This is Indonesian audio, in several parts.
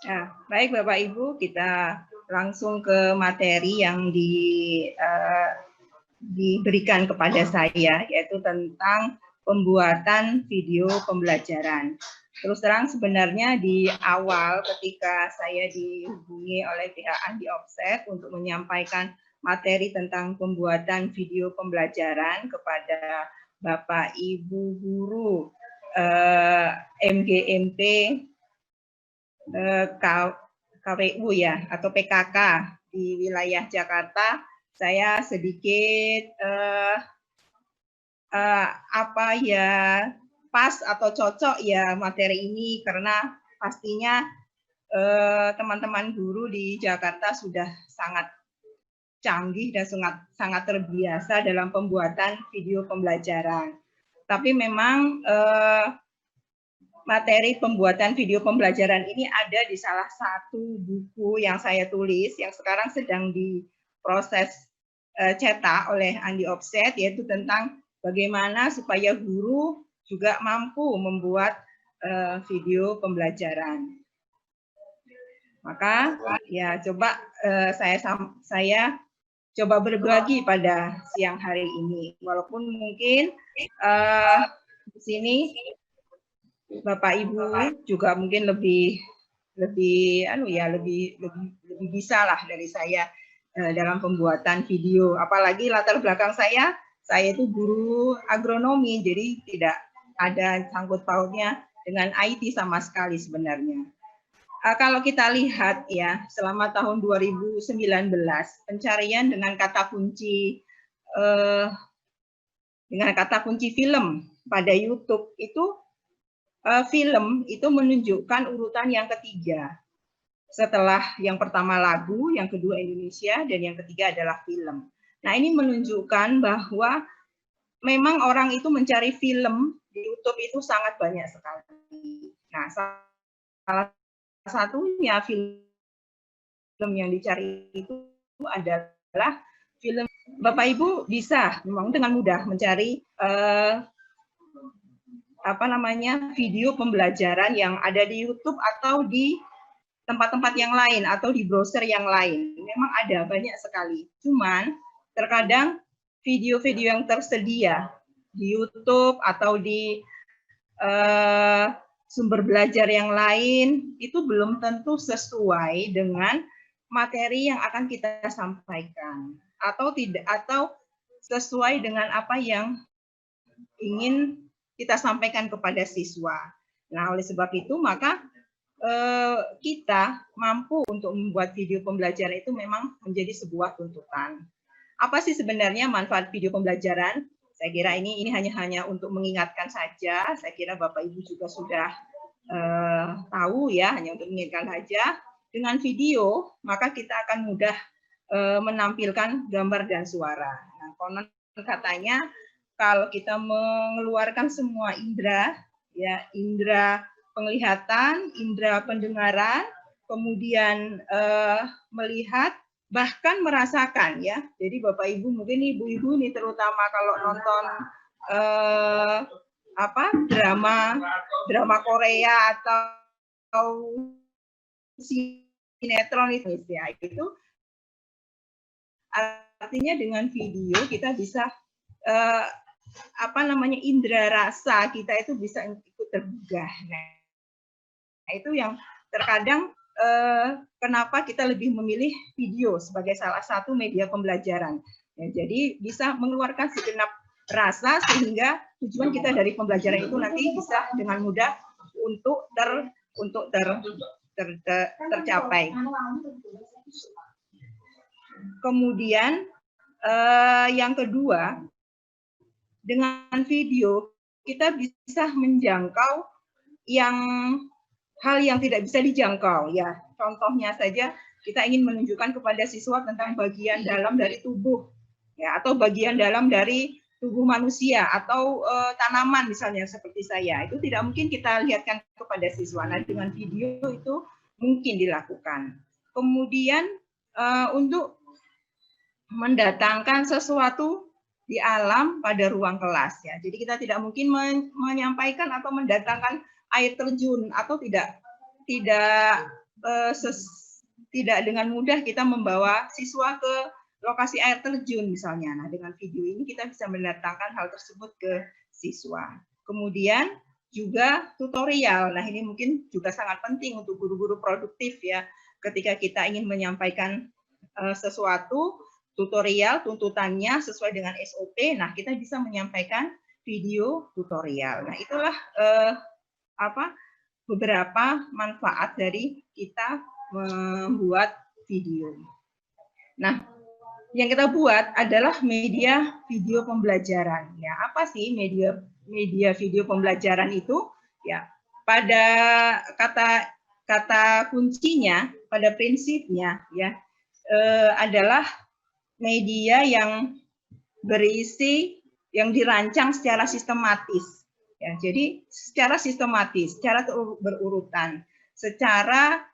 Ya, baik Bapak Ibu, kita langsung ke materi yang diberikan kepada saya, yaitu tentang pembuatan video pembelajaran. Terus terang sebenarnya di awal ketika saya dihubungi oleh pihak Andi Offset untuk menyampaikan materi tentang pembuatan video pembelajaran kepada Bapak Ibu guru MGMP KWU ya atau PKK di wilayah Jakarta, saya sedikit apa ya pas atau cocok ya materi ini karena pastinya teman-teman guru di Jakarta sudah sangat canggih dan sangat terbiasa dalam pembuatan video pembelajaran. Tapi memang materi pembuatan video pembelajaran ini ada di salah satu buku yang saya tulis yang sekarang sedang diproses cetak oleh Andi Offset, yaitu tentang bagaimana supaya guru juga mampu membuat video pembelajaran. Maka ya coba saya coba berbagi pada siang hari ini, walaupun mungkin di sini Bapak Ibu juga mungkin lebih bisa lah dari saya dalam pembuatan video. Apalagi latar belakang saya itu guru agronomi, jadi tidak ada sangkut pautnya dengan IT sama sekali sebenarnya. Kalau kita lihat ya, selama tahun 2019 pencarian dengan kata kunci film pada YouTube itu film itu menunjukkan urutan yang ketiga. Setelah yang pertama lagu, yang kedua Indonesia, dan yang ketiga adalah film. Nah, ini menunjukkan bahwa memang orang itu mencari film di YouTube itu sangat banyak sekali. Nah, salah satunya film yang dicari itu adalah film. Bapak Ibu bisa memang dengan mudah mencari video pembelajaran yang ada di YouTube atau di tempat-tempat yang lain atau di browser yang lain. Memang ada banyak sekali. Cuman terkadang video-video yang tersedia di YouTube atau di sumber belajar yang lain itu belum tentu sesuai dengan materi yang akan kita sampaikan atau tidak, atau sesuai dengan apa yang ingin kita sampaikan kepada siswa. Nah, oleh sebab itu maka kita mampu untuk membuat video pembelajaran itu memang menjadi sebuah tuntutan. Apa sih sebenarnya manfaat video pembelajaran? Saya kira ini hanya untuk mengingatkan saja. Saya kira Bapak Ibu juga sudah tahu ya, hanya untuk mengingatkan saja. Dengan video, maka kita akan mudah menampilkan gambar dan suara. Nah, konon katanya kalau kita mengeluarkan semua indera, ya indera penglihatan, indera pendengaran, kemudian melihat, bahkan merasakan ya. Jadi Bapak Ibu mungkin ibu-ibu nih terutama kalau nonton drama Korea atau sinetron itu ya, itu artinya dengan video kita bisa indera rasa kita itu bisa ikut tergugah. Nah, itu yang terkadang kenapa kita lebih memilih video sebagai salah satu media pembelajaran. Ya, jadi bisa mengeluarkan segenap rasa sehingga tujuan kita dari pembelajaran itu nanti bisa dengan mudah untuk tercapai. Kemudian yang kedua, dengan video kita bisa menjangkau hal yang tidak bisa dijangkau ya. Contohnya saja kita ingin menunjukkan kepada siswa tentang bagian dalam dari tubuh ya, atau bagian dalam dari tubuh manusia atau tanaman misalnya seperti saya. Itu tidak mungkin kita lihatkan kepada siswa. Nah, dengan video itu mungkin dilakukan. Kemudian untuk mendatangkan sesuatu di alam pada ruang kelas ya. Jadi kita tidak mungkin menyampaikan atau mendatangkan air terjun atau tidak tidak dengan mudah kita membawa siswa ke lokasi air terjun misalnya. Nah, dengan video ini kita bisa mendatangkan hal tersebut ke siswa. Kemudian juga tutorial. Nah, ini mungkin juga sangat penting untuk guru-guru produktif ya. Ketika kita ingin menyampaikan sesuatu, tutorial, tuntutannya sesuai dengan SOP, nah kita bisa menyampaikan video tutorial. Nah, itulah beberapa manfaat dari kita membuat video. Nah, yang kita buat adalah media video pembelajaran. Ya, apa sih media video pembelajaran itu? Ya, pada kata kuncinya, pada prinsipnya, ya, adalah media yang berisi, yang dirancang secara sistematis. Ya, jadi secara sistematis, secara berurutan, secara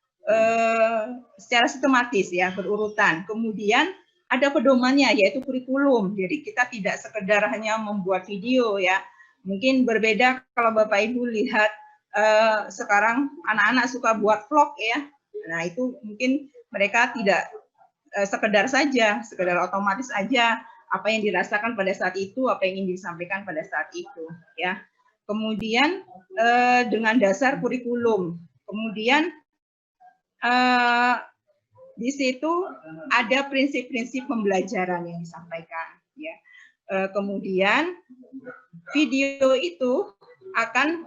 sistematis ya, berurutan. Kemudian ada pedomannya yaitu kurikulum. Jadi kita tidak sekedar hanya membuat video ya. Mungkin berbeda kalau Bapak Ibu lihat sekarang anak-anak suka buat vlog ya. Nah, itu mungkin mereka tidak sekedar otomatis aja apa yang dirasakan pada saat itu, apa yang ingin disampaikan pada saat itu ya. Kemudian dengan dasar kurikulum. Kemudian di situ ada prinsip-prinsip pembelajaran yang disampaikan ya. Kemudian video itu akan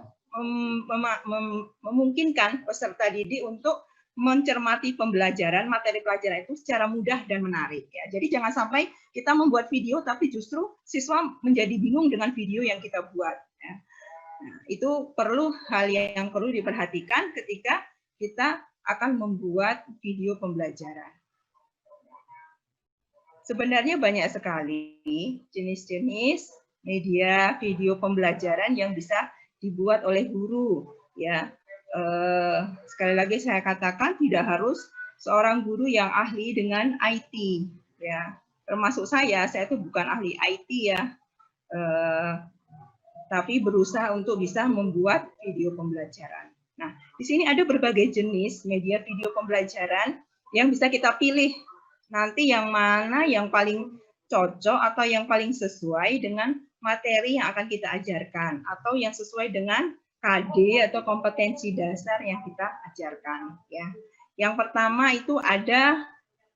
memungkinkan peserta didik untuk mencermati pembelajaran, materi pelajaran itu secara mudah dan menarik ya. Jadi jangan sampai kita membuat video tapi justru siswa menjadi bingung dengan video yang kita buat ya. Nah, itu hal yang perlu diperhatikan ketika kita akan membuat video pembelajaran. Sebenarnya banyak sekali jenis-jenis media video pembelajaran yang bisa dibuat oleh guru ya. Sekali lagi saya katakan tidak harus seorang guru yang ahli dengan IT ya. Termasuk saya itu bukan ahli IT ya. Tapi berusaha untuk bisa membuat video pembelajaran. Nah, di sini ada berbagai jenis media video pembelajaran yang bisa kita pilih. Nanti yang mana yang paling cocok atau yang paling sesuai dengan materi yang akan kita ajarkan atau yang sesuai dengan KD atau kompetensi dasar yang kita ajarkan ya. Yang pertama itu ada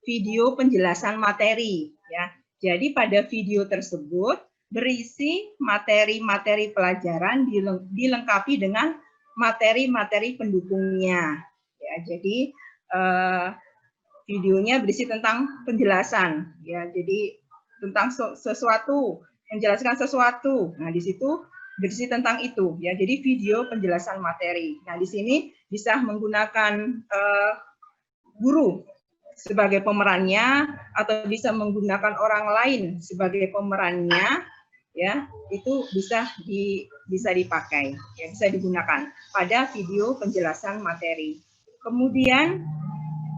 video penjelasan materi ya. Jadi pada video tersebut berisi materi-materi pelajaran dilengkapi dengan materi-materi pendukungnya. Ya, jadi videonya berisi tentang penjelasan ya. Jadi tentang sesuatu, menjelaskan sesuatu. Nah, di situ berisi tentang itu ya. Jadi video penjelasan materi. Nah, di sini bisa menggunakan guru sebagai pemerannya atau bisa menggunakan orang lain sebagai pemerannya ya. Itu bisa dipakai ya, bisa digunakan pada video penjelasan materi. Kemudian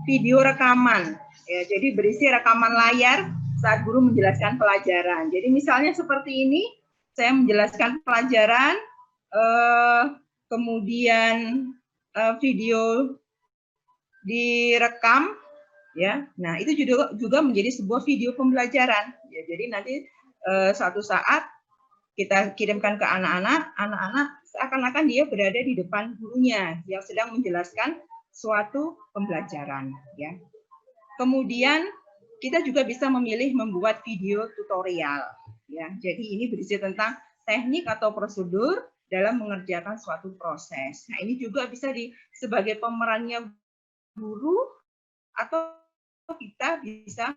video rekaman ya. Jadi berisi rekaman layar saat guru menjelaskan pelajaran. Jadi misalnya seperti ini, saya menjelaskan pelajaran, kemudian video direkam, ya. Nah, itu juga menjadi sebuah video pembelajaran. Ya, jadi nanti suatu saat kita kirimkan ke anak-anak, seakan-akan dia berada di depan gurunya yang sedang menjelaskan suatu pembelajaran. Ya. Kemudian kita juga bisa memilih membuat video tutorial. Ya, jadi ini berisi tentang teknik atau prosedur dalam mengerjakan suatu proses. Nah, ini juga bisa sebagai pemerannya guru atau kita bisa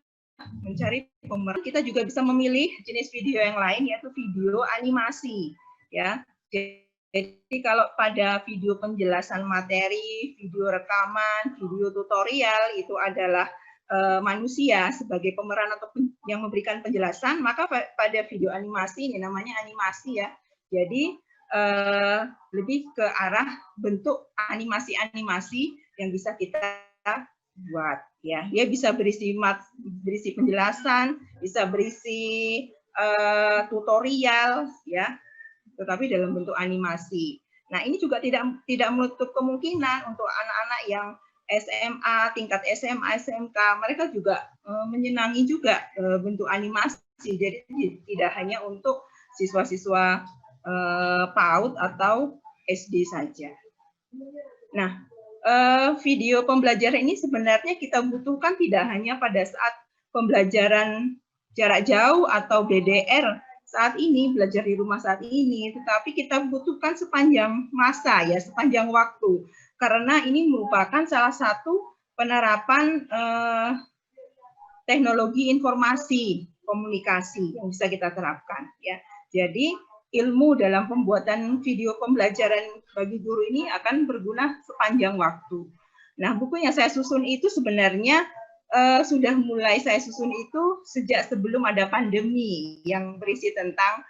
mencari pemeran. Kita juga bisa memilih jenis video yang lain yaitu video animasi. Ya, jadi kalau pada video penjelasan materi, video rekaman, video tutorial itu adalah manusia sebagai pemeran atau yang memberikan penjelasan, maka pada video animasi ini namanya animasi ya. Jadi lebih ke arah bentuk animasi-animasi yang bisa kita buat ya. Dia bisa berisi penjelasan, bisa berisi tutorial ya, tetapi dalam bentuk animasi. Nah, ini juga tidak menutup kemungkinan untuk anak-anak yang SMA, tingkat SMA, SMK, mereka juga menyenangi juga bentuk animasi. Jadi tidak hanya untuk siswa-siswa PAUD atau SD saja. Nah, video pembelajaran ini sebenarnya kita butuhkan tidak hanya pada saat pembelajaran jarak jauh atau BDR saat ini, belajar di rumah saat ini, tetapi kita butuhkan sepanjang masa, ya, sepanjang waktu. Karena ini merupakan salah satu penerapan teknologi informasi komunikasi yang bisa kita terapkan, ya. Jadi ilmu dalam pembuatan video pembelajaran bagi guru ini akan berguna sepanjang waktu. Nah, buku yang saya susun itu sebenarnya sudah mulai saya susun itu sejak sebelum ada pandemi, yang berisi tentang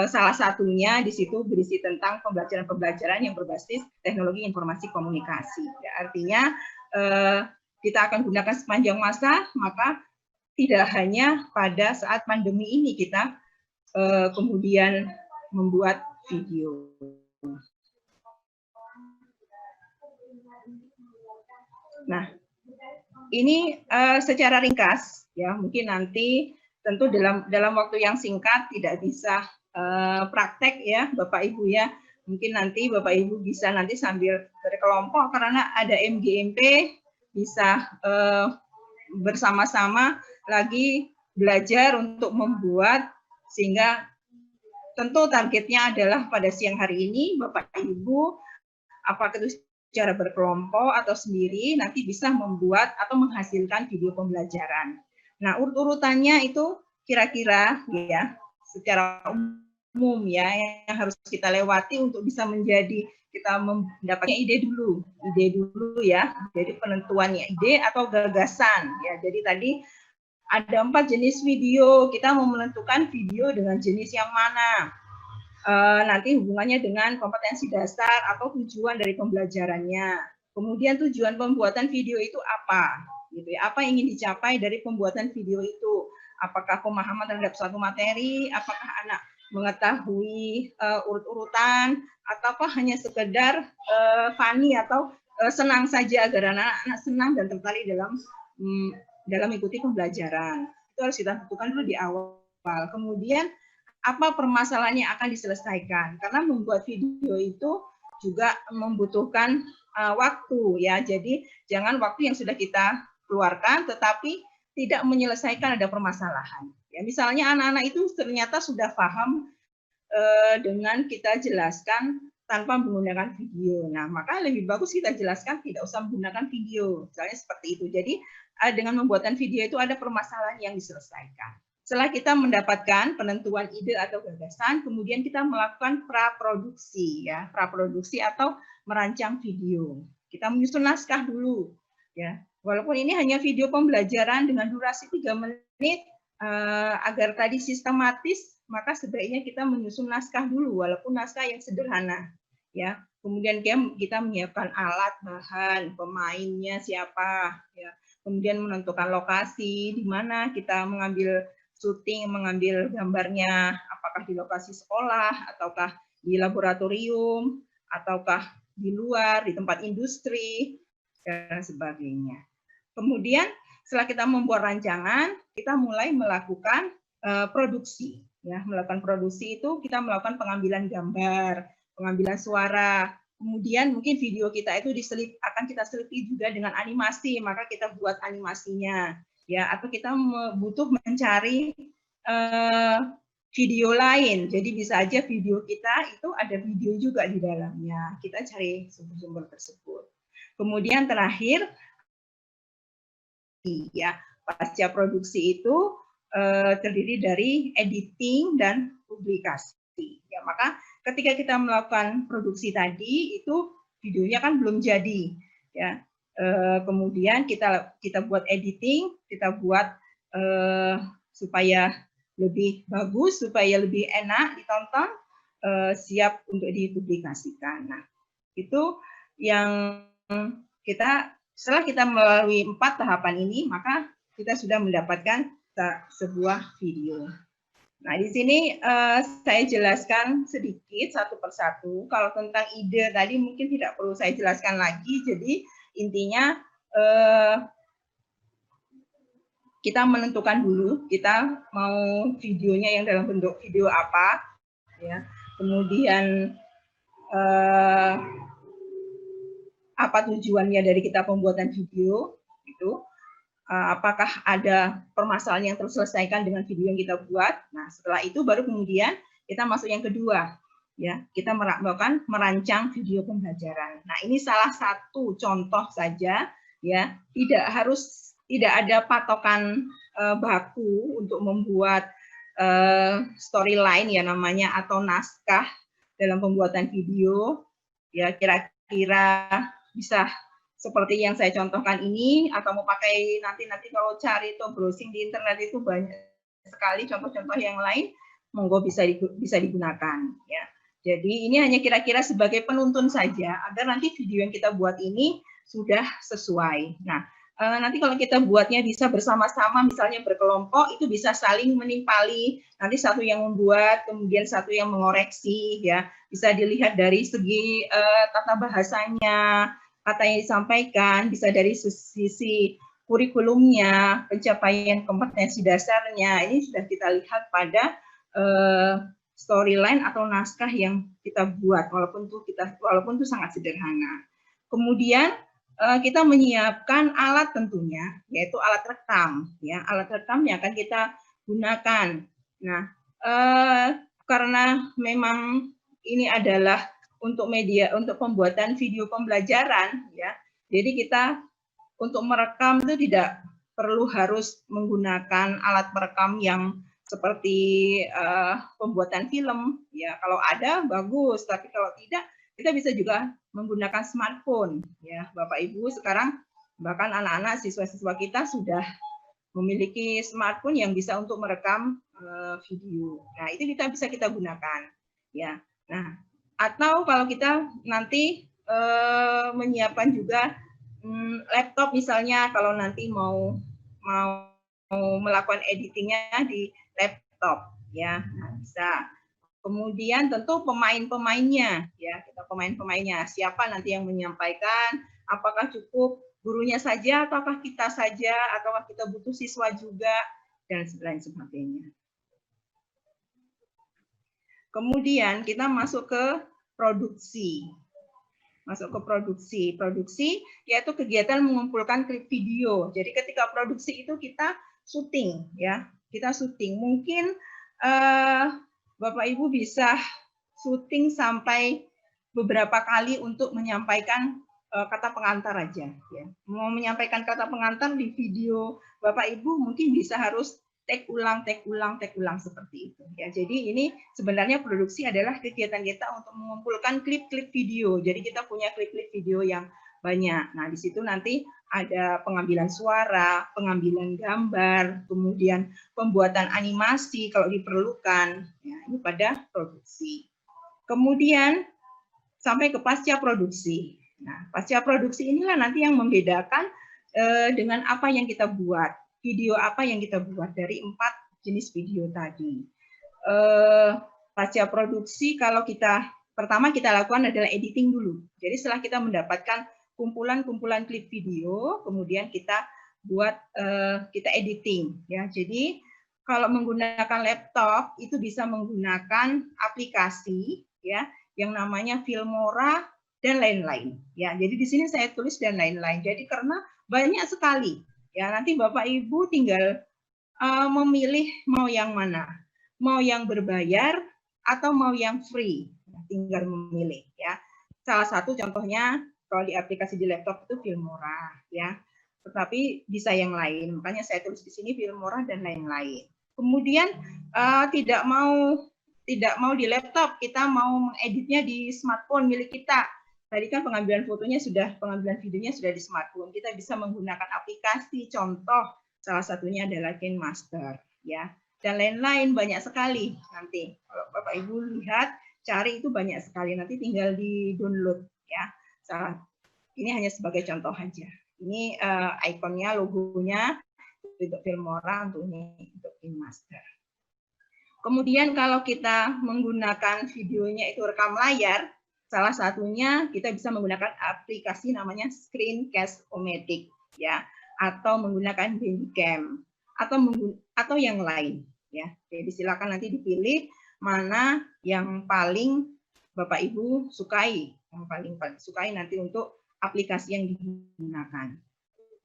salah satunya di situ berisi tentang pembelajaran-pembelajaran yang berbasis teknologi informasi komunikasi. Ya, artinya kita akan gunakan sepanjang masa, maka tidak hanya pada saat pandemi ini kita kemudian membuat video. Nah, ini secara ringkas, ya, mungkin nanti tentu dalam waktu yang singkat tidak bisa praktek, ya, Bapak Ibu, ya. Mungkin nanti Bapak Ibu bisa nanti sambil berkelompok karena ada MGMP, bisa bersama-sama lagi belajar untuk membuat, sehingga tentu targetnya adalah pada siang hari ini Bapak Ibu, apakah itu secara berkelompok atau sendiri, nanti bisa membuat atau menghasilkan video pembelajaran. Nah, urut-urutannya itu kira-kira, ya, secara umum, ya, yang harus kita lewati untuk bisa menjadi, kita mendapatkan ide dulu, ya. Jadi penentuannya ide atau gagasan, ya. Jadi tadi ada 4 jenis video, kita mau menentukan video dengan jenis yang mana. Nanti hubungannya dengan kompetensi dasar atau tujuan dari pembelajarannya. Kemudian tujuan pembuatan video itu apa? Gitu ya. Apa yang ingin dicapai dari pembuatan video itu? Apakah pemahaman terhadap suatu materi? Apakah anak mengetahui urut-urutan? Ataukah hanya sekedar funny atau senang saja agar anak-anak senang dan tertarik dalam mengikuti pembelajaran? Itu harus kita tentukan dulu di awal. Kemudian apa permasalahan yang akan diselesaikan, karena membuat video itu juga membutuhkan waktu, ya. Jadi jangan waktu yang sudah kita keluarkan tetapi tidak menyelesaikan ada permasalahan, ya. Misalnya anak-anak itu ternyata sudah paham dengan kita jelaskan tanpa menggunakan video. Nah, maka lebih bagus kita jelaskan tidak usah menggunakan video, misalnya seperti itu. Jadi dengan membuatan video itu ada permasalahan yang diselesaikan. Setelah kita mendapatkan penentuan ide atau gagasan, kemudian kita melakukan praproduksi, ya, praproduksi atau merancang video. Kita menyusun naskah dulu, ya. Walaupun ini hanya video pembelajaran dengan durasi 3 menit, agar tadi sistematis, maka sebaiknya kita menyusun naskah dulu, walaupun naskah yang sederhana, ya. Kemudian kita menyiapkan alat, bahan, pemainnya siapa, ya. Kemudian menentukan lokasi di mana kita mengambil syuting, mengambil gambarnya, apakah di lokasi sekolah, ataukah di laboratorium, ataukah di luar, di tempat industri, dan sebagainya. Kemudian setelah kita membuat rancangan, kita mulai melakukan produksi. Ya, melakukan produksi itu kita melakukan pengambilan gambar, pengambilan suara, kemudian mungkin video kita itu akan kita selipi juga dengan animasi, maka kita buat animasinya. Ya, atau kita butuh mencari video lain. Jadi bisa aja video kita itu ada video juga di dalamnya. Kita cari sumber-sumber tersebut. Kemudian terakhir, ya, pasca produksi itu terdiri dari editing dan publikasi. Ya, maka ketika kita melakukan produksi tadi itu videonya kan belum jadi, ya. Kemudian kita buat editing, kita buat supaya lebih bagus, supaya lebih enak ditonton, siap untuk dipublikasikan. Nah, itu yang setelah kita melalui 4 tahapan ini, maka kita sudah mendapatkan sebuah video. Nah, di sini saya jelaskan sedikit satu persatu. Kalau tentang ide tadi mungkin tidak perlu saya jelaskan lagi. Jadi intinya kita menentukan dulu kita mau videonya yang dalam bentuk video apa, ya. Kemudian apa tujuannya dari kita pembuatan video itu. Apakah ada permasalahan yang terselesaikan dengan video yang kita buat. Nah, setelah itu baru kemudian kita masuk yang kedua, ya, kita melakukan merancang video pembelajaran. Nah, ini salah satu contoh saja, ya, tidak ada patokan baku untuk membuat storyline ya namanya atau naskah dalam pembuatan video, ya, kira-kira bisa seperti yang saya contohkan ini, atau mau pakai nanti kalau cari atau browsing di internet itu banyak sekali contoh-contoh yang lain, monggo bisa digunakan, ya. Jadi ini hanya kira-kira sebagai penuntun saja agar nanti video yang kita buat ini sudah sesuai. Nah, nanti kalau kita buatnya bisa bersama-sama, misalnya berkelompok, itu bisa saling menimpali. Nanti satu yang membuat, kemudian satu yang mengoreksi, ya. Bisa dilihat dari segi tata bahasanya, kata yang disampaikan, bisa dari sisi kurikulumnya, pencapaian kompetensi dasarnya, ini sudah kita lihat pada storyline atau naskah yang kita buat, walaupun itu sangat sederhana. Kemudian kita menyiapkan alat tentunya, yaitu alat rekam, ya, alat rekam yang akan kita gunakan. Nah, karena memang ini adalah untuk pembuatan video pembelajaran, ya. Jadi kita untuk merekam itu tidak perlu harus menggunakan alat perekam yang seperti pembuatan film, ya. Kalau ada bagus, tapi kalau tidak kita bisa juga menggunakan smartphone, ya. Bapak Ibu sekarang bahkan anak-anak siswa-siswa kita sudah memiliki smartphone yang bisa untuk merekam video. Nah, itu bisa kita gunakan, ya. Nah, atau kalau kita nanti menyiapkan juga laptop misalnya, kalau nanti mau melakukan editingnya di laptop, ya, nah, bisa. Kemudian tentu pemain-pemainnya, ya, kita pemain-pemainnya siapa nanti yang menyampaikan, apakah cukup gurunya saja, ataukah kita saja, ataukah kita butuh siswa juga, dan lain sebagainya. Kemudian kita masuk ke produksi. Produksi yaitu kegiatan mengumpulkan klip video. Jadi ketika produksi itu kita syuting, ya. Kita syuting. Mungkin Bapak Ibu bisa syuting sampai beberapa kali untuk menyampaikan kata pengantar aja, ya. Mau menyampaikan kata pengantar di video Bapak Ibu mungkin bisa harus take ulang seperti itu, ya. Jadi ini sebenarnya produksi adalah kegiatan kita untuk mengumpulkan klip-klip video. Jadi kita punya klip-klip video yang banyak. Nah, di situ nanti ada pengambilan suara, pengambilan gambar, kemudian pembuatan animasi kalau diperlukan. Ya, ini pada produksi. Kemudian sampai ke pasca produksi. Nah, pasca produksi inilah nanti yang membedakan dengan apa yang kita buat. Video apa yang kita buat dari 4 jenis video tadi. Pasca produksi kalau pertama kita lakukan adalah editing dulu. Jadi setelah kita mendapatkan kumpulan-kumpulan klip video, kemudian kita buat kita editing, ya. Jadi kalau menggunakan laptop itu bisa menggunakan aplikasi, ya, yang namanya Filmora dan lain-lain, ya. Jadi di sini saya tulis dan lain-lain. Jadi karena banyak sekali. Ya, nanti Bapak Ibu tinggal memilih mau yang mana, mau yang berbayar atau mau yang free, tinggal memilih, ya. Salah satu contohnya kalau di aplikasi di laptop itu Filmora, ya. Tetapi bisa yang lain, makanya saya tulis di sini Filmora dan lain-lain. Kemudian tidak mau di laptop, kita mau mengeditnya di smartphone milik kita. Tadi kan pengambilan videonya sudah di smartphone. Kita bisa menggunakan aplikasi, contoh salah satunya adalah KineMaster, ya. Dan lain-lain banyak sekali nanti. Kalau Bapak Ibu lihat, cari itu banyak sekali. Nanti tinggal di-download, ya. Ini hanya sebagai contoh aja. Ini ikonnya, logonya untuk Filmora, untuk KineMaster. Kemudian kalau kita menggunakan videonya itu rekam layar, salah satunya kita bisa menggunakan aplikasi namanya Screencast-O-Matic. ya, atau menggunakan Handycam atau yang lain, ya. Jadi silakan nanti dipilih mana yang paling Bapak Ibu sukai, yang paling sukai nanti untuk aplikasi yang digunakan.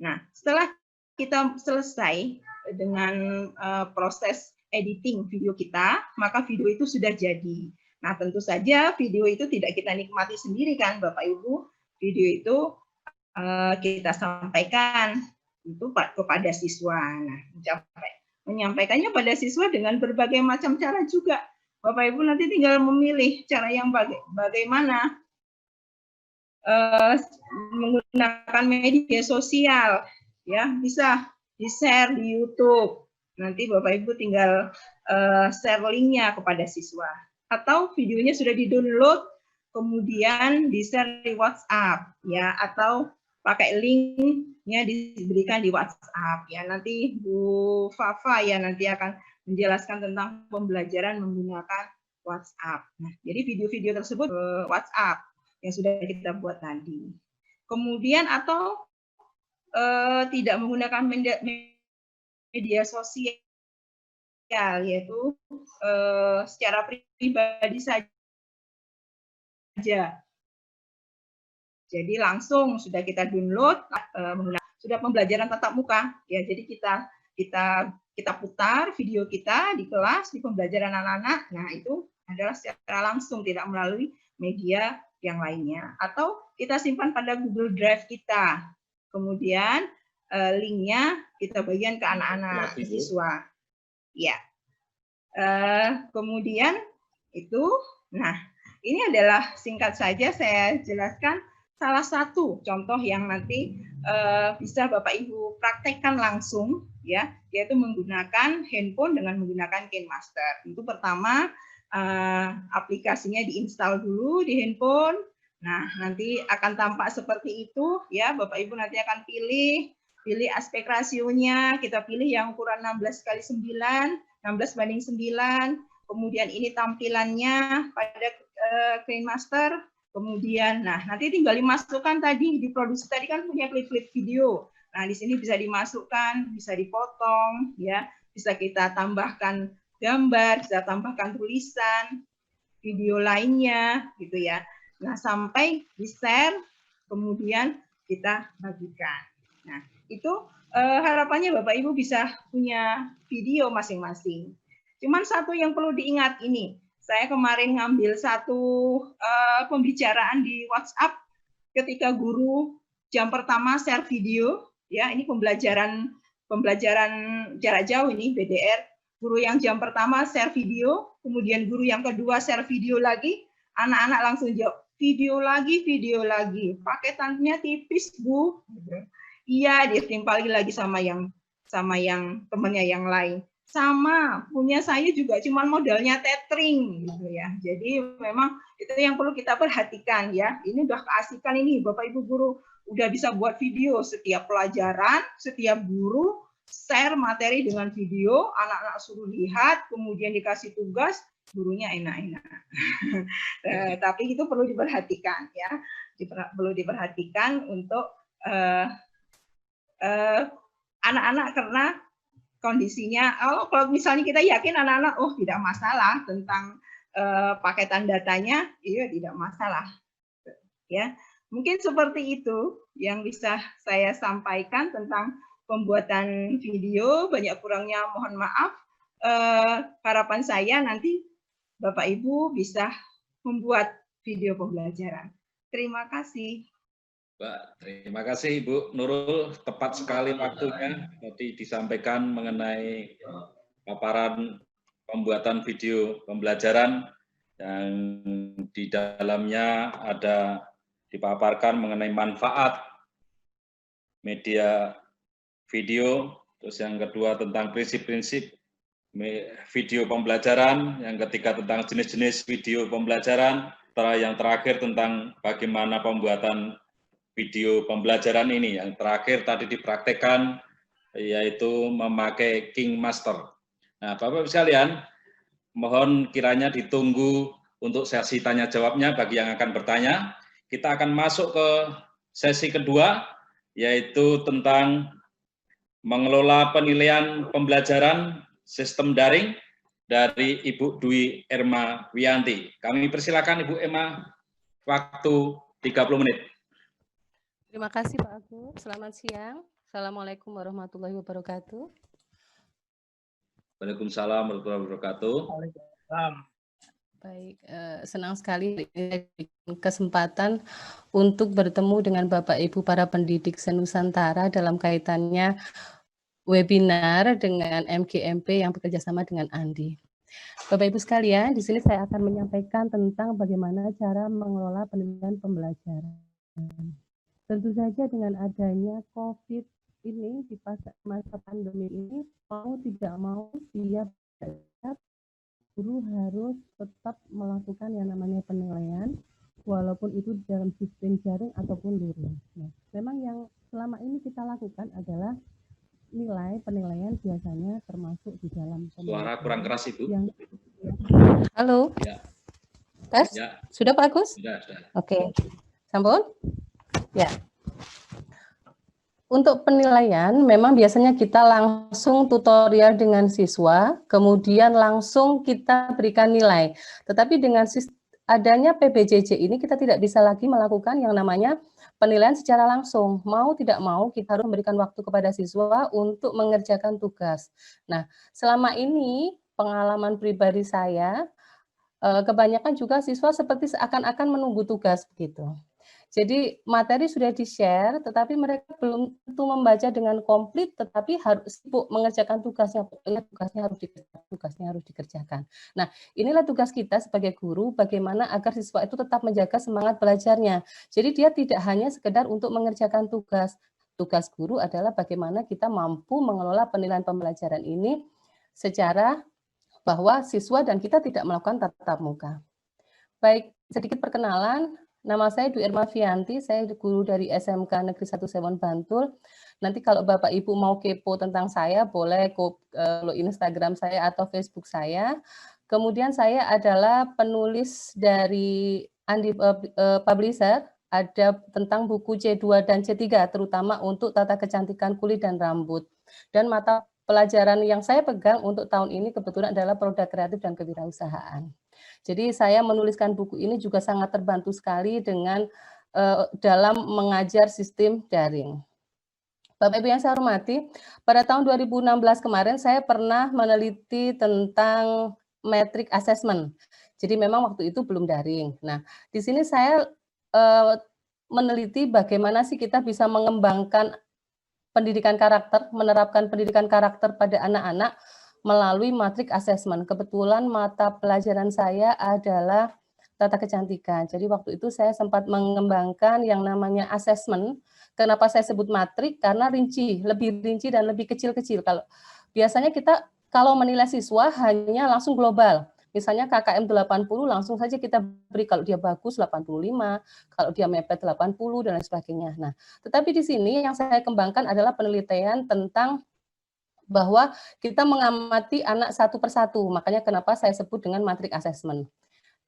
Nah, setelah kita selesai dengan proses editing video kita, maka video itu sudah jadi. Nah, tentu saja video itu tidak kita nikmati sendiri kan, Bapak Ibu. Video itu kita sampaikan itu kepada siswa. Nah, menyampaikannya pada siswa dengan berbagai macam cara juga. Bapak Ibu nanti tinggal memilih cara yang bagaimana. Menggunakan media sosial, ya, bisa di-share di YouTube. Nanti Bapak Ibu tinggal share linknya kepada siswa. Atau videonya sudah di-download, kemudian di-share di WhatsApp, ya, atau pakai linknya diberikan di WhatsApp, ya. Nanti Bu Fafa ya nanti akan menjelaskan tentang pembelajaran menggunakan WhatsApp. Nah, jadi video-video tersebut WhatsApp yang sudah kita buat tadi. Kemudian atau tidak menggunakan media sosial, yaitu secara pribadi saja. Jadi langsung sudah kita download, sudah pembelajaran tatap muka, ya. Jadi kita putar video kita di kelas di pembelajaran anak-anak. Nah, itu adalah secara langsung, tidak melalui media yang lainnya. Atau kita simpan pada Google Drive kita. Kemudian linknya kita bagikan ke anak-anak siswa. Ya. Kemudian itu, nah ini adalah singkat saja saya jelaskan salah satu contoh yang nanti bisa Bapak Ibu praktekkan langsung, ya, yaitu menggunakan handphone dengan menggunakan KineMaster. Itu pertama aplikasinya diinstal dulu di handphone. Nah, nanti akan tampak seperti itu, ya. Bapak Ibu nanti akan pilih aspek rasionya, kita pilih yang ukuran 16x9, 16:9. Kemudian ini tampilannya pada KineMaster. Kemudian, nah nanti tinggal dimasukkan tadi, diproduksi tadi kan punya klip-klip video. Nah, di sini bisa dimasukkan, bisa dipotong, ya, bisa kita tambahkan gambar, bisa tambahkan tulisan, video lainnya, gitu ya. Nah, sampai di-share, kemudian kita bagikan. Nah, itu harapannya Bapak Ibu bisa punya video masing-masing. Cuman satu yang perlu diingat ini, saya kemarin ngambil satu pembicaraan di WhatsApp ketika guru jam pertama share video, ya, ini pembelajaran jarak jauh ini BDR. Guru yang jam pertama share video, kemudian guru yang kedua share video lagi, anak-anak langsung jawab, video lagi, paketannya tipis, Bu. Iya, ditimpali lagi sama yang temannya yang lain. Sama, punya saya juga cuman modalnya tethering gitu ya. Jadi memang itu yang perlu kita perhatikan ya. Ini udah keasikan ini Bapak Ibu guru udah bisa buat video setiap pelajaran, setiap guru share materi dengan video, anak-anak suruh lihat, kemudian dikasih tugas, gurunya enak-enak. Tapi itu perlu diperhatikan ya. Perlu diperhatikan untuk anak-anak karena kondisinya, kalau misalnya kita yakin anak-anak, oh tidak masalah tentang paketan datanya, iya tidak masalah. Ya, mungkin seperti itu yang bisa saya sampaikan tentang pembuatan video. Banyak kurangnya mohon maaf. Harapan saya nanti Bapak Ibu bisa membuat video pembelajaran. Terima kasih. Mbak, terima kasih Ibu Nurul, tepat sekali waktunya tadi disampaikan mengenai paparan pembuatan video pembelajaran yang di dalamnya ada dipaparkan mengenai manfaat media video, terus yang kedua tentang prinsip-prinsip video pembelajaran, yang ketiga tentang jenis-jenis video pembelajaran, yang terakhir tentang bagaimana pembuatan video pembelajaran ini. Yang terakhir tadi dipraktekkan yaitu memakai KineMaster. Nah, Bapak-Ibu sekalian, mohon kiranya ditunggu untuk sesi tanya jawabnya bagi yang akan bertanya. Kita akan masuk ke sesi kedua yaitu tentang mengelola penilaian pembelajaran sistem daring dari Ibu Dwi Erma Wiyanti. Kami persilakan Ibu Erma, waktu 30 menit. Terima kasih Pak Agus. Selamat siang. Assalamualaikum warahmatullahi wabarakatuh. Waalaikumsalam warahmatullahi wabarakatuh. Baik, senang sekali kesempatan untuk bertemu dengan Bapak Ibu para pendidik senusantara dalam kaitannya webinar dengan MGMP yang bekerjasama dengan Andi. Bapak Ibu sekalian, di sini saya akan menyampaikan tentang bagaimana cara mengelola penilaian pembelajaran. Tentu saja dengan adanya COVID ini di masa pandemi ini, mau tidak mau tiap guru harus tetap melakukan yang namanya penilaian, walaupun itu dalam sistem jaring ataupun luring. Nah, memang yang selama ini kita lakukan adalah nilai penilaian biasanya termasuk di dalam Suara kurang keras Ibu. Halo. Ya. Tes? Ya. Sudah Pak Agus? Sudah. Oke. Sampun? Ya. Untuk penilaian, memang biasanya kita langsung tutorial dengan siswa, kemudian langsung kita berikan nilai. Tetapi dengan adanya PBJJ ini, kita tidak bisa lagi melakukan yang namanya penilaian secara langsung. Mau tidak mau, kita harus memberikan waktu kepada siswa untuk mengerjakan tugas. Nah, selama ini pengalaman pribadi saya, kebanyakan juga siswa seperti seakan-akan menunggu tugas begitu. Jadi materi sudah di-share, tetapi mereka belum tentu membaca dengan komplit, tetapi harus sibuk mengerjakan tugasnya. Pokoknya tugasnya harus dikerjakan. Nah, inilah tugas kita sebagai guru, bagaimana agar siswa itu tetap menjaga semangat belajarnya. Jadi dia tidak hanya sekedar untuk mengerjakan tugas. Tugas guru adalah bagaimana kita mampu mengelola penilaian pembelajaran ini secara bahwa siswa dan kita tidak melakukan tatap muka. Baik, sedikit perkenalan. Nama saya Dwi Erma Wiyanti, saya guru dari SMK Negeri 1 Sewon Bantul. Nanti kalau Bapak Ibu mau kepo tentang saya, boleh follow Instagram saya atau Facebook saya. Kemudian saya adalah penulis dari Andi Publisher, ada tentang buku C2 dan C3, terutama untuk tata kecantikan kulit dan rambut. Dan mata pelajaran yang saya pegang untuk tahun ini kebetulan adalah produk kreatif dan kewirausahaan. Jadi saya menuliskan buku ini juga sangat terbantu sekali dengan dalam mengajar sistem daring. Bapak Ibu yang saya hormati, pada tahun 2016 kemarin saya pernah meneliti tentang metric assessment. Jadi memang waktu itu belum daring. Nah, di sini saya meneliti bagaimana sih kita bisa mengembangkan pendidikan karakter, menerapkan pendidikan karakter pada anak-anak melalui matric assessment. Kebetulan mata pelajaran saya adalah tata kecantikan. Jadi waktu itu saya sempat mengembangkan yang namanya assessment. Kenapa saya sebut matrik? Karena lebih rinci dan lebih kecil-kecil. Kalau biasanya kita kalau menilai siswa hanya langsung global. Misalnya KKM 80 langsung saja kita beri, kalau dia bagus 85, kalau dia mepet 80 dan lain sebagainya. Nah, tetapi di sini yang saya kembangkan adalah penelitian tentang bahwa kita mengamati anak satu persatu. Makanya kenapa saya sebut dengan matric assessment.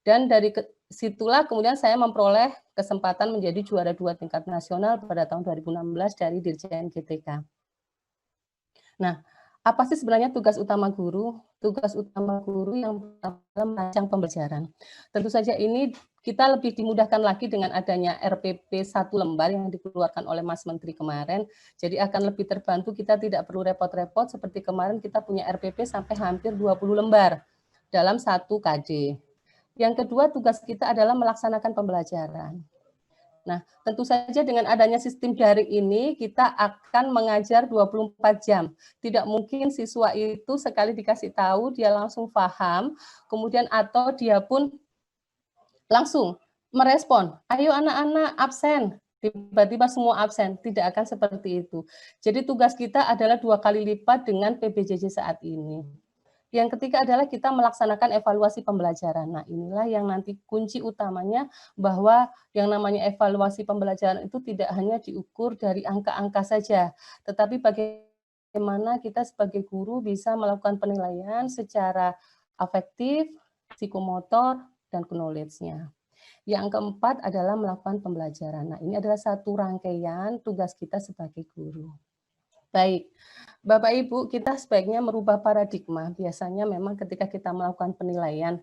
Dan dari situlah kemudian saya memperoleh kesempatan menjadi juara 2 tingkat nasional pada tahun 2016 dari Dirjen GTK. Nah, apa sih sebenarnya tugas utama guru? Tugas utama guru yang pertama merancang pembelajaran. Tentu saja ini kita lebih dimudahkan lagi dengan adanya RPP 1 lembar yang dikeluarkan oleh Mas Menteri kemarin. Jadi akan lebih terbantu, kita tidak perlu repot-repot seperti kemarin kita punya RPP sampai hampir 20 lembar dalam 1 KD. Yang kedua, tugas kita adalah melaksanakan pembelajaran. Nah, tentu saja dengan adanya sistem daring ini, kita akan mengajar 24 jam. Tidak mungkin siswa itu sekali dikasih tahu, dia langsung paham, kemudian atau dia pun langsung merespon, ayo anak-anak absen, tiba-tiba semua absen. Tidak akan seperti itu. Jadi tugas kita adalah 2 kali lipat dengan PBJJ saat ini. Yang ketiga adalah kita melaksanakan evaluasi pembelajaran. Nah, inilah yang nanti kunci utamanya, bahwa yang namanya evaluasi pembelajaran itu tidak hanya diukur dari angka-angka saja, tetapi bagaimana kita sebagai guru bisa melakukan penilaian secara afektif, psikomotor, dan knowledge-nya. Yang keempat adalah melakukan pembelajaran. Nah, ini adalah satu rangkaian tugas kita sebagai guru. Baik, Bapak Ibu, kita sebaiknya merubah paradigma. Biasanya memang ketika kita melakukan penilaian,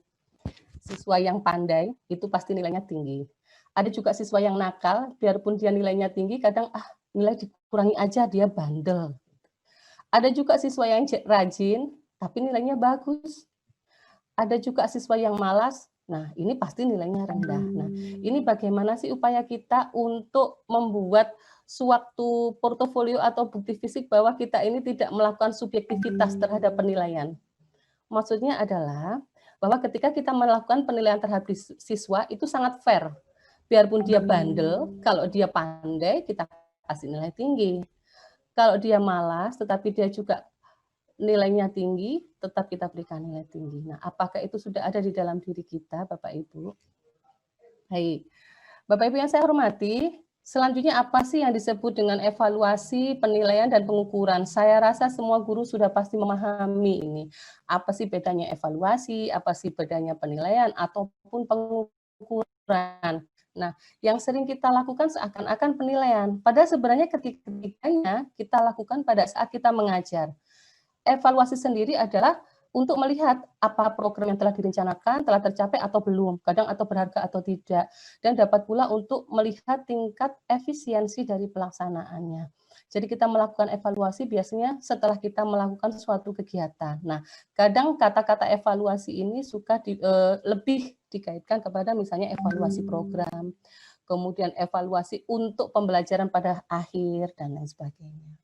siswa yang pandai itu pasti nilainya tinggi. Ada juga siswa yang nakal, biarpun dia nilainya tinggi, kadang nilai dikurangi aja, dia bandel. Ada juga siswa yang rajin, tapi nilainya bagus. Ada juga siswa yang malas, nah ini pasti nilainya rendah. Nah, ini bagaimana sih upaya kita untuk membuat suatu portofolio atau bukti fisik bahwa kita ini tidak melakukan subjektivitas terhadap penilaian. Maksudnya adalah bahwa ketika kita melakukan penilaian terhadap siswa itu sangat fair. Biarpun dia bandel, kalau dia pandai kita kasih nilai tinggi. Kalau dia malas tetapi dia juga nilainya tinggi, tetap kita berikan nilai tinggi. Nah, apakah itu sudah ada di dalam diri kita, Bapak Ibu? Baik. Bapak Ibu yang saya hormati, selanjutnya apa sih yang disebut dengan evaluasi, penilaian, dan pengukuran? Saya rasa semua guru sudah pasti memahami ini. Apa sih bedanya evaluasi, apa sih bedanya penilaian, ataupun pengukuran. Nah, yang sering kita lakukan seakan-akan penilaian. Padahal sebenarnya ketikanya kita lakukan pada saat kita mengajar. Evaluasi sendiri adalah untuk melihat apa program yang telah direncanakan, telah tercapai atau belum, kadang atau berharga atau tidak, dan dapat pula untuk melihat tingkat efisiensi dari pelaksanaannya. Jadi kita melakukan evaluasi biasanya setelah kita melakukan suatu kegiatan. Nah, kadang kata-kata evaluasi ini suka lebih dikaitkan kepada misalnya evaluasi program, kemudian evaluasi untuk pembelajaran pada akhir, dan lain sebagainya.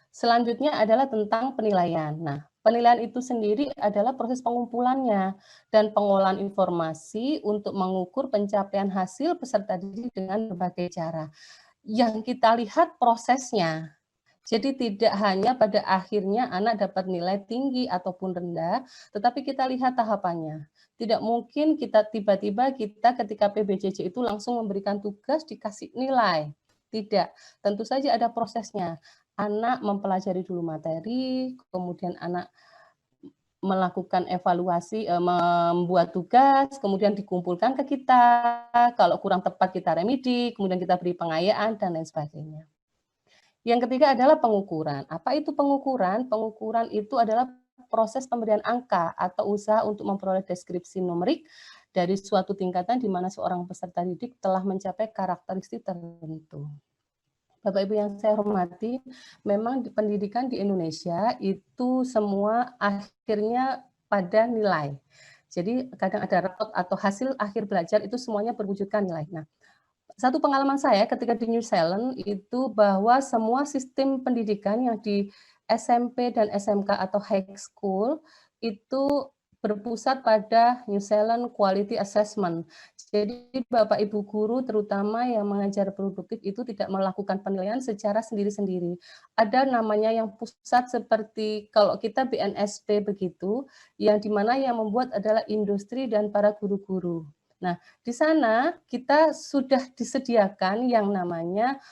Selanjutnya adalah tentang penilaian. Nah, penilaian itu sendiri adalah proses pengumpulannya dan pengolahan informasi untuk mengukur pencapaian hasil peserta didik dengan berbagai cara. Yang kita lihat prosesnya. Jadi tidak hanya pada akhirnya anak dapat nilai tinggi ataupun rendah, tetapi kita lihat tahapannya. Tidak mungkin kita tiba-tiba ketika PBJJ itu langsung memberikan tugas dikasih nilai. Tidak, tentu saja ada prosesnya. Anak mempelajari dulu materi, kemudian anak melakukan evaluasi, membuat tugas, kemudian dikumpulkan ke kita, kalau kurang tepat kita remedi, kemudian kita beri pengayaan, dan lain sebagainya. Yang ketiga adalah pengukuran. Apa itu pengukuran? Pengukuran itu adalah proses pemberian angka atau usaha untuk memperoleh deskripsi numerik dari suatu tingkatan di mana seorang peserta didik telah mencapai karakteristik tertentu. Bapak Ibu yang saya hormati, memang di pendidikan di Indonesia itu semua akhirnya pada nilai. Jadi kadang ada rapot atau hasil akhir belajar itu semuanya berwujudkan nilai. Nah, satu pengalaman saya ketika di New Zealand itu bahwa semua sistem pendidikan yang di SMP dan SMK atau high school itu berpusat pada New Zealand Quality Assessment. Jadi Bapak Ibu guru terutama yang mengajar produktif itu tidak melakukan penilaian secara sendiri-sendiri. Ada namanya yang pusat seperti kalau kita BNSP begitu, yang dimana yang membuat adalah industri dan para guru-guru. Nah, di sana kita sudah disediakan yang namanya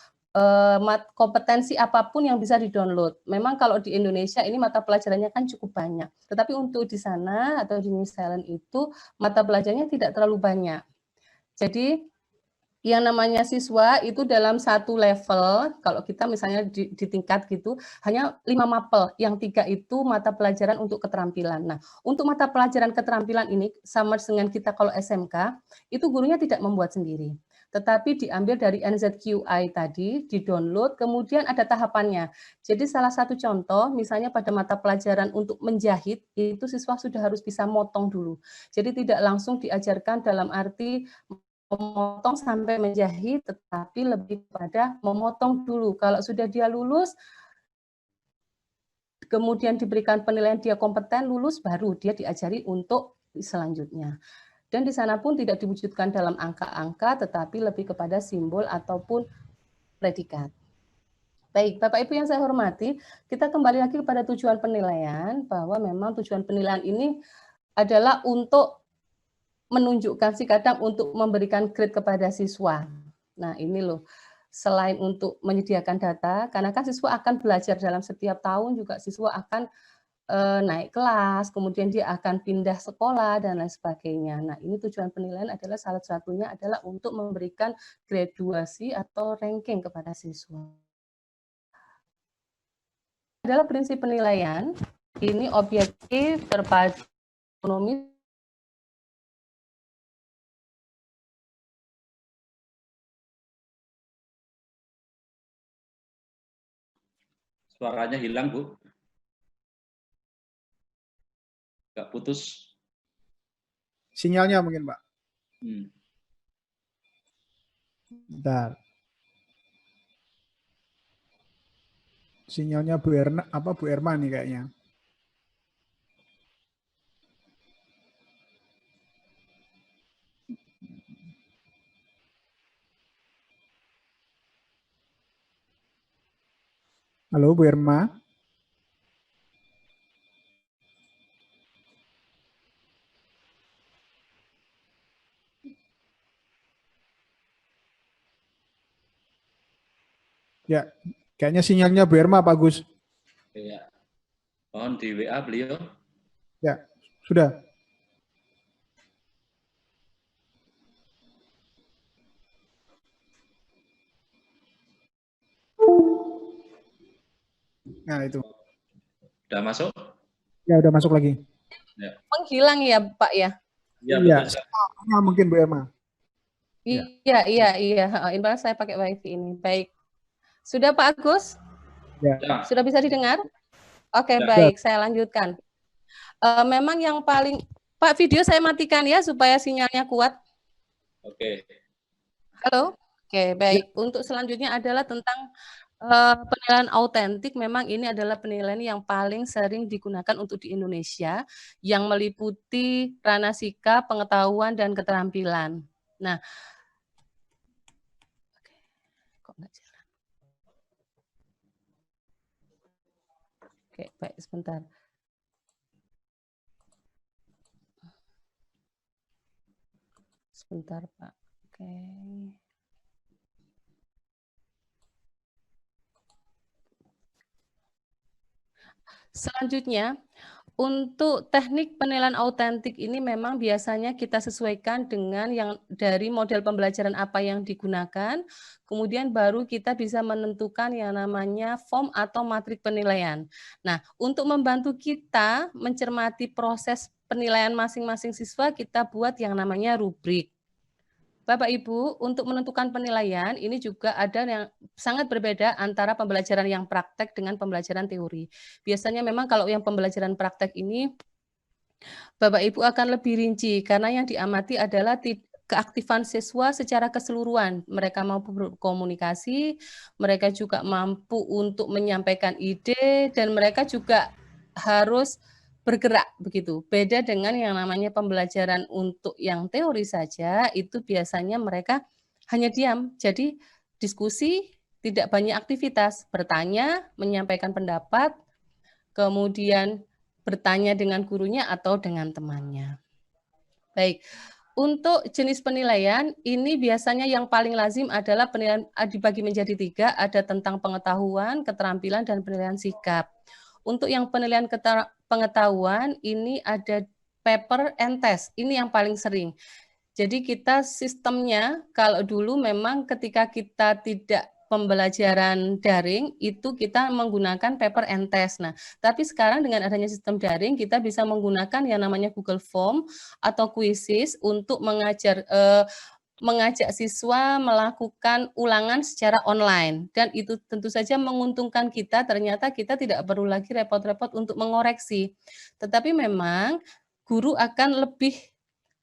kompetensi apapun yang bisa di-download. Memang kalau di Indonesia ini mata pelajarannya kan cukup banyak. Tetapi untuk di sana atau di New Zealand itu mata pelajarannya tidak terlalu banyak. Jadi yang namanya siswa itu dalam satu level, kalau kita misalnya di tingkat gitu, hanya 5 mapel, yang 3 itu mata pelajaran untuk keterampilan. Nah, untuk mata pelajaran keterampilan ini, sama dengan kita kalau SMK, itu gurunya tidak membuat sendiri. Tetapi diambil dari NZQI tadi, di-download, kemudian ada tahapannya. Jadi salah satu contoh, misalnya pada mata pelajaran untuk menjahit, itu siswa sudah harus bisa motong dulu. Jadi tidak langsung diajarkan dalam arti memotong sampai menjahit, tetapi lebih pada memotong dulu. Kalau sudah dia lulus, kemudian diberikan penilaian dia kompeten, lulus, baru dia diajari untuk selanjutnya. Dan di sana pun tidak diwujudkan dalam angka-angka, tetapi lebih kepada simbol ataupun predikat. Baik, Bapak Ibu yang saya hormati, kita kembali lagi kepada tujuan penilaian, bahwa memang tujuan penilaian ini adalah untuk menunjukkan sih kadang untuk memberikan grade kepada siswa. Nah ini loh, selain untuk menyediakan data, karena kan siswa akan belajar dalam setiap tahun juga siswa akan naik kelas, kemudian dia akan pindah sekolah dan lain sebagainya. Nah, ini tujuan penilaian adalah salah satunya adalah untuk memberikan graduasi atau ranking kepada siswa. Adalah prinsip penilaian, ini objektif, terpadu, ekonomi. Suaranya hilang, Bu. Nggak putus. Sinyalnya mungkin, Pak. Bentar. Sinyalnya Bu Erma nih kayaknya. Halo Bu Erma. Ya, kayaknya sinyalnya Bu Erma Pak Gus. Ya. Mohon di WA beliau. Ya, sudah. Nah, itu. Sudah masuk? Ya, udah masuk lagi. Ya. Menghilang ya, Pak ya? Iya, betul. Ya, mungkin Bu Erma. Iya. Ini saya pakai WiFi ini. Baik. Sudah Pak Agus? Ya. Sudah bisa didengar? Oke, Ya. baik. Saya lanjutkan. Memang yang paling... Pak, video saya matikan ya, supaya sinyalnya kuat. Oke. Halo? Oke, baik. Untuk selanjutnya adalah tentang penilaian autentik. Memang ini adalah penilaian yang paling sering digunakan untuk di Indonesia, yang meliputi ranah sikap, pengetahuan, dan keterampilan. Nah, kok nggak jalan? Oke, baik, sebentar. Sebentar, Pak. Oke. Selanjutnya, untuk teknik penilaian autentik ini memang biasanya kita sesuaikan dengan yang dari model pembelajaran apa yang digunakan, kemudian baru kita bisa menentukan yang namanya form atau matrik penilaian. Nah, untuk membantu kita mencermati proses penilaian masing-masing siswa, kita buat yang namanya rubrik. Bapak Ibu, untuk menentukan penilaian ini juga ada yang sangat berbeda antara pembelajaran yang praktek dengan pembelajaran teori. Biasanya memang kalau yang pembelajaran praktek ini Bapak Ibu akan lebih rinci karena yang diamati adalah keaktifan siswa secara keseluruhan. Mereka mampu berkomunikasi, mereka juga mampu untuk menyampaikan ide, dan mereka juga harus bergerak begitu. Beda dengan yang namanya pembelajaran untuk yang teori saja, itu biasanya mereka hanya diam. Jadi diskusi, tidak banyak aktivitas, bertanya, menyampaikan pendapat, kemudian bertanya dengan gurunya atau dengan temannya. Baik, untuk jenis penilaian, ini biasanya yang paling lazim adalah penilaian dibagi menjadi 3, ada tentang pengetahuan, keterampilan, dan penilaian sikap. Untuk yang penilaian pengetahuan, ini ada paper and test, ini yang paling sering. Jadi kita sistemnya, kalau dulu memang ketika kita tidak pembelajaran daring, itu kita menggunakan paper and test. Nah, tapi sekarang dengan adanya sistem daring, kita bisa menggunakan yang namanya Google Form atau Quizzes untuk mengajak siswa melakukan ulangan secara online, dan itu tentu saja menguntungkan kita. Ternyata kita tidak perlu lagi repot-repot untuk mengoreksi, tetapi memang guru akan lebih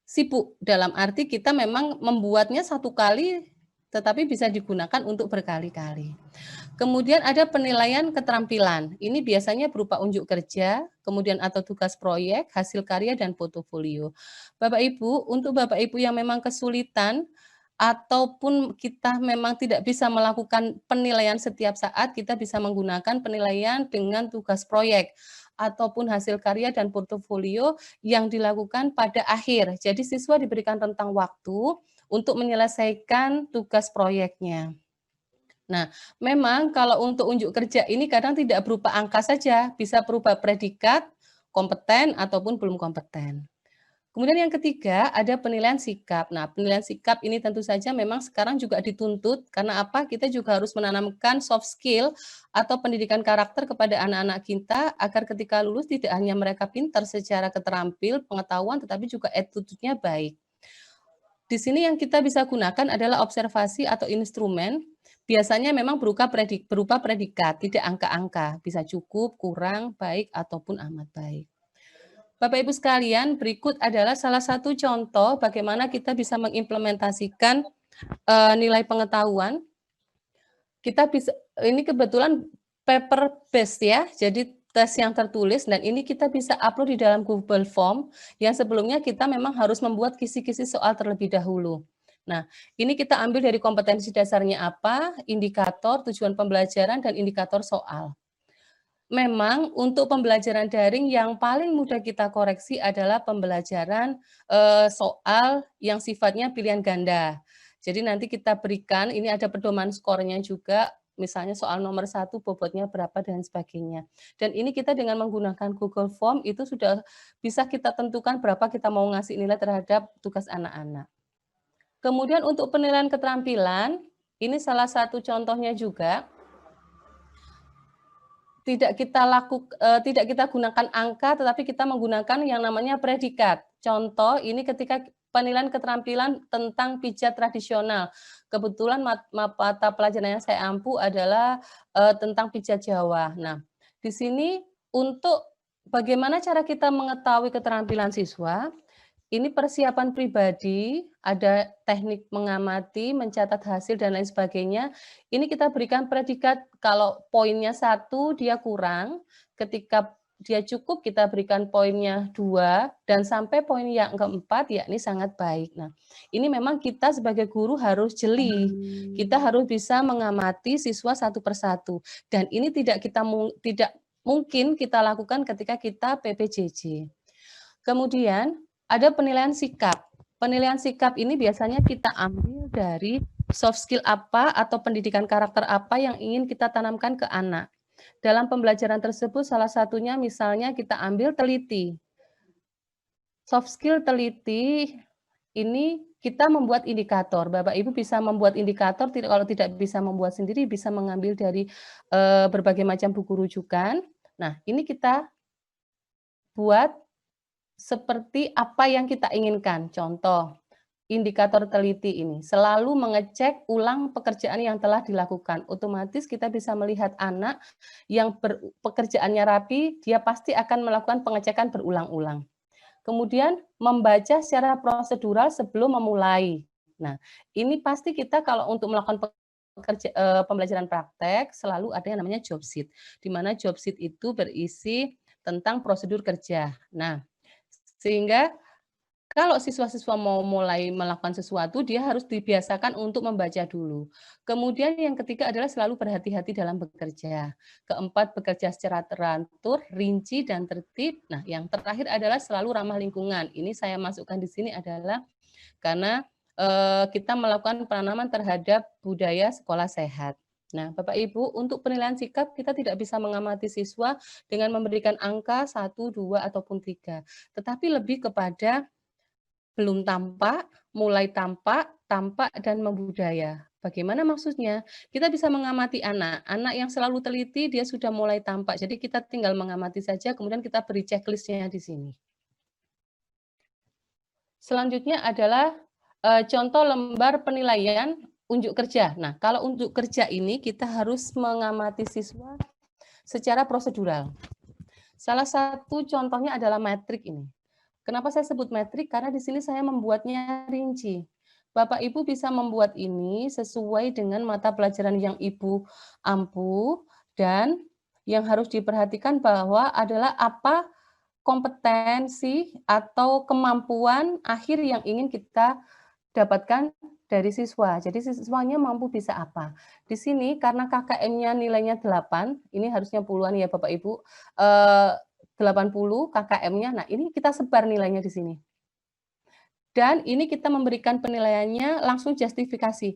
sibuk, dalam arti kita memang membuatnya satu kali tetapi bisa digunakan untuk berkali-kali. Kemudian ada penilaian keterampilan. Ini biasanya berupa unjuk kerja, kemudian atau tugas proyek, hasil karya, dan portofolio. Bapak Ibu, untuk Bapak Ibu yang memang kesulitan ataupun kita memang tidak bisa melakukan penilaian setiap saat, kita bisa menggunakan penilaian dengan tugas proyek ataupun hasil karya dan portofolio yang dilakukan pada akhir. Jadi siswa diberikan rentang waktu untuk menyelesaikan tugas proyeknya. Nah, memang kalau untuk unjuk kerja ini kadang tidak berupa angka saja, bisa berupa predikat, kompeten ataupun belum kompeten. Kemudian yang ketiga ada penilaian sikap. Nah, penilaian sikap ini tentu saja memang sekarang juga dituntut karena apa? Kita juga harus menanamkan soft skill atau pendidikan karakter kepada anak-anak kita agar ketika lulus tidak hanya mereka pintar secara keterampil, pengetahuan, tetapi juga attitude-nya baik. Di sini yang kita bisa gunakan adalah observasi atau instrumen. Biasanya memang berupa predikat, tidak angka-angka. Bisa cukup, kurang, baik, ataupun amat baik. Bapak Ibu sekalian, berikut adalah salah satu contoh bagaimana kita bisa mengimplementasikan nilai pengetahuan. Kita bisa, ini kebetulan paper based ya, jadi tes yang tertulis dan ini kita bisa upload di dalam Google Form yang sebelumnya kita memang harus membuat kisi-kisi soal terlebih dahulu. Nah, ini kita ambil dari kompetensi dasarnya apa, indikator, tujuan pembelajaran, dan indikator soal. Memang untuk pembelajaran daring yang paling mudah kita koreksi adalah pembelajaran soal yang sifatnya pilihan ganda. Jadi nanti kita berikan, ini ada pedoman skornya juga, misalnya soal nomor 1 bobotnya berapa dan sebagainya. Dan ini kita dengan menggunakan Google Form itu sudah bisa kita tentukan berapa kita mau ngasih nilai terhadap tugas anak-anak. Kemudian untuk penilaian keterampilan, ini salah satu contohnya juga. Tidak kita gunakan angka, tetapi kita menggunakan yang namanya predikat. Contoh, ini ketika penilaian keterampilan tentang pijat tradisional. Kebetulan mata pelajaran yang saya ampu adalah tentang pijat Jawa. Nah, di sini untuk bagaimana cara kita mengetahui keterampilan siswa, ini persiapan pribadi, ada teknik mengamati, mencatat hasil, dan lain sebagainya. Ini kita berikan predikat, kalau poinnya 1, dia kurang. Ketika dia cukup, kita berikan poinnya 2, dan sampai poin yang keempat, yakni sangat baik. Nah, ini memang kita sebagai guru harus jeli. Kita harus bisa mengamati siswa satu persatu. Dan ini tidak mungkin kita lakukan ketika kita PPJJ. Kemudian, ada penilaian sikap. Penilaian sikap ini biasanya kita ambil dari soft skill apa atau pendidikan karakter apa yang ingin kita tanamkan ke anak. Dalam pembelajaran tersebut salah satunya misalnya kita ambil teliti. Soft skill teliti ini kita membuat indikator. Bapak Ibu bisa membuat indikator, kalau tidak bisa membuat sendiri bisa mengambil dari berbagai macam buku rujukan. Nah, ini kita buat seperti apa yang kita inginkan. Contoh, indikator teliti ini selalu mengecek ulang pekerjaan yang telah dilakukan. Otomatis kita bisa melihat anak yang pekerjaannya rapi, dia pasti akan melakukan pengecekan berulang-ulang. Kemudian membaca secara prosedural sebelum memulai. Nah, ini pasti kita kalau untuk melakukan pembelajaran praktek selalu ada yang namanya job sheet, di mana job sheet itu berisi tentang prosedur kerja. Nah, sehingga kalau siswa-siswa mau mulai melakukan sesuatu, dia harus dibiasakan untuk membaca dulu. Kemudian yang ketiga adalah selalu berhati-hati dalam bekerja. Keempat, bekerja secara teratur, rinci, dan tertib. Nah, yang terakhir adalah selalu ramah lingkungan. Ini saya masukkan di sini adalah karena kita melakukan penanaman terhadap budaya sekolah sehat. Nah, Bapak Ibu, untuk penilaian sikap kita tidak bisa mengamati siswa dengan memberikan angka 1, 2, ataupun 3. Tetapi lebih kepada belum tampak, mulai tampak, tampak, dan membudaya. Bagaimana maksudnya? Kita bisa mengamati anak. Anak yang selalu teliti, dia sudah mulai tampak. Jadi kita tinggal mengamati saja, kemudian kita beri checklist-nya di sini. Selanjutnya adalah contoh lembar penilaian unjuk kerja. Nah, kalau unjuk kerja ini kita harus mengamati siswa secara prosedural. Salah satu contohnya adalah metrik ini. Kenapa saya sebut metrik? Karena di sini saya membuatnya rinci. Bapak Ibu bisa membuat ini sesuai dengan mata pelajaran yang Ibu ampu dan yang harus diperhatikan bahwa adalah apa kompetensi atau kemampuan akhir yang ingin kita dapatkan dari siswa. Jadi siswanya mampu bisa apa. Di sini karena KKM-nya nilainya 8, ini harusnya puluhan ya Bapak Ibu, 80 KKM-nya. Nah, ini kita sebar nilainya di sini. Dan ini kita memberikan penilaiannya langsung justifikasi.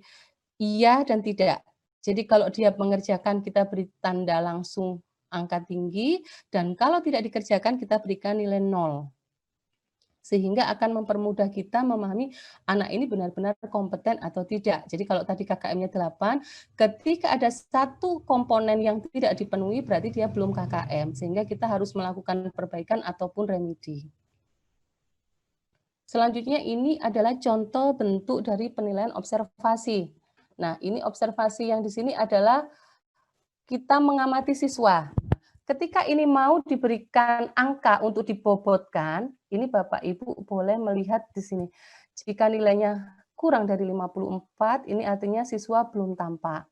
Iya dan tidak. Jadi kalau dia mengerjakan kita beri tanda langsung angka tinggi, dan kalau tidak dikerjakan kita berikan nilai 0. Sehingga akan mempermudah kita memahami anak ini benar-benar kompeten atau tidak. Jadi kalau tadi KKM-nya 8, ketika ada satu komponen yang tidak dipenuhi berarti dia belum KKM, sehingga kita harus melakukan perbaikan ataupun remedi. Selanjutnya ini adalah contoh bentuk dari penilaian observasi. Nah, ini observasi yang di sini adalah kita mengamati siswa. Ketika ini mau diberikan angka untuk dibobotkan, ini Bapak Ibu boleh melihat di sini. Jika nilainya kurang dari 54, ini artinya siswa belum tampak.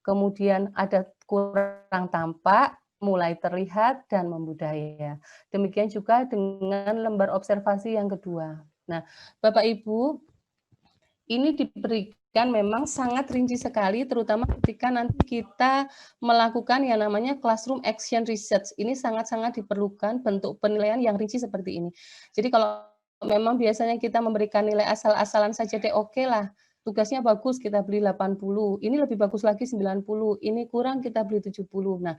Kemudian ada kurang tampak, mulai terlihat dan membudaya. Demikian juga dengan lembar observasi yang kedua. Nah, Bapak Ibu, ini diberikan memang sangat rinci sekali, terutama ketika nanti kita melakukan yang namanya classroom action research. Ini sangat-sangat diperlukan bentuk penilaian yang rinci seperti ini. Jadi kalau memang biasanya kita memberikan nilai asal-asalan saja deh, oke lah. Tugasnya bagus, kita beli 80. Ini lebih bagus lagi 90. Ini kurang, kita beli 70. Nah,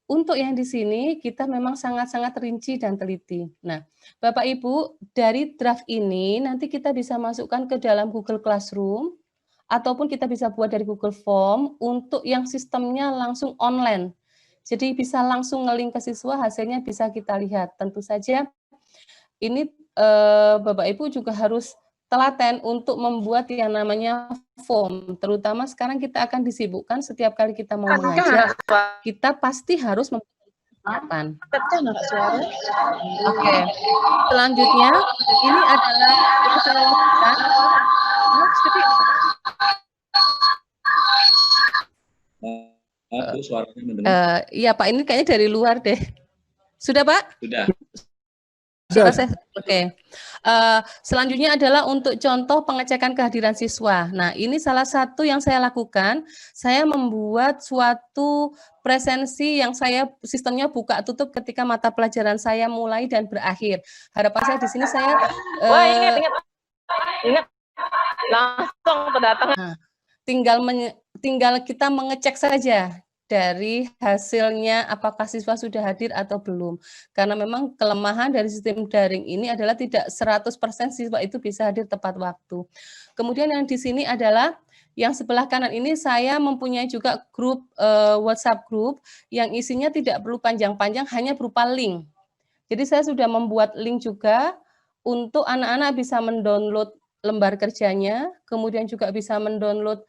untuk yang di sini kita memang sangat-sangat rinci dan teliti. Nah, Bapak Ibu, dari draft ini nanti kita bisa masukkan ke dalam Google Classroom, ataupun kita bisa buat dari Google Form untuk yang sistemnya langsung online. Jadi bisa langsung nge-link ke siswa, hasilnya bisa kita lihat. Tentu saja ini Bapak Ibu juga harus telaten untuk membuat yang namanya form. Terutama sekarang kita akan disibukkan setiap kali kita mau mengajar, kita pasti harus membuat persiapan. Oke. Selanjutnya ini adalah yang saya lakukan. Bu, suaranya mendengar. Iya Pak, ini kayaknya dari luar deh. Sudah Pak? Sudah. Oke. Selanjutnya adalah untuk contoh pengecekan kehadiran siswa. Nah, ini salah satu yang saya lakukan. Saya membuat suatu presensi yang saya sistemnya buka tutup ketika mata pelajaran saya mulai dan berakhir. Harapan saya di sini saya ingat langsung kedatangan. Nah, tinggal kita mengecek saja dari hasilnya apakah siswa sudah hadir atau belum. Karena memang kelemahan dari sistem daring ini adalah tidak 100% siswa itu bisa hadir tepat waktu. Kemudian yang di sini adalah yang sebelah kanan ini saya mempunyai juga grup WhatsApp grup yang isinya tidak perlu panjang-panjang, hanya berupa link. Jadi saya sudah membuat link juga untuk anak-anak bisa mendownload lembar kerjanya, kemudian juga bisa mendownload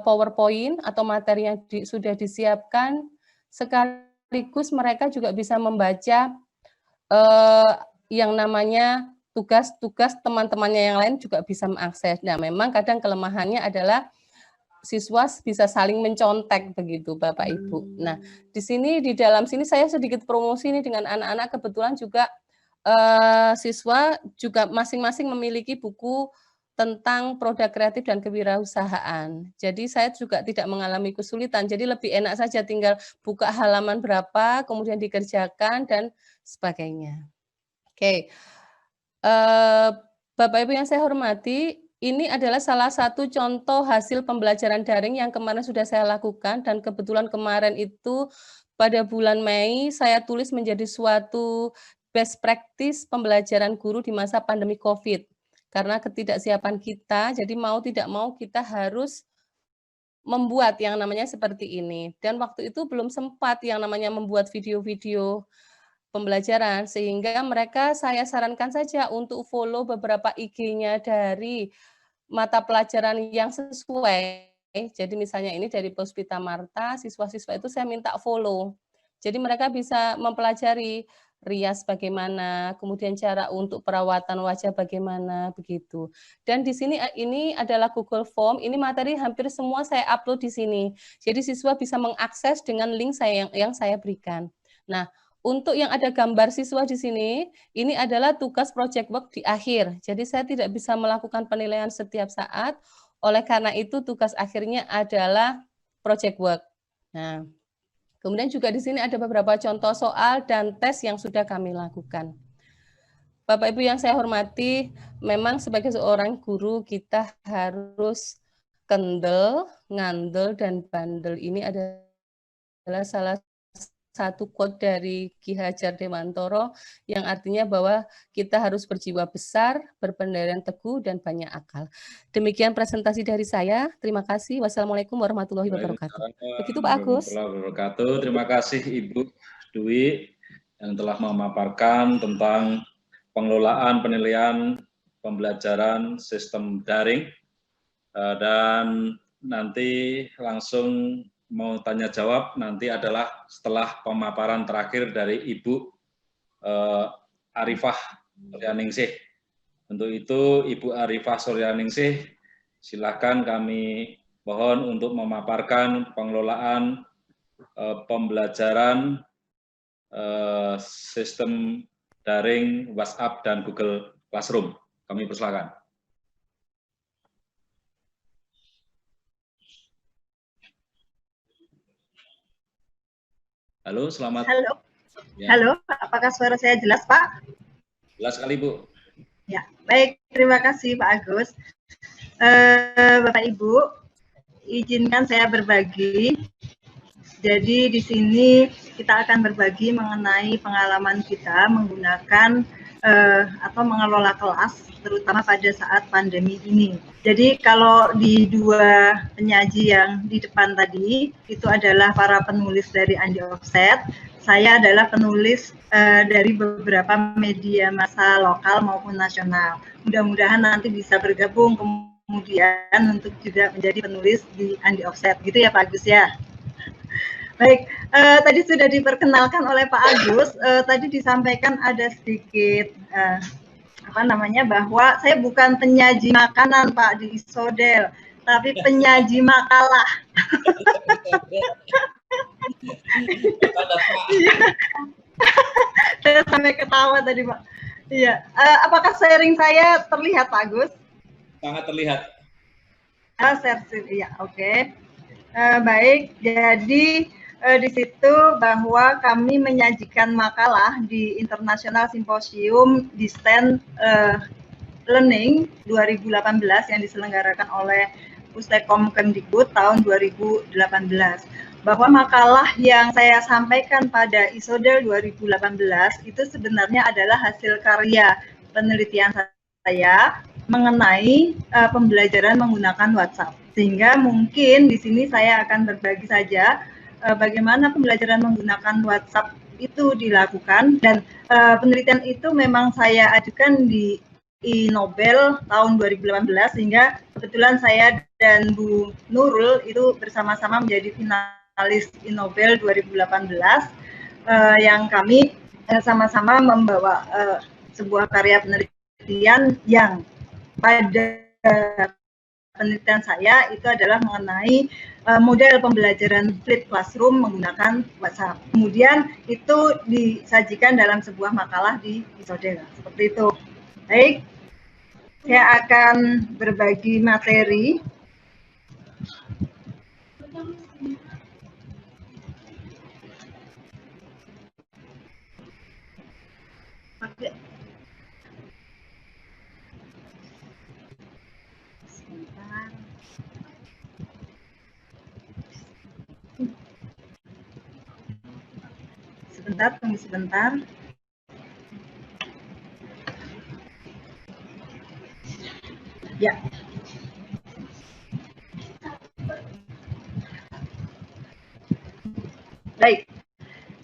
PowerPoint atau materi yang sudah disiapkan, sekaligus mereka juga bisa membaca yang namanya tugas-tugas teman-temannya yang lain juga bisa mengakses. Nah, memang kadang kelemahannya adalah siswa bisa saling mencontek begitu Bapak Ibu. Nah, di sini di dalam sini saya sedikit promosi ini dengan anak-anak, kebetulan juga siswa juga masing-masing memiliki buku tentang produk kreatif dan kewirausahaan. Jadi saya juga tidak mengalami kesulitan, jadi lebih enak saja tinggal buka halaman berapa, kemudian dikerjakan dan sebagainya. Oke, Bapak Ibu yang saya hormati, ini adalah salah satu contoh hasil pembelajaran daring yang kemarin sudah saya lakukan, dan kebetulan kemarin itu pada bulan Mei saya tulis menjadi suatu best practice pembelajaran guru di masa pandemi COVID. Karena ketidaksiapan kita, jadi mau tidak mau kita harus membuat yang namanya seperti ini. Dan waktu itu belum sempat yang namanya membuat video-video pembelajaran, sehingga mereka saya sarankan saja untuk follow beberapa IG-nya dari mata pelajaran yang sesuai. Jadi misalnya ini dari Puspita Marta, siswa-siswa itu saya minta follow. Jadi mereka bisa mempelajari rias bagaimana, kemudian cara untuk perawatan wajah bagaimana, begitu. Dan di sini ini adalah Google Form, ini materi hampir semua saya upload di sini. Jadi siswa bisa mengakses dengan link saya yang saya berikan. Nah, untuk yang ada gambar siswa di sini, ini adalah tugas project work di akhir. Jadi saya tidak bisa melakukan penilaian setiap saat, oleh karena itu tugas akhirnya adalah project work. Nah, kemudian juga di sini ada beberapa contoh soal dan tes yang sudah kami lakukan. Bapak Ibu yang saya hormati, memang sebagai seorang guru kita harus kendel, ngandel, dan bandel. Ini adalah salah satu quote dari Ki Hajar Dewantara yang artinya bahwa kita harus berjiwa besar, berpendirian teguh, dan banyak akal. Demikian presentasi dari saya. Terima kasih. Wassalamualaikum warahmatullahi wabarakatuh. Begitu Pak Agus. Terima kasih Ibu Dwi yang telah memaparkan tentang pengelolaan penilaian pembelajaran sistem daring, dan nanti langsung mau tanya jawab nanti adalah setelah pemaparan terakhir dari Ibu Arifah Suryaningsih. Untuk itu Ibu Arifah Suryaningsih, silakan kami mohon untuk memaparkan pengelolaan pembelajaran sistem daring WhatsApp dan Google Classroom. Kami persilakan. Halo, selamat. Halo. Ya. Halo, apakah suara saya jelas, Pak? Jelas sekali, Bu. Ya, baik. Terima kasih, Pak Agus. Bapak Ibu, izinkan saya berbagi. Jadi di sini kita akan berbagi mengenai pengalaman kita menggunakan atau mengelola kelas, terutama pada saat pandemi ini. Jadi kalau di dua penyaji yang di depan tadi, itu adalah para penulis dari Andi Offset. Saya adalah penulis dari beberapa media massa lokal maupun nasional. Mudah-mudahan nanti bisa bergabung kemudian untuk juga menjadi penulis di Andi Offset. Gitu ya Pak Agus ya? Baik, tadi sudah diperkenalkan oleh Pak Agus, tadi disampaikan ada sedikit bahwa saya bukan penyaji makanan Pak di Isodel, tapi penyaji makalah. Saya sampai ketawa tadi Pak. Iya, apakah sharing saya terlihat Pak Agus? Sangat terlihat. Iya, oke. Baik, jadi di situ bahwa kami menyajikan makalah di International Symposium Distance Learning 2018 yang diselenggarakan oleh Pustekom Kemdikbud tahun 2018. Bahwa makalah yang saya sampaikan pada Isodel 2018 itu sebenarnya adalah hasil karya penelitian saya mengenai pembelajaran menggunakan WhatsApp. Sehingga mungkin di sini saya akan berbagi saja bagaimana pembelajaran menggunakan WhatsApp itu dilakukan, dan penelitian itu memang saya ajukan di Nobel tahun 2018, sehingga kebetulan saya dan Bu Nurul itu bersama-sama menjadi finalis Nobel 2018 yang kami sama-sama membawa sebuah karya penelitian yang pada penelitian saya itu adalah mengenai model pembelajaran flipped classroom menggunakan WhatsApp. Kemudian itu disajikan dalam sebuah makalah di Isodel. Seperti itu. Baik, saya akan berbagi materi. Oke. Sebentar, tunggu sebentar. Ya. Baik.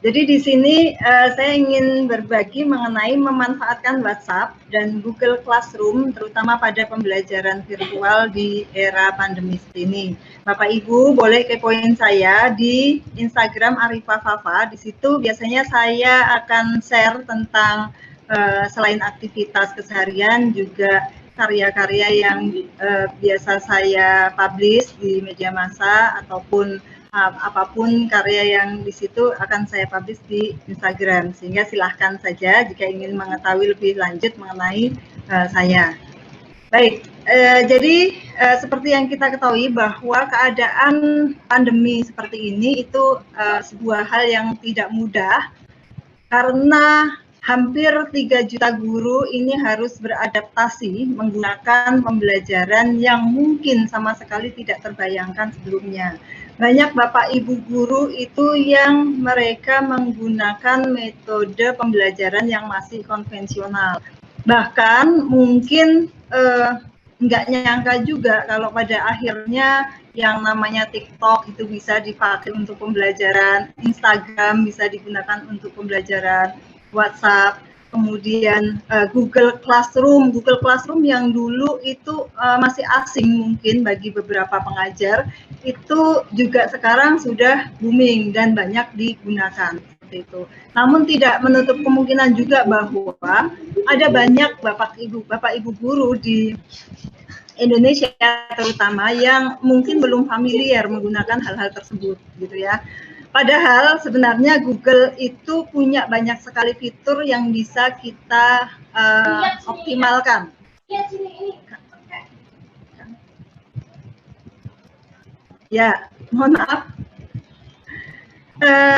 Jadi di sini saya ingin berbagi mengenai memanfaatkan WhatsApp dan Google Classroom, terutama pada pembelajaran virtual di era pandemi ini. Bapak Ibu boleh kepoin saya di Instagram Arifah Fafa. Di situ biasanya saya akan share tentang selain aktivitas keseharian juga karya-karya yang biasa saya publish di media massa ataupun apapun karya yang di situ akan saya publish di Instagram, sehingga silahkan saja jika ingin mengetahui lebih lanjut mengenai saya. Baik, jadi seperti yang kita ketahui bahwa keadaan pandemi seperti ini itu sebuah hal yang tidak mudah, karena hampir 3 juta guru ini harus beradaptasi menggunakan pembelajaran yang mungkin sama sekali tidak terbayangkan sebelumnya. Banyak Bapak Ibu guru itu yang mereka menggunakan metode pembelajaran yang masih konvensional. Bahkan mungkin nggak nyangka juga kalau pada akhirnya yang namanya TikTok itu bisa dipakai untuk pembelajaran, Instagram bisa digunakan untuk pembelajaran, WhatsApp, kemudian Google Classroom yang dulu itu masih asing mungkin bagi beberapa pengajar, itu juga sekarang sudah booming dan banyak digunakan seperti itu. Namun tidak menutup kemungkinan juga bahwa ada banyak Bapak Ibu guru di Indonesia terutama yang mungkin belum familiar menggunakan hal-hal tersebut gitu ya. Padahal sebenarnya Google itu punya banyak sekali fitur yang bisa kita optimalkan. Ya, mohon maaf.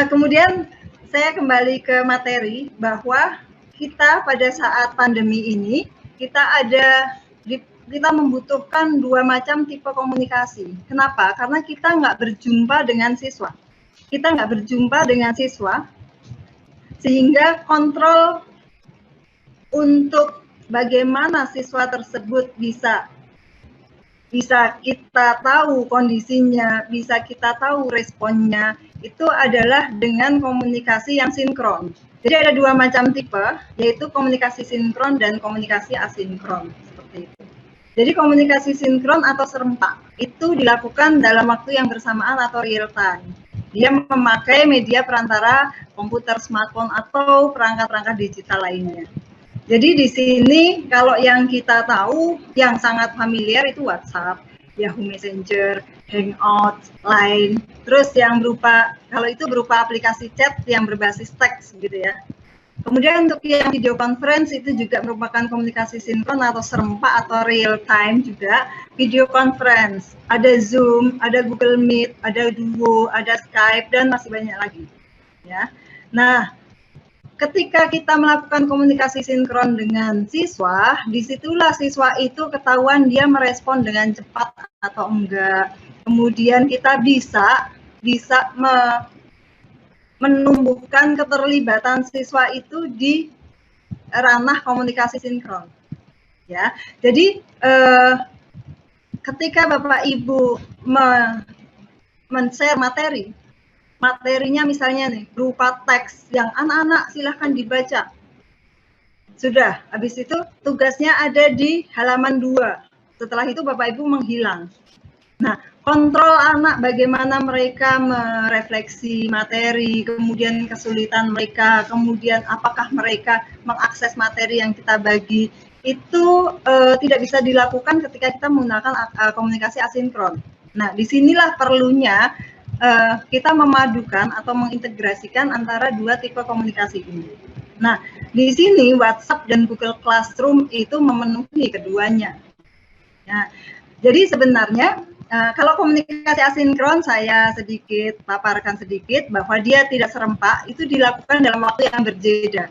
Kemudian saya kembali ke materi bahwa kita pada saat pandemi ini kita membutuhkan 2 macam tipe komunikasi. Kenapa? Karena kita nggak berjumpa dengan siswa. Sehingga kontrol untuk bagaimana siswa tersebut bisa kita tahu kondisinya, bisa kita tahu responnya, itu adalah dengan komunikasi yang sinkron. Jadi ada 2 macam tipe, yaitu komunikasi sinkron dan komunikasi asinkron. Seperti itu. Jadi komunikasi sinkron atau serempak itu dilakukan dalam waktu yang bersamaan atau real time. Dia memakai media perantara komputer, smartphone, atau perangkat-perangkat digital lainnya. Jadi di sini kalau yang kita tahu, yang sangat familiar itu WhatsApp, Yahoo Messenger, Hangout, Line, terus yang kalau itu berupa aplikasi chat yang berbasis teks gitu ya. Kemudian untuk yang video conference itu juga merupakan komunikasi sinkron atau serempak atau real time juga. Video conference, ada Zoom, ada Google Meet, ada Duo, ada Skype, dan masih banyak lagi. Ya. Nah, ketika kita melakukan komunikasi sinkron dengan siswa, disitulah siswa itu ketahuan dia merespon dengan cepat atau enggak. Kemudian kita bisa menumbuhkan keterlibatan siswa itu di ranah komunikasi sinkron. Ya, jadi ketika Bapak Ibu men-share materinya misalnya nih berupa teks yang anak-anak silahkan dibaca. Sudah, habis itu tugasnya ada di halaman 2. Setelah itu Bapak Ibu menghilang. Nah, kontrol anak bagaimana mereka merefleksi materi, kemudian kesulitan mereka, kemudian apakah mereka mengakses materi yang kita bagi, itu tidak bisa dilakukan ketika kita menggunakan komunikasi asinkron. Nah, disinilah perlunya kita memadukan atau mengintegrasikan antara 2 tipe komunikasi ini. Nah, di sini WhatsApp dan Google Classroom itu memenuhi keduanya. Nah, jadi sebenarnya kalau komunikasi asinkron saya sedikit paparkan sedikit bahwa dia tidak serempak, itu dilakukan dalam waktu yang berbeda.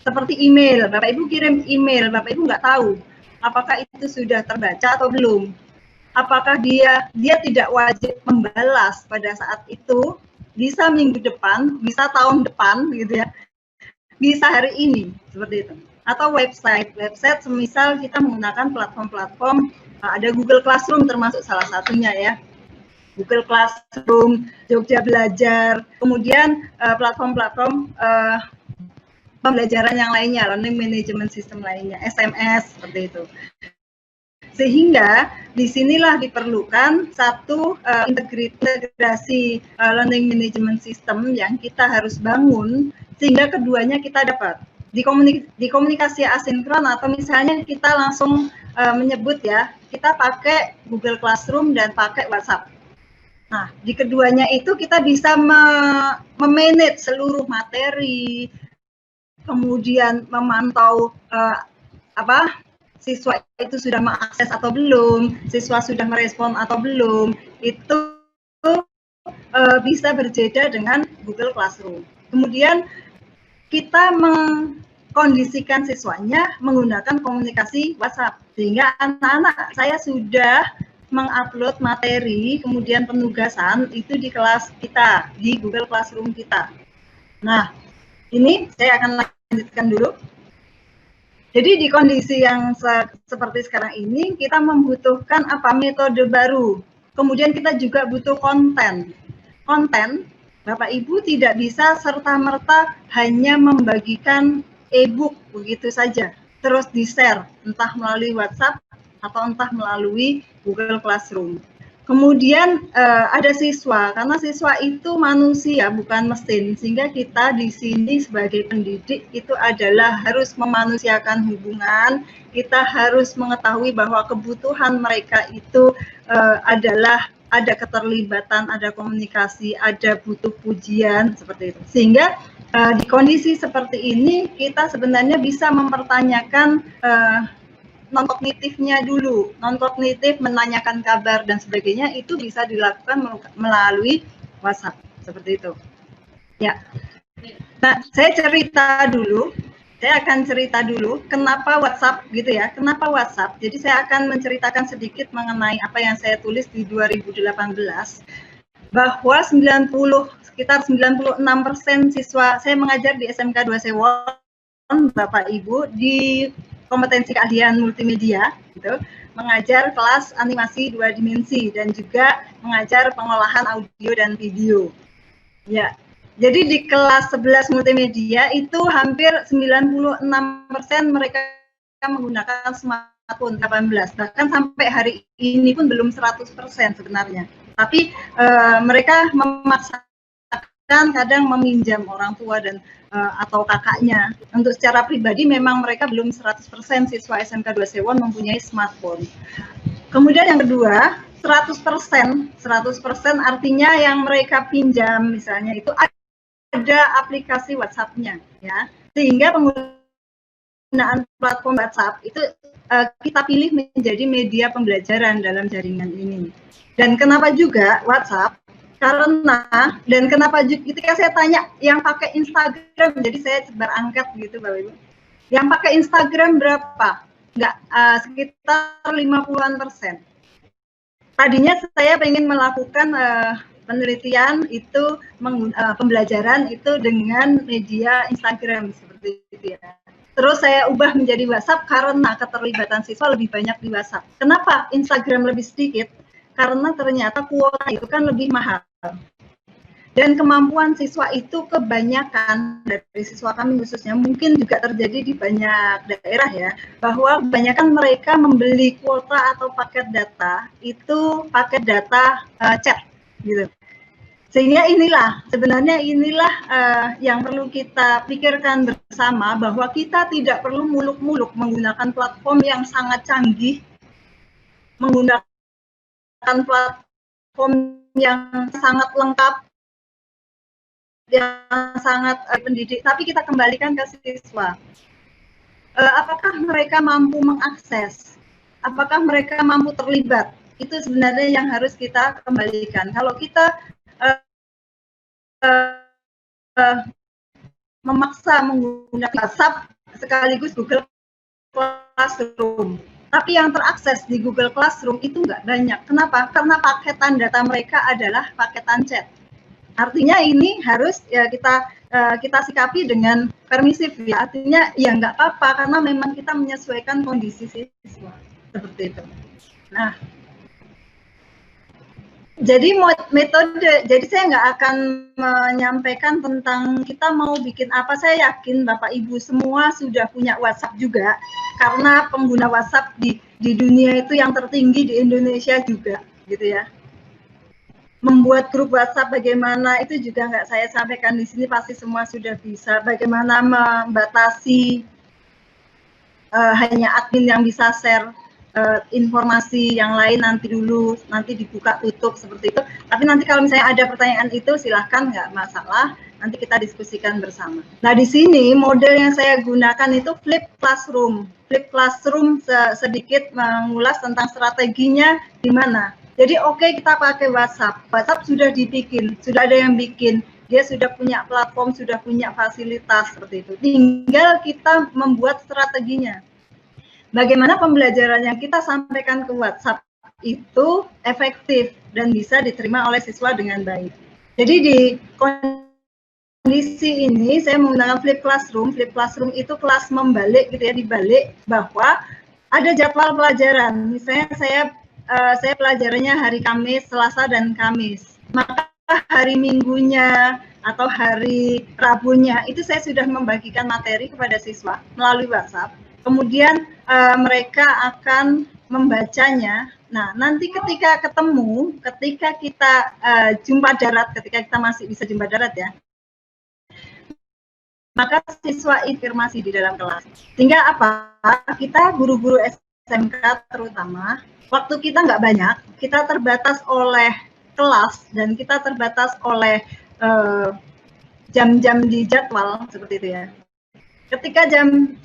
Seperti email, Bapak Ibu kirim email, Bapak Ibu nggak tahu apakah itu sudah terbaca atau belum. Apakah dia tidak wajib membalas pada saat itu, bisa minggu depan, bisa tahun depan gitu ya. Bisa hari ini, seperti itu. Atau website semisal kita menggunakan platform-platform, ada Google Classroom termasuk salah satunya ya. Google Classroom, Jogja Belajar, kemudian platform-platform pembelajaran yang lainnya, Learning Management System lainnya, SMS, seperti itu. Sehingga disinilah diperlukan satu integrasi Learning Management System yang kita harus bangun, sehingga keduanya kita dapat. Di komunikasi asinkron atau misalnya kita langsung menyebut ya, kita pakai Google Classroom dan pakai WhatsApp. Nah, di keduanya itu kita bisa memanage seluruh materi, kemudian memantau siswa itu sudah mengakses atau belum, siswa sudah merespon atau belum, itu bisa berbeda dengan Google Classroom. Kemudian kita kondisikan siswanya menggunakan komunikasi WhatsApp. Sehingga anak-anak saya sudah mengupload materi, kemudian penugasan itu di kelas kita, di Google Classroom kita. Nah, ini saya akan lanjutkan dulu. Jadi di kondisi yang seperti sekarang ini, kita membutuhkan apa? Metode baru. Kemudian kita juga butuh konten. Konten, Bapak Ibu tidak bisa serta-merta hanya membagikan e-book begitu saja. Terus di-share, entah melalui WhatsApp atau entah melalui Google Classroom. Kemudian ada siswa, karena siswa itu manusia bukan mesin, sehingga kita di sini sebagai pendidik itu adalah harus memanusiakan hubungan, kita harus mengetahui bahwa kebutuhan mereka itu adalah ada keterlibatan, ada komunikasi, ada butuh pujian, seperti itu. Sehingga di kondisi seperti ini kita sebenarnya bisa mempertanyakan non-kognitifnya dulu, non-kognitif menanyakan kabar dan sebagainya itu bisa dilakukan melalui WhatsApp seperti itu. Ya, nah saya akan cerita dulu kenapa WhatsApp gitu ya, kenapa WhatsApp. Jadi saya akan menceritakan sedikit mengenai apa yang saya tulis di 2018 bahwa sekitar 96% siswa saya mengajar di SMK 2 Sewon, Bapak Ibu, di kompetensi keahlian multimedia, gitu, mengajar kelas animasi 2 dimensi dan juga mengajar pengolahan audio dan video. Ya, jadi di kelas 11 multimedia itu hampir 96% mereka menggunakan smartphone, 18, bahkan sampai hari ini pun belum 100% sebenarnya. Tapi mereka memaksakan kadang meminjam orang tua dan atau kakaknya. Untuk secara pribadi memang mereka belum 100% siswa SMK 2 Sewon mempunyai smartphone. Kemudian yang kedua, 100% artinya yang mereka pinjam misalnya itu ada aplikasi WhatsApp-nya ya. Sehingga penggunaan platform WhatsApp itu kita pilih menjadi media pembelajaran dalam jaringan ini. Dan kenapa juga WhatsApp? Karena, dan kenapa ketika saya tanya yang pakai Instagram, jadi saya sebar angkat gitu Bapak Ibu, yang pakai Instagram berapa? Enggak, sekitar 50-an%. Tadinya saya ingin melakukan penelitian itu, pembelajaran itu dengan media Instagram seperti itu ya. Terus saya ubah menjadi WhatsApp karena keterlibatan siswa lebih banyak di WhatsApp. Kenapa Instagram lebih sedikit? Karena ternyata kuota itu kan lebih mahal. Dan kemampuan siswa itu kebanyakan dari siswa kami khususnya mungkin juga terjadi di banyak daerah ya, bahwa kebanyakan mereka membeli kuota atau paket data itu paket data chat gitu. Sehingga sebenarnya inilah yang perlu kita pikirkan bersama, bahwa kita tidak perlu muluk-muluk menggunakan platform yang sangat canggih, menggunakan platform yang sangat lengkap, yang sangat pendidik, tapi kita kembalikan ke siswa. Apakah mereka mampu mengakses? Apakah mereka mampu terlibat? Itu sebenarnya yang harus kita kembalikan. Kalau kita memaksa menggunakan WhatsApp sekaligus Google Classroom, tapi yang terakses di Google Classroom itu nggak banyak. Kenapa? Karena paketan data mereka adalah paketan chat. Artinya ini harus ya kita sikapi dengan permisif ya. Artinya ya nggak apa-apa karena memang kita menyesuaikan kondisi siswa seperti itu. Nah, jadi metode, jadi saya nggak akan menyampaikan tentang kita mau bikin apa. Saya yakin Bapak Ibu semua sudah punya WhatsApp juga, karena pengguna WhatsApp di dunia itu yang tertinggi di Indonesia juga, gitu ya. Membuat grup WhatsApp bagaimana itu juga nggak saya sampaikan di sini, pasti semua sudah bisa. Bagaimana membatasi hanya admin yang bisa share informasi, yang lain nanti dibuka tutup seperti itu. Tapi nanti kalau misalnya ada pertanyaan itu silahkan, nggak masalah, nanti kita diskusikan bersama. Nah di sini model yang saya gunakan itu flip classroom. Flip classroom sedikit mengulas tentang strateginya di mana. Jadi oke, kita pakai WhatsApp. WhatsApp sudah dibikin, sudah ada yang bikin. dia sudah punya platform, sudah punya fasilitas seperti itu. Tinggal kita membuat strateginya. Bagaimana pembelajaran yang kita sampaikan ke WhatsApp itu efektif dan bisa diterima oleh siswa dengan baik. Jadi di kondisi ini saya menggunakan flip classroom. Flip classroom itu kelas membalik gitu ya, dibalik bahwa ada jadwal pelajaran. Misalnya saya pelajarannya hari Kamis, Selasa dan Kamis. Maka hari Minggunya atau hari Rabunya itu saya sudah membagikan materi kepada siswa melalui WhatsApp. Kemudian mereka akan membacanya. Nah, nanti ketika ketemu, ketika kita jumpa darat, ketika kita masih bisa jumpa darat ya, maka siswa afirmasi di dalam kelas. Sehingga apa? Kita guru-guru SMK terutama, waktu kita nggak banyak, kita terbatas oleh kelas dan kita terbatas oleh jam-jam di jadwal seperti itu ya. Ketika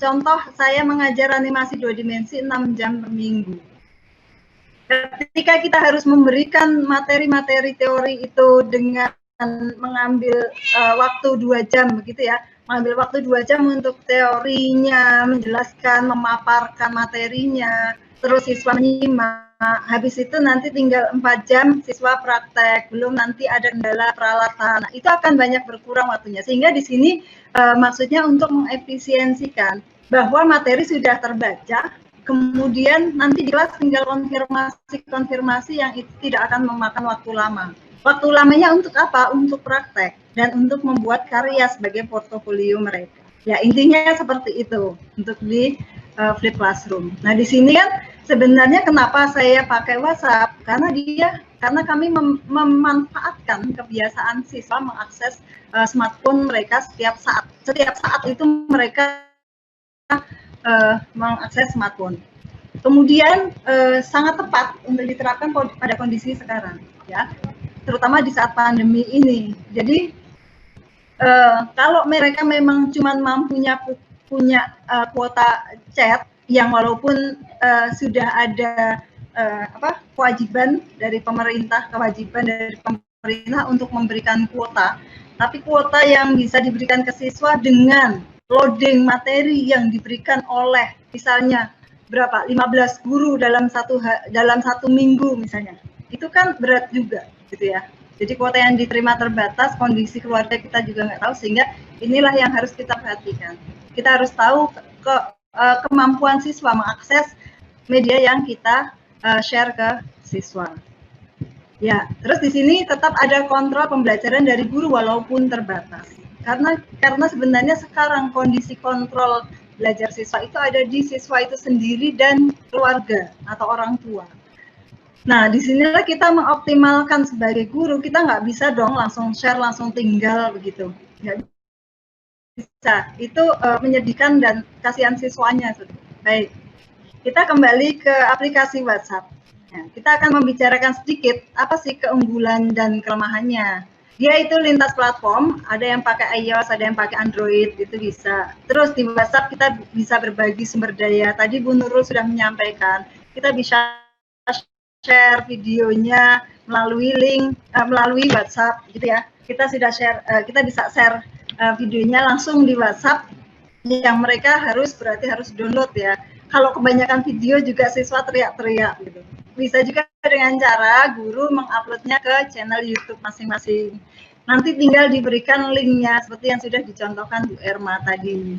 contoh saya mengajar animasi 2 dimensi 6 jam per minggu. Ketika kita harus memberikan materi-materi teori itu dengan mengambil waktu 2 jam begitu ya, mengambil waktu 2 jam untuk teorinya, menjelaskan, memaparkan materinya, terus siswa menyimak, habis itu nanti tinggal 4 jam siswa praktek, belum nanti ada kendala peralatan. Nah, itu akan banyak berkurang waktunya, sehingga di sini maksudnya untuk mengefisiensikan bahwa materi sudah terbaca, kemudian nanti di kelas tinggal konfirmasi yang itu tidak akan memakan waktu lama. Waktu lamanya untuk apa? Untuk praktek dan untuk membuat karya sebagai portofolio mereka. Ya, intinya seperti itu untuk di flip classroom. Nah, di sini kan sebenarnya kenapa saya pakai WhatsApp? Karena kami memanfaatkan kebiasaan siswa mengakses smartphone mereka setiap saat. Setiap saat itu mereka mengakses smartphone. Kemudian sangat tepat untuk diterapkan pada kondisi sekarang, ya, terutama di saat pandemi ini. Jadi kalau mereka memang cuma mampunya punya kuota chat yang walaupun sudah ada kewajiban dari pemerintah, untuk memberikan kuota, tapi kuota yang bisa diberikan ke siswa dengan loading materi yang diberikan oleh misalnya berapa 15 guru dalam satu minggu misalnya, itu kan berat juga gitu ya. Jadi kuota yang diterima terbatas, kondisi keluarga kita juga nggak tahu, sehingga inilah yang harus kita perhatikan. Kita harus tahu kemampuan siswa mengakses media yang kita share ke siswa. Ya, terus di sini tetap ada kontrol pembelajaran dari guru walaupun terbatas. Karena sebenarnya sekarang kondisi kontrol belajar siswa itu ada di siswa itu sendiri dan keluarga atau orang tua. Nah, disinilah kita mengoptimalkan sebagai guru, kita nggak bisa dong langsung share, langsung tinggal begitu. Nggak bisa, itu menyedihkan dan kasihan siswanya. Baik, kita kembali ke aplikasi WhatsApp. Nah, kita akan membicarakan sedikit apa sih keunggulan dan kelemahannya. Dia itu lintas platform, ada yang pakai iOS, ada yang pakai Android, itu bisa. Terus di WhatsApp kita bisa berbagi sumber daya. Tadi Bu Nurul sudah menyampaikan, kita bisa share videonya melalui link, melalui WhatsApp, gitu ya. Kita sudah share, kita bisa share videonya langsung di WhatsApp, yang mereka berarti harus download ya. Kalau kebanyakan video juga siswa teriak-teriak gitu. Bisa juga dengan cara guru menguploadnya ke channel YouTube masing-masing. Nanti tinggal diberikan linknya seperti yang sudah dicontohkan Bu Erma tadi.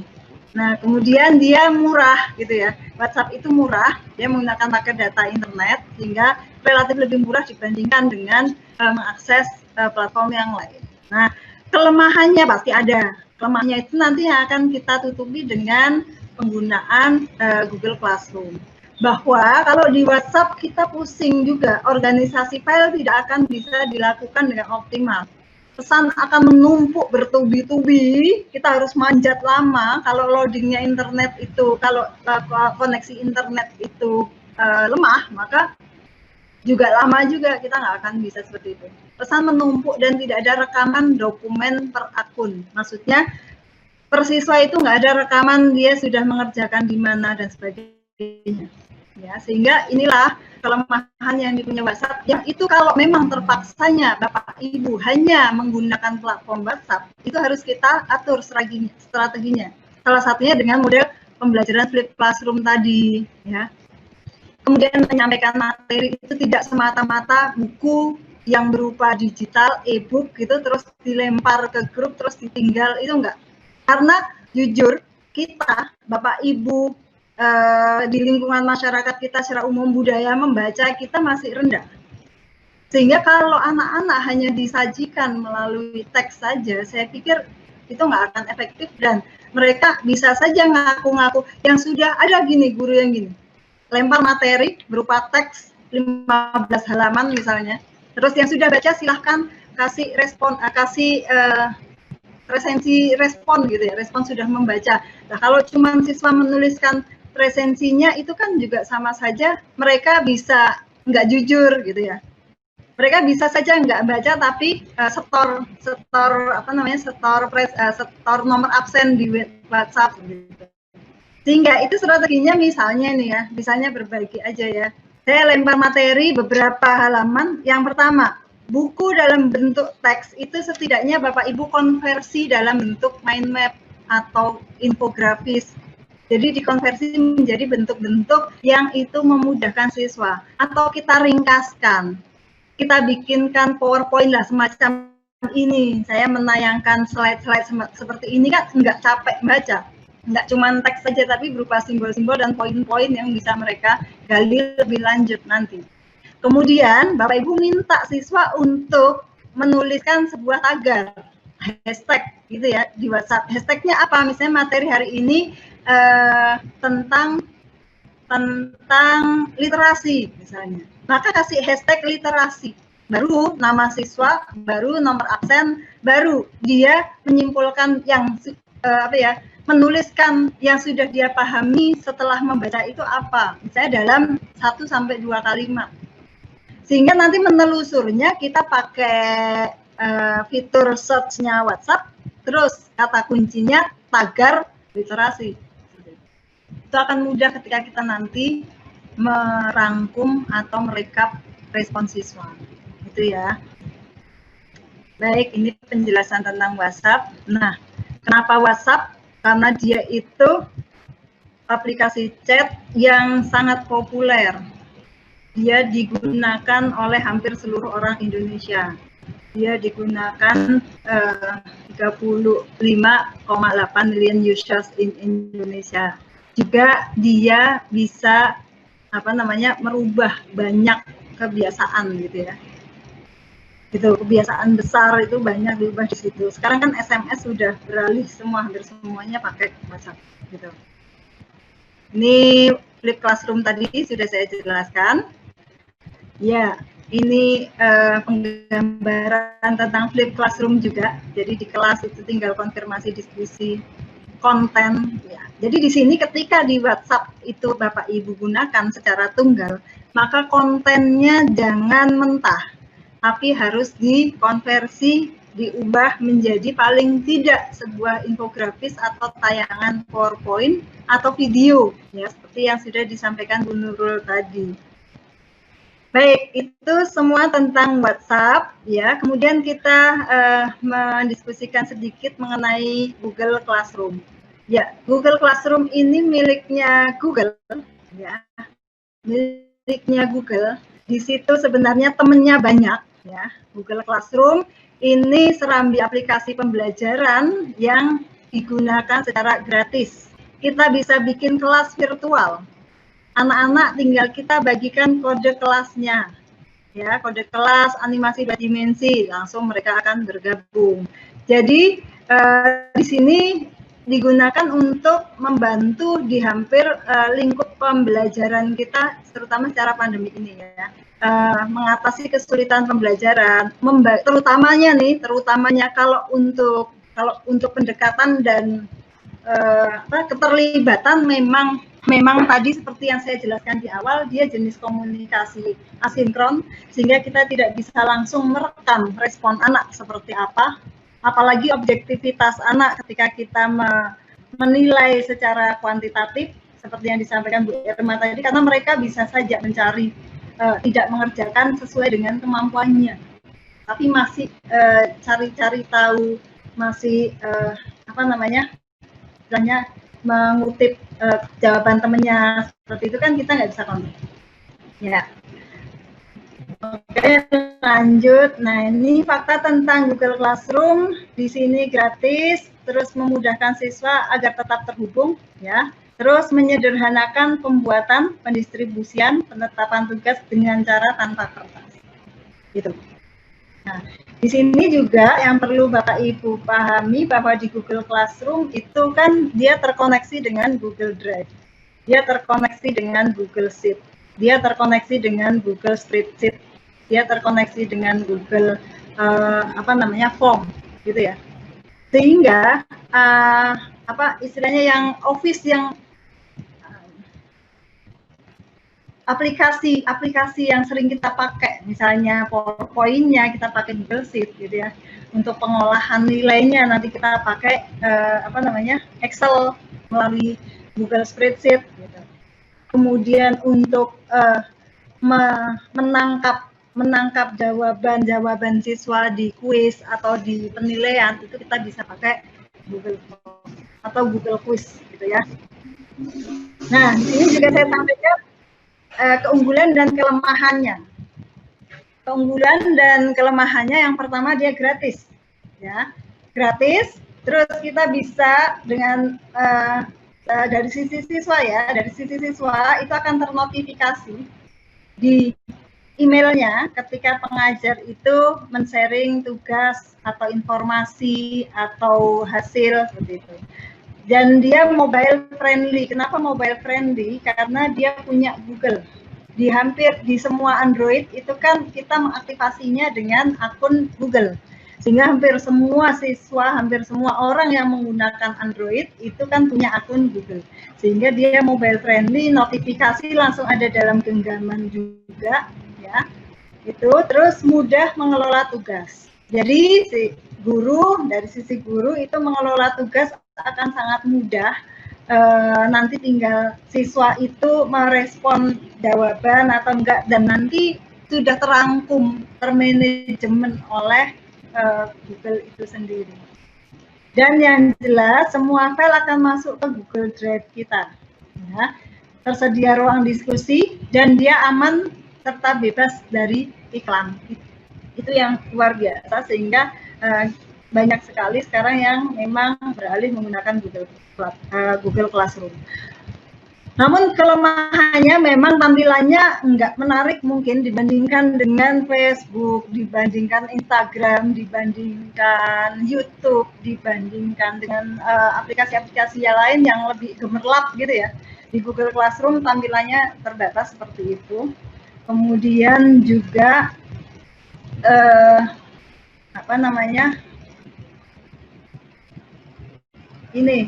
Nah, kemudian dia murah gitu ya. WhatsApp itu murah, dia menggunakan paket data internet sehingga relatif lebih murah dibandingkan dengan mengakses platform yang lain. Nah, kelemahannya pasti ada. Kelemahannya itu nanti yang akan kita tutupi dengan penggunaan Google Classroom. Bahwa kalau di WhatsApp kita pusing juga, organisasi file tidak akan bisa dilakukan dengan optimal. Pesan akan menumpuk bertubi-tubi, kita harus manjat lama. Kalau loadingnya internet itu, kalau koneksi internet itu lemah, maka juga lama juga, kita nggak akan bisa seperti itu. Pesan menumpuk dan tidak ada rekaman dokumen per akun. Maksudnya per siswa itu nggak ada rekaman dia sudah mengerjakan di mana dan sebagainya. Ya, sehingga inilah kelemahan yang dipunya WhatsApp, yang itu kalau memang terpaksanya Bapak Ibu hanya menggunakan platform WhatsApp, itu harus kita atur strateginya. Salah satunya dengan model pembelajaran flip classroom tadi, ya. Kemudian menyampaikan materi itu tidak semata-mata buku yang berupa digital, e-book gitu, terus dilempar ke grup, terus ditinggal, itu enggak. Karena jujur, kita, Bapak Ibu, di lingkungan masyarakat kita secara umum budaya membaca kita masih rendah. Sehingga kalau anak-anak hanya disajikan melalui teks saja, saya pikir itu nggak akan efektif dan mereka bisa saja ngaku-ngaku yang sudah ada gini, guru yang gini. Lempar materi berupa teks 15 halaman misalnya. Terus yang sudah baca silahkan kasih respon, resensi respon gitu ya, respon sudah membaca. Nah, kalau cuma siswa menuliskan resensinya itu kan juga sama saja mereka bisa nggak jujur gitu ya. Mereka bisa saja nggak baca tapi setor nomor absen di WhatsApp gitu. Sehingga itu strateginya misalnya nih ya, misalnya berbagi aja ya. Saya lempar materi beberapa halaman. Yang pertama, buku dalam bentuk teks itu setidaknya Bapak Ibu konversi dalam bentuk mind map atau infografis. Jadi dikonversi menjadi bentuk-bentuk yang itu memudahkan siswa. Atau kita ringkaskan. Kita bikinkan PowerPoint lah semacam ini. Saya menayangkan slide-slide seperti ini kan nggak capek baca. Nggak cuma teks saja tapi berupa simbol-simbol dan poin-poin yang bisa mereka gali lebih lanjut nanti. Kemudian Bapak Ibu minta siswa untuk menuliskan sebuah tagar, hashtag gitu ya di WhatsApp. Hashtagnya apa? Misalnya materi hari ini tentang literasi misalnya. Maka kasih hashtag literasi. Baru nama siswa, baru nomor absen, baru dia menyimpulkan yang menuliskan yang sudah dia pahami setelah membaca itu apa. Misalnya dalam 1-2 kalimat. Sehingga nanti menelusurnya kita pakai fitur search-nya WhatsApp, terus kata kuncinya tagar literasi. Itu akan mudah ketika kita nanti merangkum atau merekap respon siswa. Itu ya. Baik, ini penjelasan tentang WhatsApp. Nah, kenapa WhatsApp? Karena dia itu aplikasi chat yang sangat populer. Dia digunakan oleh hampir seluruh orang Indonesia. Dia digunakan 35,8 million users in Indonesia. Juga dia bisa merubah banyak kebiasaan gitu ya. Gitu, kebiasaan besar itu banyak diubah di situ. Sekarang kan SMS sudah beralih semua, hampir semuanya pakai WhatsApp gitu. Ini flip classroom tadi sudah saya jelaskan. Ya, ini penggambaran tentang flip classroom juga. Jadi di kelas itu tinggal konfirmasi diskusi konten ya. Jadi di sini ketika di WhatsApp itu Bapak Ibu gunakan secara tunggal, maka kontennya jangan mentah, tapi harus dikonversi, diubah menjadi paling tidak sebuah infografis atau tayangan PowerPoint atau video ya, seperti yang sudah disampaikan Bu Nurul tadi. Baik, itu semua tentang WhatsApp ya. Kemudian kita mendiskusikan sedikit mengenai Google Classroom. Ya, Google Classroom ini miliknya Google ya. Miliknya Google. Di situ sebenarnya temennya banyak ya. Google Classroom ini serambi aplikasi pembelajaran yang digunakan secara gratis. Kita bisa bikin kelas virtual. Anak-anak tinggal kita bagikan kode kelasnya. Ya, kode kelas animasi berdimensi, langsung mereka akan bergabung. Jadi di sini digunakan untuk membantu di hampir lingkup pembelajaran kita, terutama secara pandemi ini ya, mengatasi kesulitan pembelajaran, terutamanya kalau untuk pendekatan dan keterlibatan memang tadi seperti yang saya jelaskan di awal, dia jenis komunikasi asinkron, sehingga kita tidak bisa langsung merekam respon anak seperti apa. Apalagi objektivitas anak ketika kita menilai secara kuantitatif, seperti yang disampaikan Bu Irma tadi, karena mereka bisa saja mencari tidak mengerjakan sesuai dengan kemampuannya, tapi masih cari-cari tahu, masih apa namanya, istilahnya mengutip jawaban temennya seperti itu kan kita nggak bisa kontrol. Ya. Oke, lanjut. Nah, ini fakta tentang Google Classroom. Di sini gratis, terus memudahkan siswa agar tetap terhubung, ya. Terus menyederhanakan pembuatan, pendistribusian, penetapan tugas dengan cara tanpa kertas. Gitu. Nah, di sini juga yang perlu Bapak Ibu pahami bahwa di Google Classroom itu kan dia terkoneksi dengan Google Drive, dia terkoneksi dengan Google Sheet, dia terkoneksi dengan Google Spreadsheet, dia terkoneksi dengan Google apa namanya form, gitu ya. Sehingga apa istilahnya yang Office yang aplikasi yang sering kita pakai, misalnya PowerPoint-nya kita pakai Google Sheet gitu ya. Untuk pengolahan nilainya nanti kita pakai apa namanya Excel melalui Google Spreadsheet. Gitu. Kemudian untuk menangkap jawaban siswa di kuis atau di penilaian itu kita bisa pakai Google Form atau Google Quiz gitu ya. Nah, di sini juga saya sampaikan keunggulan dan kelemahannya. Keunggulan dan kelemahannya yang pertama dia gratis, ya, gratis. Terus kita bisa dengan dari sisi siswa ya, dari sisi siswa itu akan ternotifikasi di emailnya ketika pengajar itu men-sharing tugas atau informasi atau hasil seperti itu. Dan dia mobile friendly. Kenapa mobile friendly? Karena dia punya Google. Di hampir di semua Android itu kan kita mengaktifasinya dengan akun Google. Sehingga hampir semua siswa, hampir semua orang yang menggunakan Android itu kan punya akun Google. Sehingga dia mobile friendly, notifikasi langsung ada dalam genggaman juga, ya. Itu terus mudah mengelola tugas. Jadi si guru, dari sisi guru itu mengelola tugas akan sangat mudah. Nanti tinggal siswa itu merespon jawaban atau enggak, dan nanti sudah terangkum, termanajemen oleh Google itu sendiri. Dan yang jelas semua file akan masuk ke Google Drive kita. Ya. Tersedia ruang diskusi dan dia aman serta bebas dari iklan. Itu yang luar biasa, sehingga banyak sekali sekarang yang memang beralih menggunakan Google Classroom. Namun kelemahannya memang tampilannya enggak menarik mungkin dibandingkan dengan Facebook, dibandingkan Instagram, dibandingkan YouTube, dibandingkan dengan aplikasi-aplikasi yang lain yang lebih gemerlap gitu ya. Di Google Classroom tampilannya terbatas seperti itu. Kemudian juga apa namanya? Ini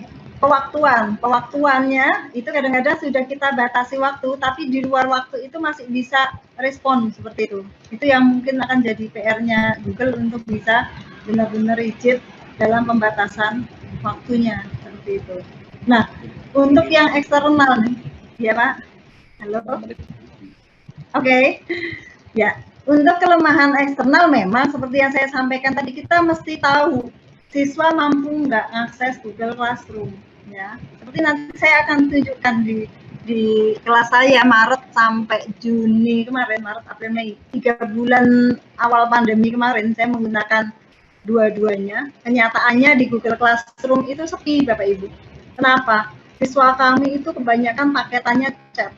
pewaktuannya itu kadang-kadang sudah kita batasi waktu, tapi di luar waktu itu masih bisa respon seperti itu. Itu yang mungkin akan jadi PR-nya Google untuk bisa benar-benar rigid dalam pembatasan waktunya seperti itu. Nah, untuk yang eksternal nih, ya Pak, halo, oke. Ya, untuk kelemahan eksternal memang seperti yang saya sampaikan tadi, kita mesti tahu siswa mampu nggak akses Google Classroom, ya. Seperti nanti saya akan tunjukkan di kelas saya Maret sampai Juni kemarin, Maret, April, Mei, 3 bulan awal pandemi kemarin saya menggunakan dua-duanya. Kenyataannya di Google Classroom itu sepi, Bapak Ibu. Kenapa? Siswa kami itu kebanyakan paketannya chat,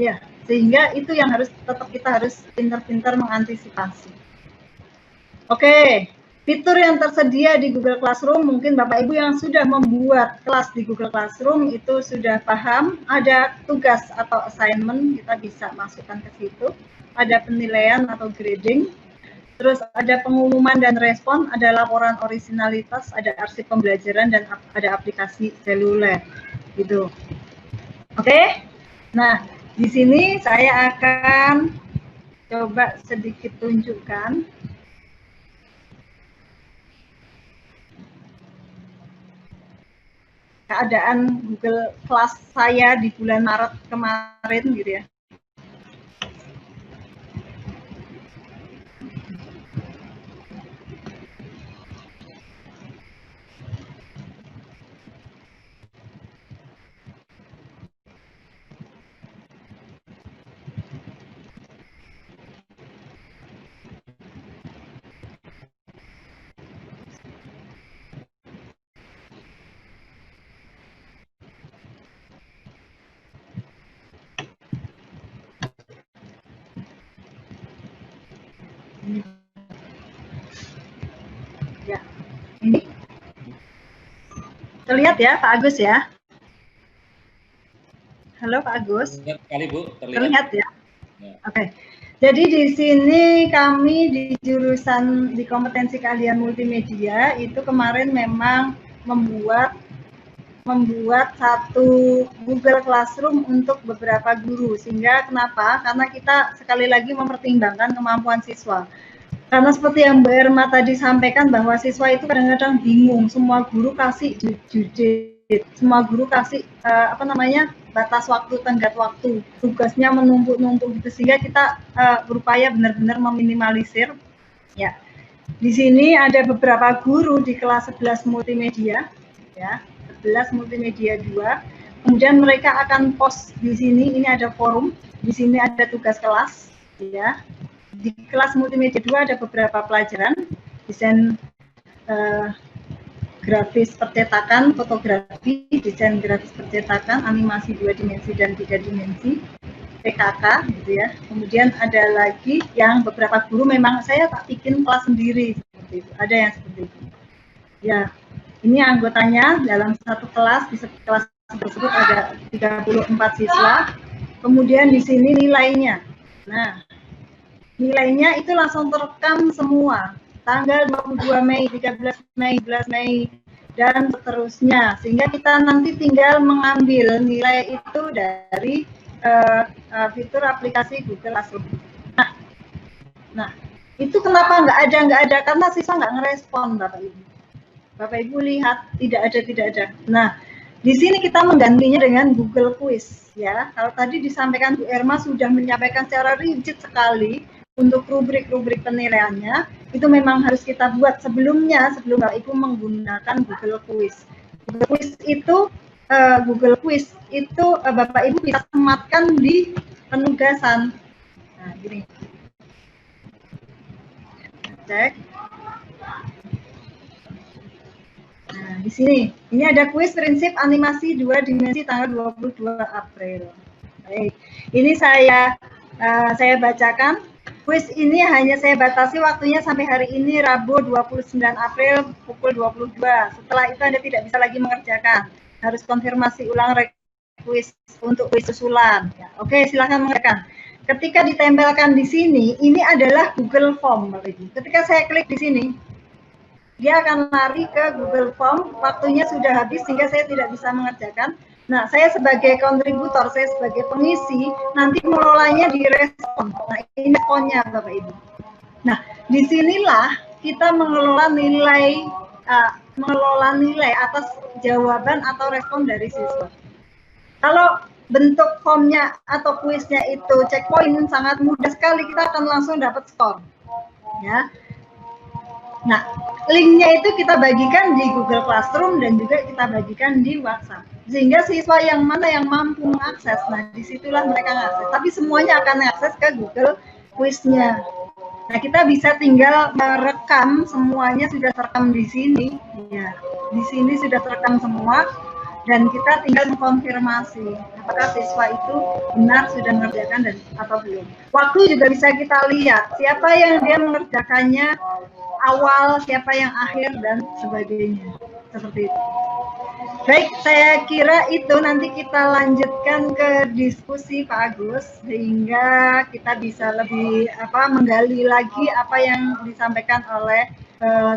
ya. Sehingga itu yang harus kita harus pintar-pintar mengantisipasi. Oke. Fitur yang tersedia di Google Classroom, mungkin Bapak Ibu yang sudah membuat kelas di Google Classroom itu sudah paham. Ada tugas atau assignment, kita bisa masukkan ke situ. Ada penilaian atau grading. Terus ada pengumuman dan respon, ada laporan originalitas, ada arsip pembelajaran, dan ada aplikasi seluler. Gitu. Oke? Nah, di sini saya akan coba sedikit tunjukkan. keadaan Google Class saya di bulan Maret kemarin gitu ya. Ya, ini terlihat ya Pak Agus ya. Halo Pak Agus. Terlihat sekali Bu, Terlihat ya. Ya. Oke. Jadi di sini kami di jurusan di kompetensi keahlian multimedia itu kemarin memang membuat satu Google Classroom untuk beberapa guru. Sehingga kenapa? Karena kita sekali lagi mempertimbangkan kemampuan siswa. Karena seperti yang Mbak Irma tadi sampaikan bahwa siswa itu kadang-kadang bingung, semua guru kasih judit, semua guru kasih batas waktu, tenggat waktu, tugasnya menumpuk-numpuk gitu, sehingga kita berupaya benar-benar meminimalisir. Ya, di sini ada beberapa guru di kelas 11 multimedia, ya, 11 multimedia 2. Kemudian mereka akan post di sini, ini ada forum, di sini ada tugas kelas, ya. Di kelas multimedia 2 ada beberapa pelajaran, desain grafis percetakan, fotografi, desain grafis percetakan, animasi 2 dimensi dan 3 dimensi, PKK gitu ya. Kemudian ada lagi yang beberapa guru memang saya tak bikin kelas sendiri seperti itu. Ada yang seperti itu. Ya, ini anggotanya dalam satu kelas, di kelas tersebut ada 34 siswa. Kemudian di sini nilainya. Nah, nilainya itu langsung terekam semua, tanggal 22 Mei, 13 Mei, 11 Mei, dan seterusnya. Sehingga kita nanti tinggal mengambil nilai itu dari fitur aplikasi Google Classroom. Nah, itu kenapa nggak ada? Karena siswa nggak ngerespon, Bapak Ibu. Bapak Ibu lihat, tidak ada. Nah, di sini kita menggantinya dengan Google Quiz, ya. Kalau tadi disampaikan Bu Irma sudah menyampaikan secara rigid sekali untuk rubrik-rubrik penilaiannya, itu memang harus kita buat sebelumnya, sebelum Bapak Ibu menggunakan Google Quiz. Google Quiz itu Bapak Ibu bisa sematkan di penugasan. Nah, gini. Cek. Nah, di sini, ini ada kuis prinsip animasi 2 dimensi tanggal 22 April. Baik, ini saya bacakan. Kuis ini hanya saya batasi waktunya sampai hari ini Rabu 29 April pukul 22. Setelah itu Anda tidak bisa lagi mengerjakan. Harus konfirmasi ulang kuis untuk kuis susulan. Ya, oke, silakan mengerjakan. Ketika ditempelkan di sini, ini adalah Google Form, Bapak Ibu. Ketika saya klik di sini, dia akan lari ke Google Form, waktunya sudah habis sehingga saya tidak bisa mengerjakan. Nah, saya sebagai kontributor, saya sebagai pengisi, nanti mengelolanya di respon. Nah, ini responnya Bapak Ibu. Nah, disinilah kita mengelola nilai atas jawaban atau respon dari siswa. Kalau bentuk formnya atau kuisnya itu checkpoint, sangat mudah sekali, kita akan langsung dapat skor. Ya. Nah, linknya itu kita bagikan di Google Classroom dan juga kita bagikan di WhatsApp. Sehingga siswa yang mana yang mampu mengakses, nah disitulah mereka mengakses. Tapi semuanya akan mengakses ke Google Quiz-nya. Nah, kita bisa tinggal merekam, semuanya sudah terekam di sini. Ya, di sini sudah terekam semua. Dan kita tinggal mengkonfirmasi apakah siswa itu benar sudah mengerjakan dan atau belum. Waktu juga bisa kita lihat siapa yang dia mengerjakannya awal, siapa yang akhir, dan sebagainya. Seperti itu. Baik, saya kira itu nanti kita lanjutkan ke diskusi Pak Agus, sehingga kita bisa lebih menggali lagi apa yang disampaikan oleh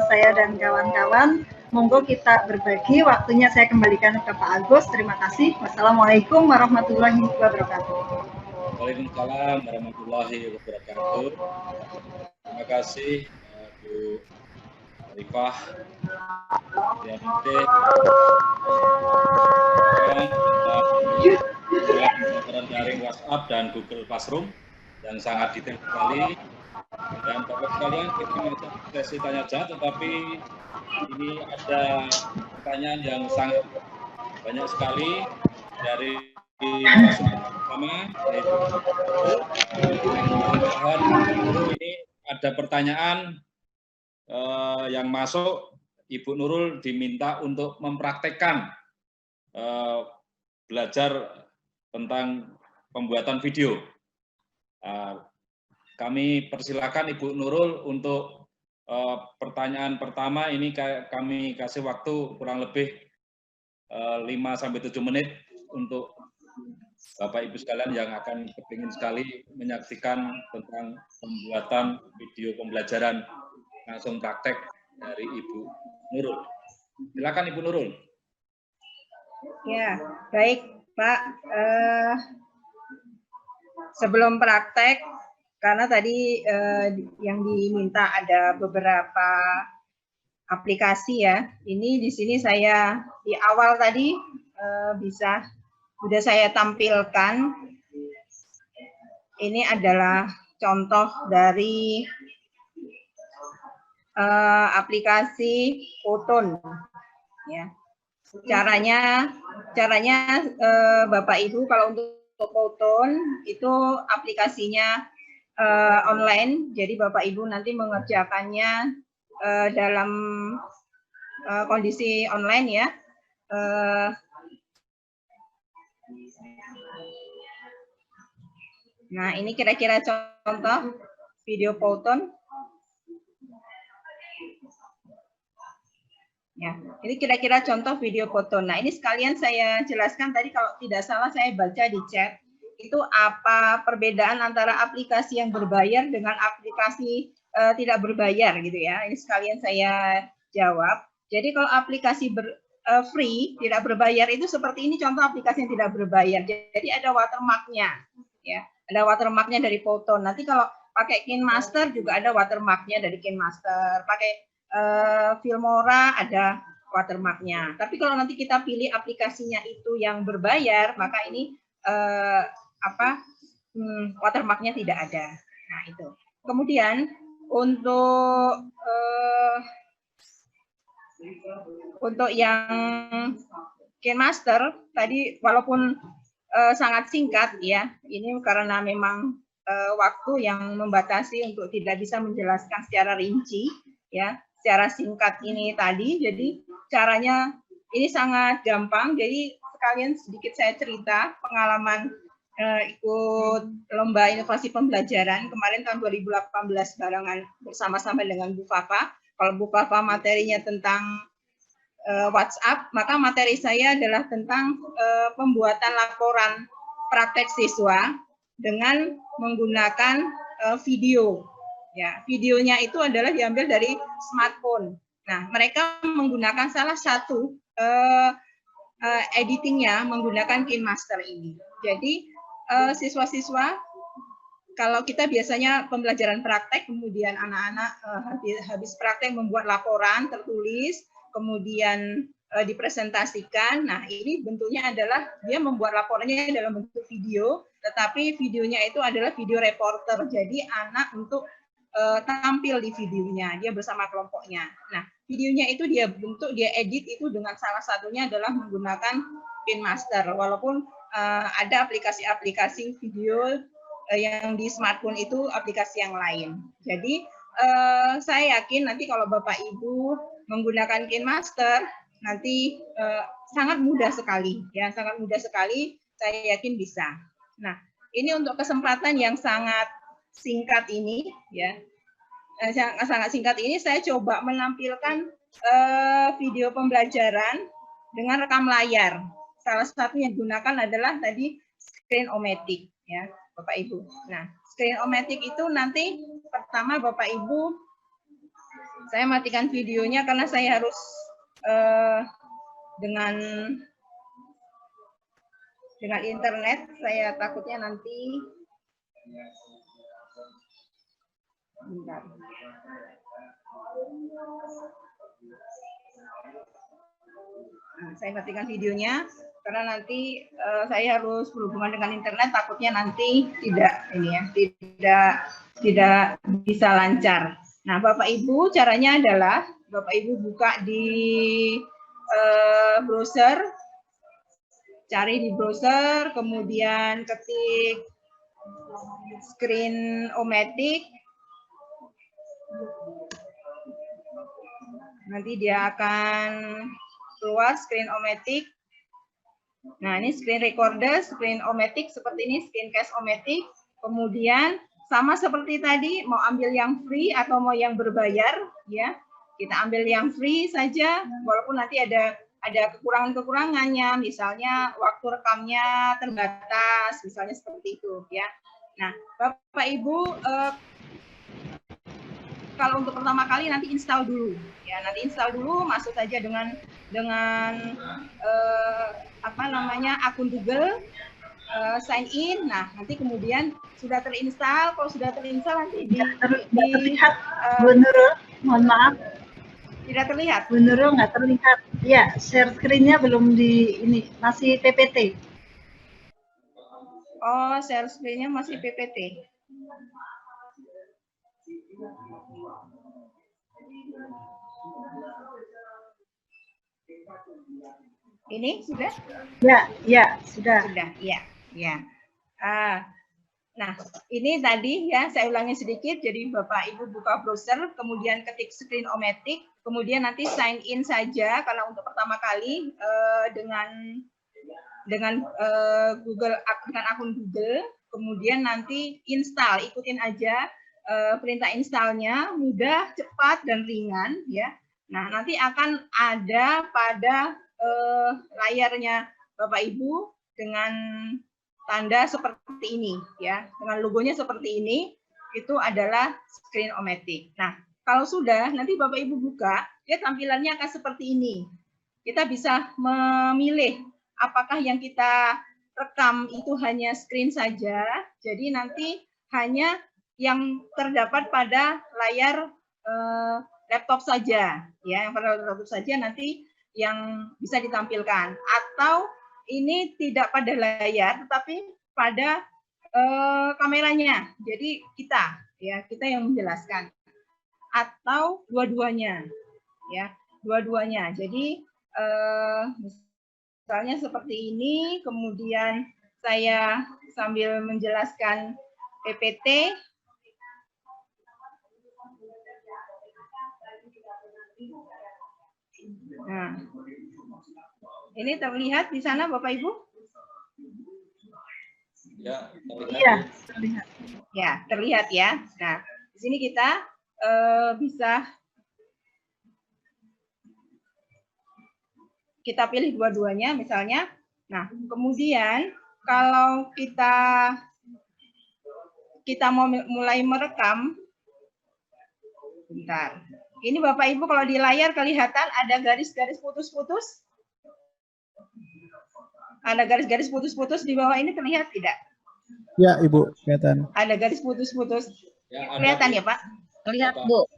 saya dan kawan-kawan. Monggo kita berbagi, waktunya saya kembalikan ke Pak Agus. Terima kasih. Wassalamualaikum warahmatullahi wabarakatuh. Waalaikumsalam warahmatullahi wabarakatuh. Terima kasih Bu Rifah, pembelajaran daring WhatsApp dan Google Classroom yang sangat detail sekali. Dan Bapak sekalian, kita masuk sesi tanya jawab, tetapi ini ada pertanyaan yang sangat banyak sekali dari narasumber pertama, yaitu ini ada pertanyaan yang masuk. Ibu Nurul diminta untuk mempraktekkan belajar tentang pembuatan video. Kami persilakan Ibu Nurul untuk pertanyaan pertama ini kami kasih waktu kurang lebih 5-7 menit untuk Bapak Ibu sekalian yang akan kepingin sekali menyaksikan tentang pembuatan video pembelajaran langsung praktek dari Ibu Nurul. Silakan Ibu Nurul. Ya, baik Pak. Sebelum praktek, karena tadi yang diminta ada beberapa aplikasi ya. Ini di sini saya di awal tadi sudah saya tampilkan. Ini adalah contoh dari aplikasi Photon. Ya. Caranya Bapak Ibu kalau untuk Photon itu aplikasinya online, jadi Bapak Ibu nanti mengerjakannya dalam kondisi online ya. Nah, ini kira-kira contoh video Photon. Ya, ini kira-kira contoh video Photon. Nah, ini sekalian saya jelaskan tadi kalau tidak salah saya baca di chat, itu apa perbedaan antara aplikasi yang berbayar dengan aplikasi tidak berbayar gitu ya. Ini sekalian saya jawab. Jadi kalau aplikasi free, tidak berbayar itu seperti ini contoh aplikasi yang tidak berbayar. Jadi ada watermark-nya ya. Ada watermark-nya dari Photon. Nanti kalau pakai KineMaster juga ada watermark-nya dari KineMaster. Pakai Filmora ada watermark-nya. Tapi kalau nanti kita pilih aplikasinya itu yang berbayar, maka ini watermark-nya tidak ada. Nah, itu. Kemudian untuk yang KineMaster tadi walaupun sangat singkat ya, ini karena memang waktu yang membatasi untuk tidak bisa menjelaskan secara rinci ya. Secara singkat ini tadi, jadi caranya ini sangat gampang. Jadi sekalian sedikit saya cerita pengalaman ikut lomba inovasi pembelajaran kemarin tahun 2018 barengan bersama-sama dengan Bu Fafa. Kalau Bu Fafa materinya tentang WhatsApp, maka materi saya adalah tentang pembuatan laporan praktek siswa dengan menggunakan video. Ya, videonya itu adalah diambil dari smartphone. Nah, mereka menggunakan salah satu editingnya menggunakan KineMaster ini. Jadi, siswa-siswa, kalau kita biasanya pembelajaran praktek, kemudian anak-anak habis praktek membuat laporan tertulis, kemudian dipresentasikan. Nah, ini bentuknya adalah dia membuat laporannya dalam bentuk video, tetapi videonya itu adalah video reporter. Jadi, anak untuk tampil di videonya, dia bersama kelompoknya. Nah, videonya itu dia edit itu dengan salah satunya adalah menggunakan KineMaster. Walaupun ada aplikasi-aplikasi video yang di smartphone itu aplikasi yang lain. Jadi saya yakin nanti kalau Bapak Ibu menggunakan KineMaster nanti sangat mudah sekali, ya sangat mudah sekali. Saya yakin bisa. Nah, ini untuk kesempatan yang sangat singkat ini ya, sangat singkat ini saya coba menampilkan video pembelajaran dengan rekam layar. Salah satu yang digunakan adalah tadi Screen-O-Matic ya Bapak Ibu. Nah, Screen-O-Matic itu nanti pertama Bapak Ibu, saya matikan videonya karena saya harus dengan internet, saya takutnya nanti bentar. Nah, saya matikan videonya karena nanti saya harus berhubungan dengan internet, takutnya nanti tidak bisa lancar. Nah, Bapak Ibu, caranya adalah Bapak Ibu buka di browser, cari di browser, kemudian ketik Screen-O-Matic. Nanti dia akan keluar Screen-O-Matic. Nah, ini screen recorder, Screen-O-Matic seperti ini, Screencast-O-Matic. Kemudian sama seperti tadi, mau ambil yang free atau mau yang berbayar, ya. Kita ambil yang free saja, walaupun nanti ada kekurangan-kekurangannya, misalnya waktu rekamnya terbatas, misalnya seperti itu, ya. Nah, Bapak Ibu, kalau untuk pertama kali nanti install dulu, ya. Nanti install dulu, masuk saja dengan akun Google, sign in. Nah, nanti kemudian sudah terinstall. Kalau sudah terinstall nanti terlihat, Bu Nurul, mohon maaf. Tidak terlihat. Bu Nurul nggak terlihat. Ya, share screen-nya belum masih PPT. Oh, share screen-nya masih PPT. Ini sudah? Ya, sudah. Sudah, ya. Nah, ini tadi ya, saya ulangi sedikit. Jadi Bapak Ibu buka browser, kemudian ketik Screen-O-Matic, kemudian nanti sign in saja karena untuk pertama kali dengan Google, dengan akun Google, kemudian nanti install, ikutin aja perintah installnya, mudah, cepat dan ringan ya. Nah, nanti akan ada pada layarnya Bapak Ibu dengan tanda seperti ini ya, dengan logonya seperti ini, itu adalah Screen-O-Matic. Nah, kalau sudah nanti Bapak Ibu buka, ya tampilannya akan seperti ini. Kita bisa memilih apakah yang kita rekam itu hanya screen saja, jadi nanti hanya yang terdapat pada layar laptop saja, ya, yang pada laptop saja nanti yang bisa ditampilkan, atau ini tidak pada layar tetapi pada kameranya. Jadi kita yang menjelaskan, atau dua-duanya, ya, dua-duanya. Jadi misalnya seperti ini, kemudian saya sambil menjelaskan PPT. Nah, ini terlihat di sana Bapak Ibu? Ya, terlihat. Iya, terlihat. Ya, terlihat ya. Nah, di sini kita bisa kita pilih dua-duanya misalnya. Nah, kemudian kalau kita mau mulai merekam, bentar. Ini Bapak Ibu kalau di layar kelihatan ada garis-garis putus-putus. Ada garis-garis putus-putus di bawah ini, terlihat tidak? Ya, Ibu, kelihatan. Ada garis putus-putus. Ya, Kelihatan ya, Pak? Terlihat, Bu.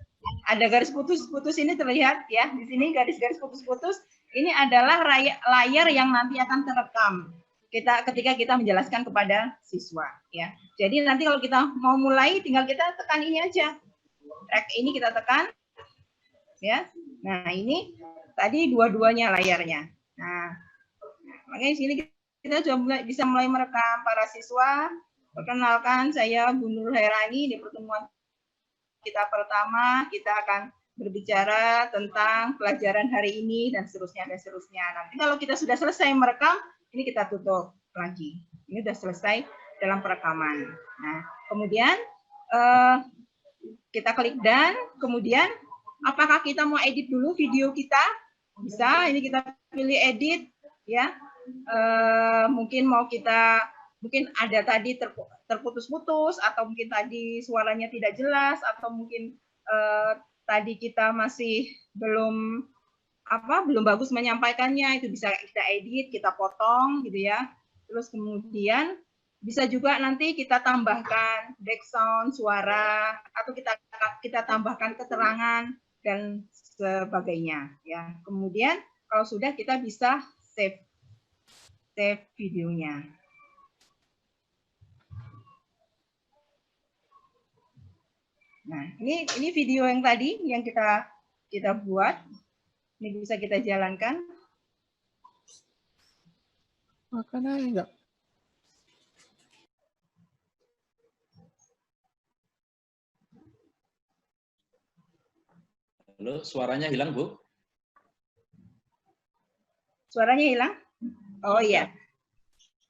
Ada garis putus-putus ini terlihat ya. Di sini garis-garis putus-putus. Ini adalah layar yang nanti akan terekam. Ketika kita menjelaskan kepada siswa ya. Jadi nanti kalau kita mau mulai tinggal kita tekan ini aja. Track ini kita tekan ya. Nah, ini tadi dua-duanya layarnya. Nah, makanya di sini kita sudah bisa mulai merekam para siswa. Perkenalkan, saya Bu Nurul Hairani. Di pertemuan kita pertama, kita akan berbicara tentang pelajaran hari ini dan seterusnya dan seterusnya. Nanti kalau kita sudah selesai merekam, ini kita tutup lagi. Ini sudah selesai dalam perekaman. Nah, kemudian kita klik dan kemudian apakah kita mau edit dulu video kita? Bisa. Ini kita pilih edit ya. Mungkin ada tadi terputus-putus, atau mungkin tadi suaranya tidak jelas, atau mungkin tadi kita masih belum bagus menyampaikannya, itu bisa kita edit, kita potong gitu ya. Terus kemudian Bisa juga nanti kita tambahkan background suara atau kita tambahkan keterangan dan sebagainya ya. Kemudian kalau sudah kita bisa save videonya. Nah, ini video yang tadi yang kita buat. Ini bisa kita jalankan. Makanya enggak. Halo, suaranya hilang, Bu? Suaranya hilang? Oh iya.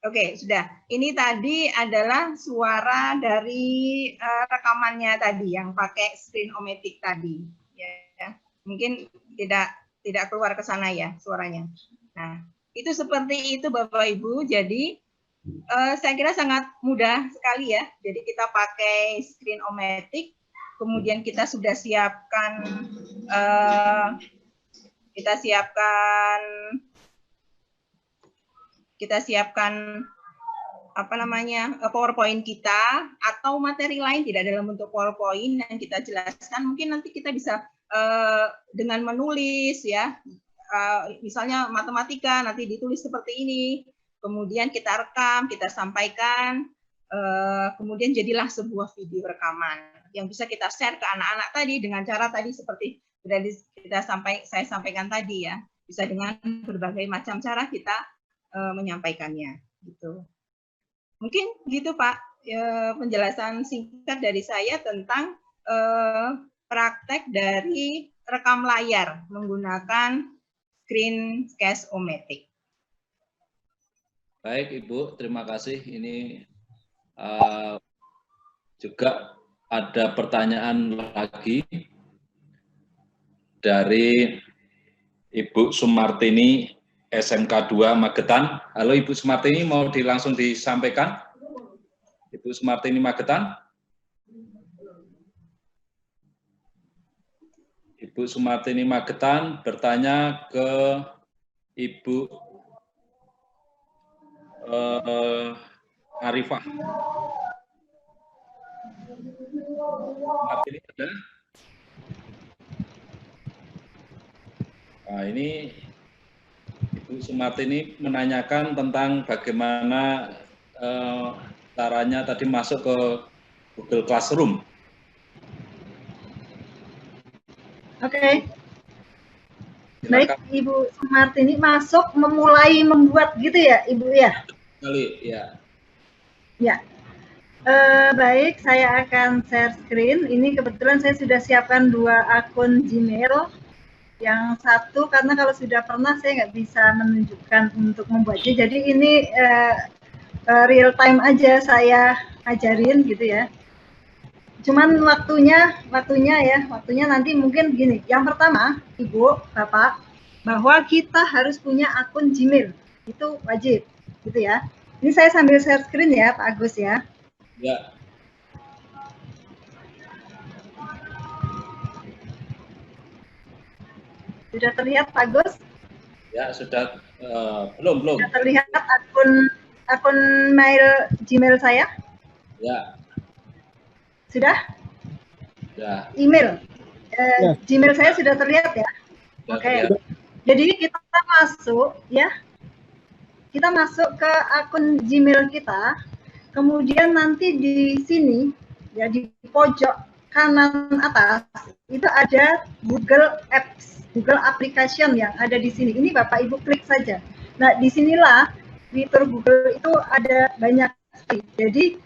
Oke, sudah. Ini tadi adalah suara dari rekamannya tadi yang pakai screen-o-matic tadi. Ya, mungkin tidak keluar ke sana ya suaranya. Nah, itu seperti itu Bapak Ibu. Jadi saya kira sangat mudah sekali ya. Jadi kita pakai screen-o-matic, kemudian kita sudah siapkan apa namanya PowerPoint kita atau materi lain tidak dalam bentuk PowerPoint yang kita jelaskan. Mungkin nanti kita bisa dengan menulis ya, misalnya matematika nanti ditulis seperti ini, kemudian kita rekam, kita sampaikan, kemudian jadilah sebuah video rekaman yang bisa kita share ke anak-anak tadi dengan cara tadi seperti sudah saya sampaikan tadi ya, bisa dengan berbagai macam cara kita menyampaikannya gitu. Mungkin gitu Pak, penjelasan singkat dari saya tentang praktek dari rekam layar menggunakan Screencast-O-Matic. Baik Ibu, terima kasih. Ini juga ada pertanyaan lagi dari Ibu Sumartini SMK 2 Magetan. Halo Ibu Sumartini, mau langsung disampaikan? Ibu Sumartini Magetan. Ibu Sumartini Magetan bertanya ke Ibu Arifah. Sumartini ada? Nah, ini Ibu Sumartini menanyakan tentang bagaimana caranya tadi masuk ke Google Classroom. Oke. Baik, Ibu Sumartini masuk memulai membuat gitu ya, Ibu ya? Kali, ya. Ya. Baik, saya akan share screen. Ini kebetulan saya sudah siapkan 2 akun Gmail. Yang satu karena kalau sudah pernah saya nggak bisa menunjukkan untuk membuatnya. Jadi ini real time aja saya ajarin gitu ya. Cuman waktunya nanti mungkin gini. Yang pertama, Ibu, Bapak, bahwa kita harus punya akun Gmail. Itu wajib gitu ya. Ini saya sambil share screen ya, Pak Agus ya. Ya. Sudah terlihat Pak Agus? Ya, sudah belum. Sudah terlihat akun mail Gmail saya? Ya. Sudah? Ya. Email. Gmail saya sudah terlihat ya? Oke. Jadi kita masuk ya. Kita masuk ke akun Gmail kita. Kemudian nanti di sini ya di pojok kanan atas itu ada Google Apps, Google Application yang ada di sini. Ini Bapak Ibu klik saja. Nah, disinilah fitur Google itu ada banyak. Jadi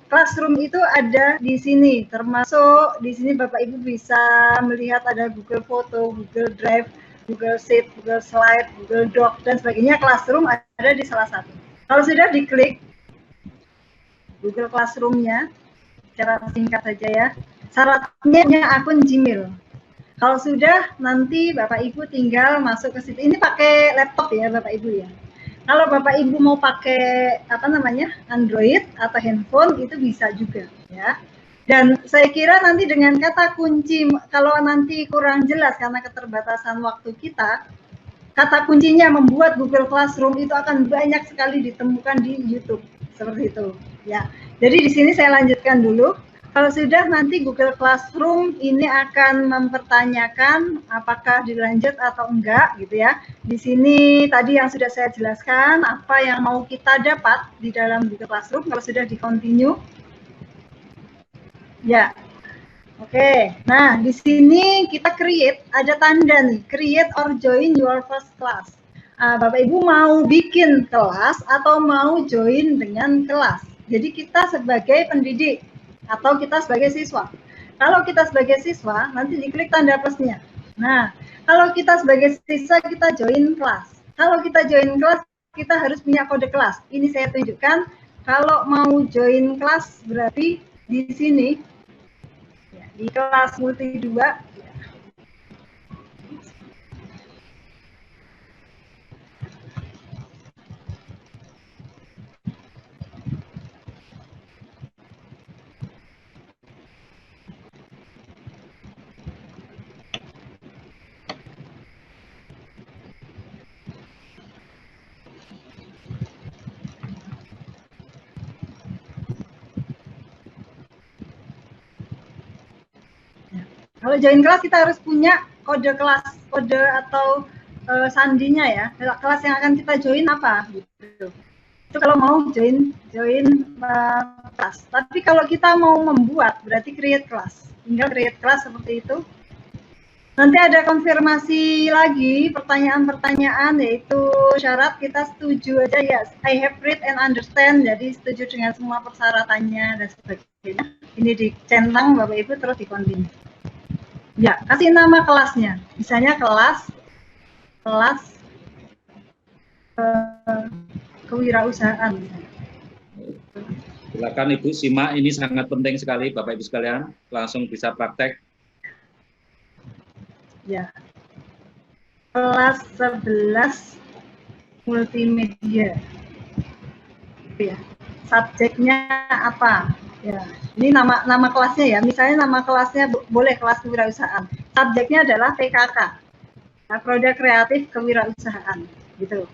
Classroom itu ada di sini, termasuk di sini Bapak Ibu bisa melihat ada Google Foto, Google Drive, Google Sheet, Google Slide, Google Doc dan sebagainya. Classroom ada di salah satu. Kalau sudah diklik Google Classroom-nya, secara singkat saja ya. Syaratnya akun Gmail. Kalau sudah, nanti Bapak Ibu tinggal masuk ke situ. Ini pakai laptop ya Bapak Ibu ya. Kalau Bapak Ibu mau pakai Android atau handphone itu bisa juga ya. Dan saya kira nanti dengan kata kunci, kalau nanti kurang jelas karena keterbatasan waktu kita, kata kuncinya membuat Google Classroom itu akan banyak sekali ditemukan di YouTube. seperti itu. Ya, jadi di sini saya lanjutkan dulu. Kalau sudah, nanti Google Classroom ini akan mempertanyakan apakah dilanjut atau enggak, gitu ya. Di sini tadi yang sudah saya jelaskan, apa yang mau kita dapat di dalam Google Classroom kalau sudah di continue. Ya, oke. Nah, di sini kita create, ada tanda nih, create or join your first class. Bapak Ibu mau bikin kelas atau mau join dengan kelas. Jadi kita sebagai pendidik atau kita sebagai siswa. Kalau kita sebagai siswa, nanti diklik tanda plusnya. Nah, kalau kita sebagai siswa, kita join kelas. Kalau kita join kelas, kita harus punya kode kelas. Ini saya tunjukkan. Kalau mau join kelas, berarti di sini, ya, di kelas multi 2, kalau join kelas kita harus punya kode kelas, kode atau sandinya ya. Kelas yang akan kita join apa? Gitu. Itu kalau mau join kelas. Tapi kalau kita mau membuat, berarti create kelas. Tinggal create kelas seperti itu. Nanti ada konfirmasi lagi, pertanyaan-pertanyaan, yaitu syarat kita setuju aja ya. I have read and understand, jadi setuju dengan semua persyaratannya dan sebagainya. Ini dicentang Bapak Ibu, terus di-continue. Ya, kasih nama kelasnya. Misalnya kelas kewirausahaan. Silakan Ibu simak, ini sangat penting sekali Bapak Ibu sekalian, langsung bisa praktek. Ya. Kelas 11 multimedia. Ya. Subjeknya apa? Ya, ini nama kelasnya ya. Misalnya nama kelasnya boleh kelas kewirausahaan. Subjeknya adalah PKK, nah, produk kreatif kewirausahaan, gitu.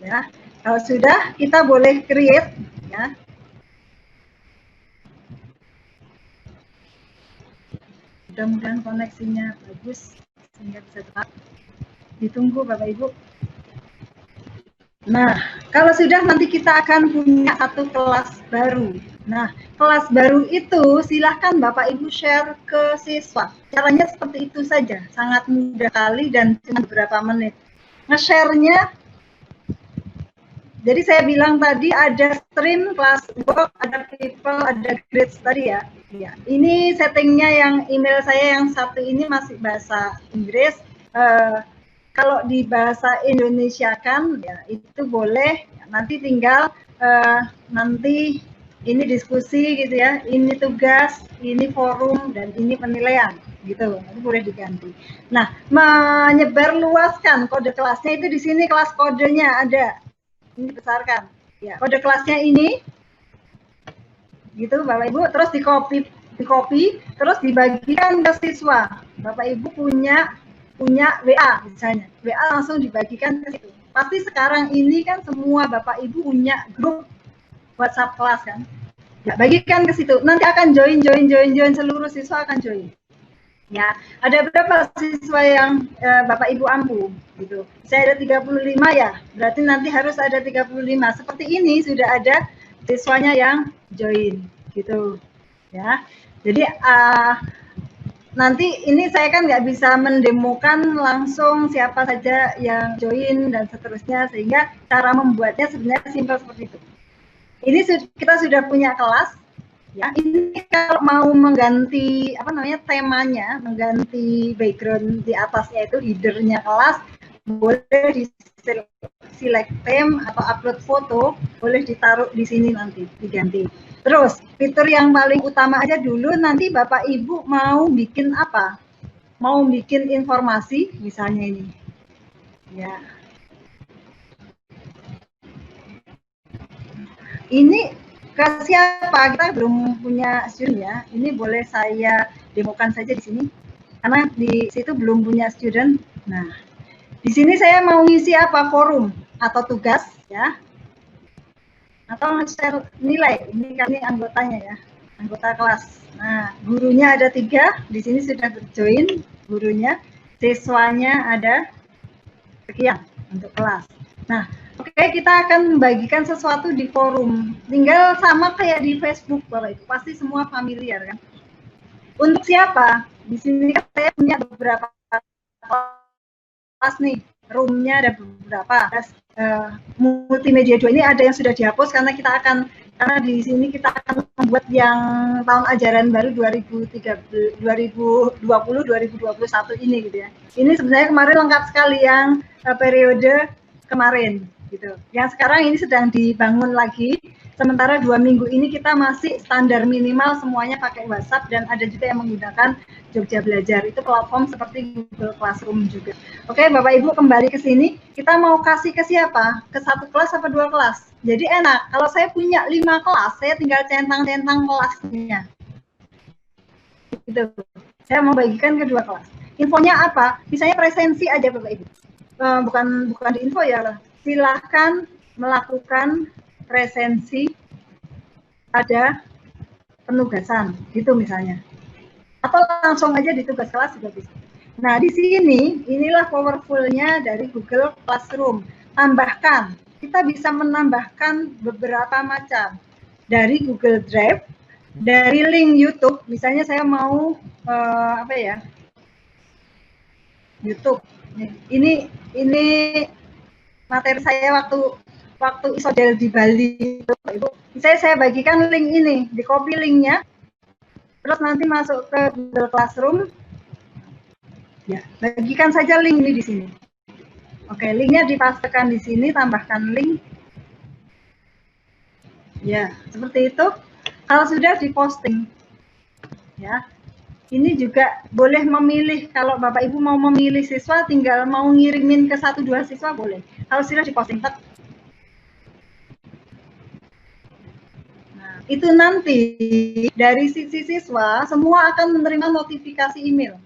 Ya, kalau sudah kita boleh create, ya. Mudah-mudahan koneksinya bagus sehingga bisa cepat. Ditunggu Bapak Ibu. Nah, kalau sudah nanti kita akan punya satu kelas baru. Nah, kelas baru itu silahkan Bapak Ibu share ke siswa. Caranya seperti itu saja, sangat mudah kali dan cuma beberapa menit. Nge-share-nya, jadi saya bilang tadi ada stream, kelas work, ada people, ada grades tadi ya. Ya, ini settingnya yang email saya yang satu ini masih bahasa Inggris. Kalau di bahasa Indonesia kan, ya itu boleh. Nanti tinggal nanti ini diskusi gitu ya, ini tugas, ini forum, dan ini penilaian gitu. Nanti boleh diganti. Nah, menyebarluaskan kode kelasnya itu di sini kelas kodenya ada. Ini besarkan. Ya, kode kelasnya ini, gitu Bapak Ibu. Terus di copy, terus dibagikan ke siswa. Bapak Ibu punya WA misalnya, WA langsung dibagikan ke situ. Pasti sekarang ini kan semua Bapak Ibu punya grup WhatsApp kelas kan, ya, bagikan ke situ. Nanti akan join seluruh siswa akan join. Ya, ada berapa siswa yang Bapak Ibu ampu gitu. Saya ada 35 ya, berarti nanti harus ada 35. Seperti ini sudah ada siswanya yang join gitu. Ya. Jadi nanti ini saya kan nggak bisa mendemokan langsung siapa saja yang join dan seterusnya, sehingga cara membuatnya sebenarnya simpel seperti itu. Ini kita sudah punya kelas, ya. Ini kalau mau mengganti apa namanya temanya, mengganti background di atasnya itu headernya kelas, boleh di select theme atau upload foto, boleh ditaruh di sini nanti diganti. Terus fitur yang paling utama aja dulu, nanti Bapak Ibu mau bikin apa? Mau bikin informasi misalnya ini, ya. Ini ke siapa? Kita belum punya student ya. Ini boleh saya demokan saja di sini, karena di situ belum punya student. Nah, di sini saya mau ngisi apa? Forum atau tugas, ya. atau nge-share nilai. Ini kami anggotanya ya, anggota kelas. Nah, gurunya ada 3, di sini sudah join gurunya, siswanya ada sekian untuk kelas. Nah, oke, kita akan membagikan sesuatu di forum. Tinggal sama kayak di Facebook, Bapak Ibu, pasti semua familiar kan. Untuk siapa? Di sini saya punya beberapa kelas nih, roomnya ada beberapa. Multimedia 2 ini ada yang sudah dihapus karena di sini kita akan membuat yang tahun ajaran baru 2020-2021 ini gitu ya. Ini sebenarnya kemarin lengkap sekali yang periode kemarin gitu. Yang sekarang ini sedang dibangun lagi. Sementara 2 minggu ini kita masih standar minimal semuanya pakai WhatsApp, dan ada juga yang menggunakan Jogja Belajar. Itu platform seperti Google Classroom juga. Oke, Bapak Ibu kembali ke sini. Kita mau kasih ke siapa? Ke 1 kelas apa 2 kelas? Jadi enak. Kalau saya punya 5 kelas, saya tinggal centang-centang kelasnya. Gitu. Saya mau bagikan ke 2 kelas. Infonya apa? Misalnya presensi aja Bapak Ibu. Bukan di info ya. Silahkan melakukan presensi ada penugasan, gitu misalnya. Atau langsung aja di tugas kelas juga bisa. Nah, di sini, inilah powerful-nya dari Google Classroom. Tambahkan, kita bisa menambahkan beberapa macam. Dari Google Drive, dari link YouTube, misalnya saya mau, YouTube. Ini materi saya waktu isodel di Bali, Ibu. Saya bagikan link ini, di copy linknya, terus nanti masuk ke Google Classroom. Ya, bagikan saja link ini di sini. Oke, linknya dipastekan di sini, tambahkan link. Ya, seperti itu. Kalau sudah diposting, ya. Ini juga boleh memilih, kalau Bapak Ibu mau memilih siswa, tinggal mau ngirimin ke 1-2 siswa boleh. Kalau sudah diposting, itu nanti dari sisi siswa semua akan menerima notifikasi email.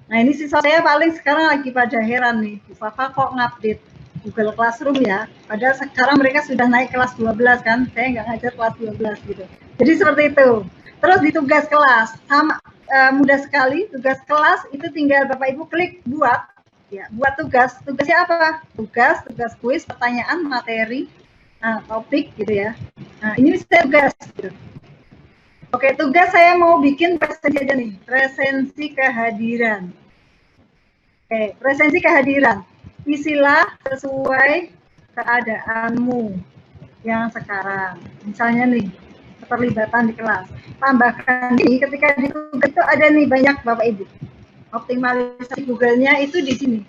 Nah, ini siswa saya paling sekarang lagi pada heran nih, Bapak kok ngupdate Google Classroom ya, padahal sekarang mereka sudah naik kelas 12 kan, saya nggak ngajar kelas 12 gitu. Jadi seperti itu. Terus di tugas kelas, sama mudah sekali, tugas kelas itu tinggal Bapak Ibu klik buat, ya, buat tugas. Tugasnya apa? Tugas kuis, pertanyaan, materi, topik gitu ya. Nah, ini bisa tugas. Gitu. Oke, tugas saya mau bikin presensi aja nih, presensi kehadiran. Oke, presensi kehadiran. Isilah sesuai keadaanmu yang sekarang. Misalnya nih, keterlibatan di kelas. Tambahkan ini, ketika di tugas itu ada nih banyak Bapak Ibu. Optimalisasi Google-nya itu di sini.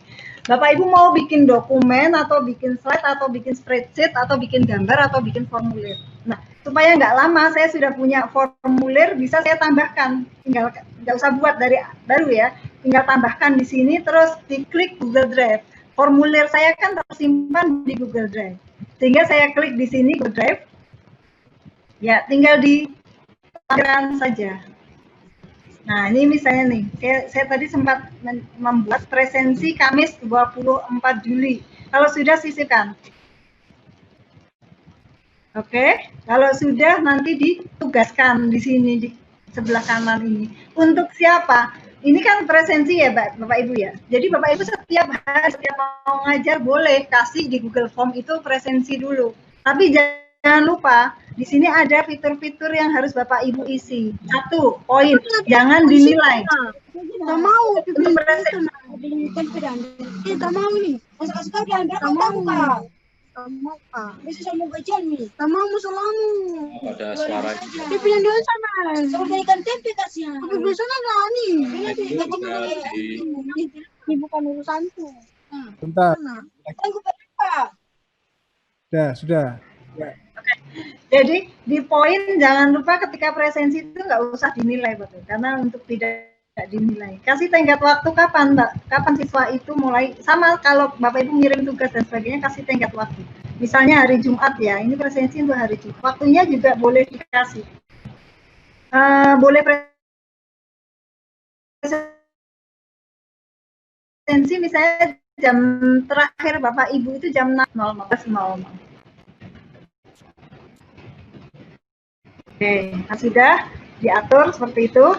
Bapak Ibu mau bikin dokumen, atau bikin slide, atau bikin spreadsheet, atau bikin gambar, atau bikin formulir. Nah, supaya nggak lama, saya sudah punya formulir, bisa saya tambahkan. Tinggal nggak usah buat dari baru ya, tinggal tambahkan di sini, terus diklik Google Drive. Formulir saya kan tersimpan di Google Drive. Sehingga saya klik di sini Google Drive, ya tinggal ditampilkan saja. Nah, ini misalnya nih, saya tadi sempat membuat presensi Kamis 24 Juli. Kalau sudah sisipkan. Oke, kalau sudah nanti ditugaskan di sini di sebelah kanan ini. Untuk siapa? Ini kan presensi ya Bapak Ibu ya. Jadi Bapak Ibu setiap hari, setiap mau ngajar boleh kasih di Google Form itu presensi dulu. Tapi jangan lupa, di sini ada fitur-fitur yang harus Bapak Ibu isi. 1, poin, jangan dinilai. Kita mau untuk presensi. Kita mau nih. Sekali Anda mau. Kamu Kak. Bisa sama gajian nih. Kamu selamu. Ada suara. Tapi yang di sana. Sama berikan tempe kasih. Tapi di sana lah nih. Ini bukan urusanku. Bentar. Aku berapa? Sudah. Oke. Jadi di poin jangan lupa ketika presensi itu nggak usah dinilai betul, karena untuk tidak dinilai. Kasih tenggat waktu kapan Mbak? Kapan siswa itu mulai, sama kalau Bapak Ibu ngirim tugas dan sebagainya, kasih tenggat waktu. Misalnya hari Jumat ya, ini presensi untuk hari Jumat. Waktunya juga boleh dikasih. Boleh presensi misalnya jam terakhir Bapak Ibu itu jam 6.00. Oke, nah sudah diatur seperti itu,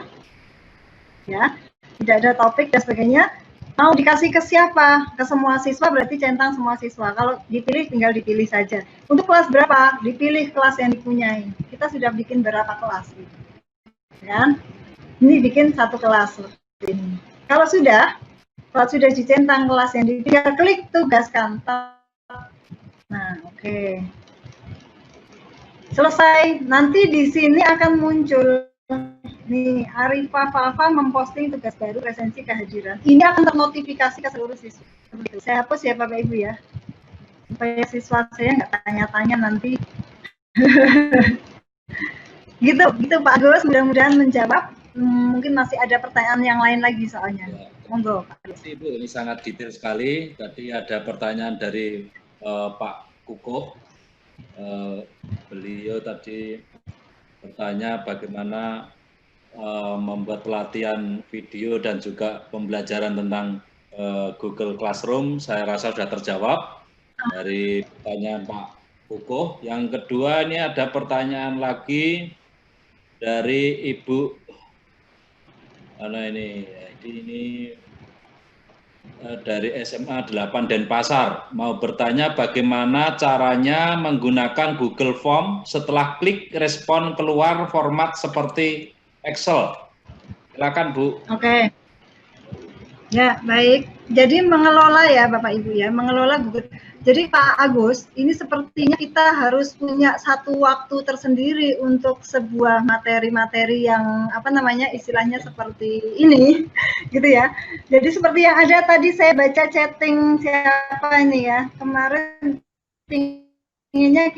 ya. Tidak ada topik dan sebagainya. Mau dikasih ke siapa? Ke semua siswa berarti centang semua siswa. Kalau dipilih tinggal dipilih saja. Untuk kelas berapa? Dipilih kelas yang dipunyai. Kita sudah bikin berapa kelas? Kan? Ini bikin satu kelas seperti ini. Kalau sudah dicentang kelas yang dipilih, klik tugaskan. Nah, oke. Selesai. Nanti di sini akan muncul nih, Arifah Fafa memposting tugas baru resensi kehadiran. Ini akan ternotifikasi ke seluruh siswa. Saya hapus ya Bapak Ibu ya, supaya siswa saya nggak tanya-tanya nanti. gitu Pak Agus, mudah-mudahan menjawab. Mungkin masih ada pertanyaan yang lain lagi soalnya. Monggo Pak Agus. Ibu, ini sangat detail sekali. Tadi ada pertanyaan dari Pak Kuko. Beliau tadi bertanya bagaimana membuat pelatihan video dan juga pembelajaran tentang Google Classroom. Saya rasa sudah terjawab dari pertanyaan Pak Kuko. Yang kedua, ini ada pertanyaan lagi dari Ibu ini dari SMA 8 Denpasar, mau bertanya bagaimana caranya menggunakan Google Form setelah klik respon keluar format seperti Excel. Silakan Bu. Oke. Ya, baik. Jadi mengelola ya Bapak Ibu ya, mengelola Google. Jadi Pak Agus, ini sepertinya kita harus punya satu waktu tersendiri untuk sebuah materi-materi yang istilahnya seperti ini, gitu ya. Jadi seperti yang ada tadi saya baca chatting siapa ini ya, kemarin inginnya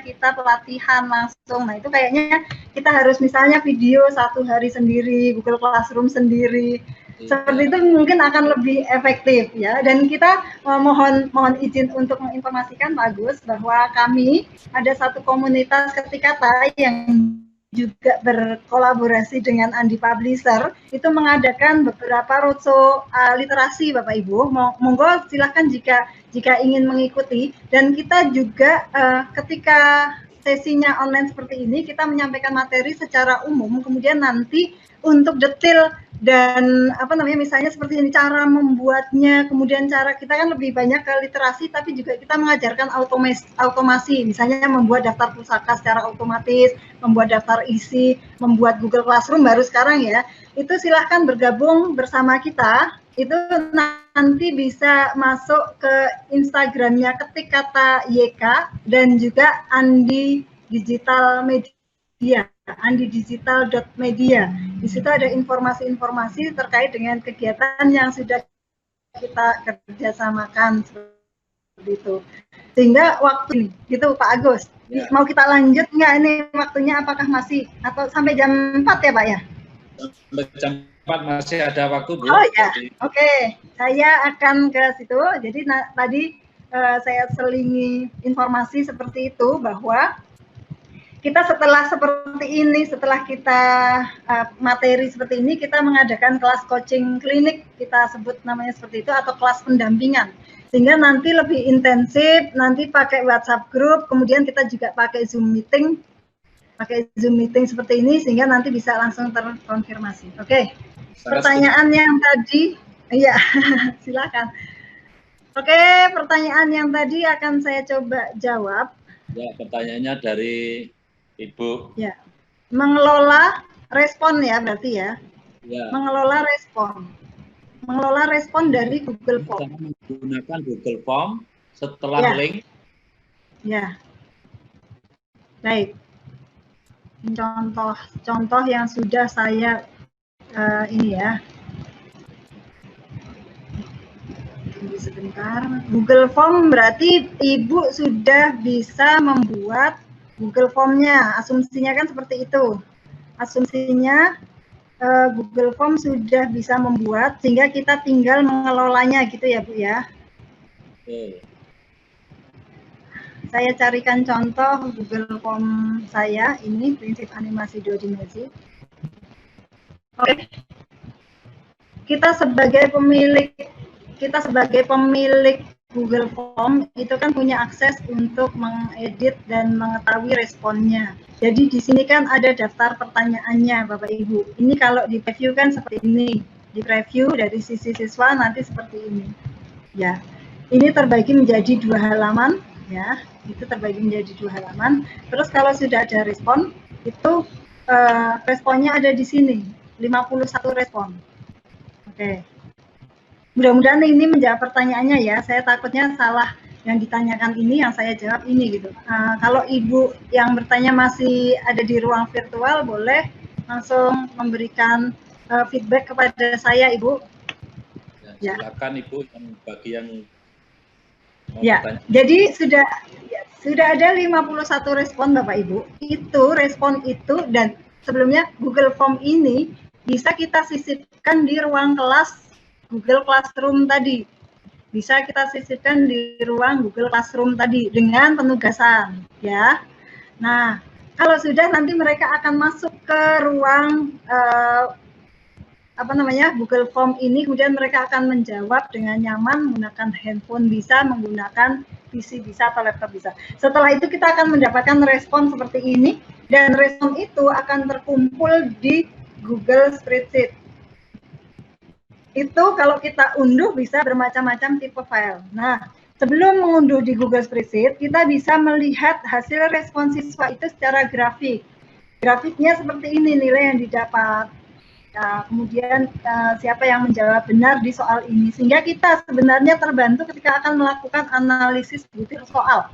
kita pelatihan langsung. Nah itu kayaknya kita harus misalnya video 1 hari sendiri, Google Classroom sendiri. Seperti itu mungkin akan lebih efektif ya. Dan kita mohon izin untuk menginformasikan Pak Agus bahwa kami ada satu komunitas ketik kata yang juga berkolaborasi dengan Andi Publisher, itu mengadakan beberapa roadshow literasi Bapak Ibu. Monggo silahkan jika ingin mengikuti. Dan kita juga ketika sesinya online seperti ini, kita menyampaikan materi secara umum, kemudian nanti untuk detail dan misalnya seperti ini cara membuatnya, kemudian cara kita kan lebih banyak ke literasi, tapi juga kita mengajarkan automasi, misalnya membuat daftar pusaka secara otomatis, membuat daftar isi, membuat Google Classroom baru sekarang ya. Itu silahkan bergabung bersama kita. Itu nanti bisa masuk ke Instagramnya ketik kata YK dan juga Andi Digital Media, andidigital.media. Di situ ada informasi-informasi terkait dengan kegiatan yang sudah kita kerjasamakan seperti itu. Sehingga waktu ini, gitu Pak Agus. Ya. Mau kita lanjut nggak ini waktunya? Apakah masih atau sampai jam 4 ya Pak ya? Sampai jam 4 masih ada waktu Bu. Oh ya, oke. Saya akan ke situ. Jadi tadi saya selingi informasi seperti itu bahwa kita setelah seperti ini, setelah kita materi seperti ini, kita mengadakan kelas coaching klinik, kita sebut namanya seperti itu, atau kelas pendampingan. Sehingga nanti lebih intensif, nanti pakai WhatsApp group, kemudian kita juga pakai Zoom meeting seperti ini, sehingga nanti bisa langsung terkonfirmasi. Oke, pertanyaan yang tadi, iya, silakan. Oke, pertanyaan yang tadi akan saya coba jawab. Ya, pertanyaannya dari Ibu. Ya, mengelola respon ya berarti ya. Ya. Mengelola respon dari Google Form. Menggunakan Google Form setelah link. Ya. Baik. Contoh yang sudah saya ini ya. Tunggu sebentar. Google Form berarti Ibu sudah bisa membuat Google Form-nya, asumsinya kan seperti itu. Asumsinya Google Form sudah bisa membuat, sehingga kita tinggal mengelolanya gitu ya Bu ya. Saya carikan contoh Google Form saya, ini prinsip animasi 2 dimensi. Oke. Kita sebagai pemilik Google Form itu kan punya akses untuk mengedit dan mengetahui responnya. Jadi di sini kan ada daftar pertanyaannya, Bapak Ibu. Ini kalau di preview kan seperti ini. Di preview dari sisi siswa nanti seperti ini. Ya, ini terbagi menjadi 2 halaman. Ya, itu terbagi menjadi 2 halaman. Terus kalau sudah ada respon, itu responnya ada di sini, 51 respon. Oke. Mudah-mudahan ini menjawab pertanyaannya ya. Saya takutnya salah yang ditanyakan ini, yang saya jawab ini gitu. Kalau Ibu yang bertanya masih ada di ruang virtual, boleh langsung memberikan feedback kepada saya, Ibu. Ya, silakan Ibu yang bagi yang mau ya, bertanya. Jadi sudah ada 51 respon Bapak Ibu. Itu respon itu, dan sebelumnya Google Form ini bisa kita sisipkan di ruang kelas Google Classroom tadi. Bisa kita sisipkan di ruang Google Classroom tadi dengan penugasan, ya. Nah, kalau sudah nanti mereka akan masuk ke ruang Google Form ini, kemudian mereka akan menjawab dengan nyaman menggunakan handphone bisa, menggunakan PC bisa atau laptop bisa. Setelah itu kita akan mendapatkan respon seperti ini, dan respon itu akan terkumpul di Google Spreadsheet. Itu kalau kita unduh bisa bermacam-macam tipe file. Nah, sebelum mengunduh di Google Spreadsheet, kita bisa melihat hasil respon siswa itu secara grafik. Grafiknya seperti ini, nilai yang didapat. Kemudian siapa yang menjawab benar di soal ini. Sehingga kita sebenarnya terbantu ketika akan melakukan analisis butir soal.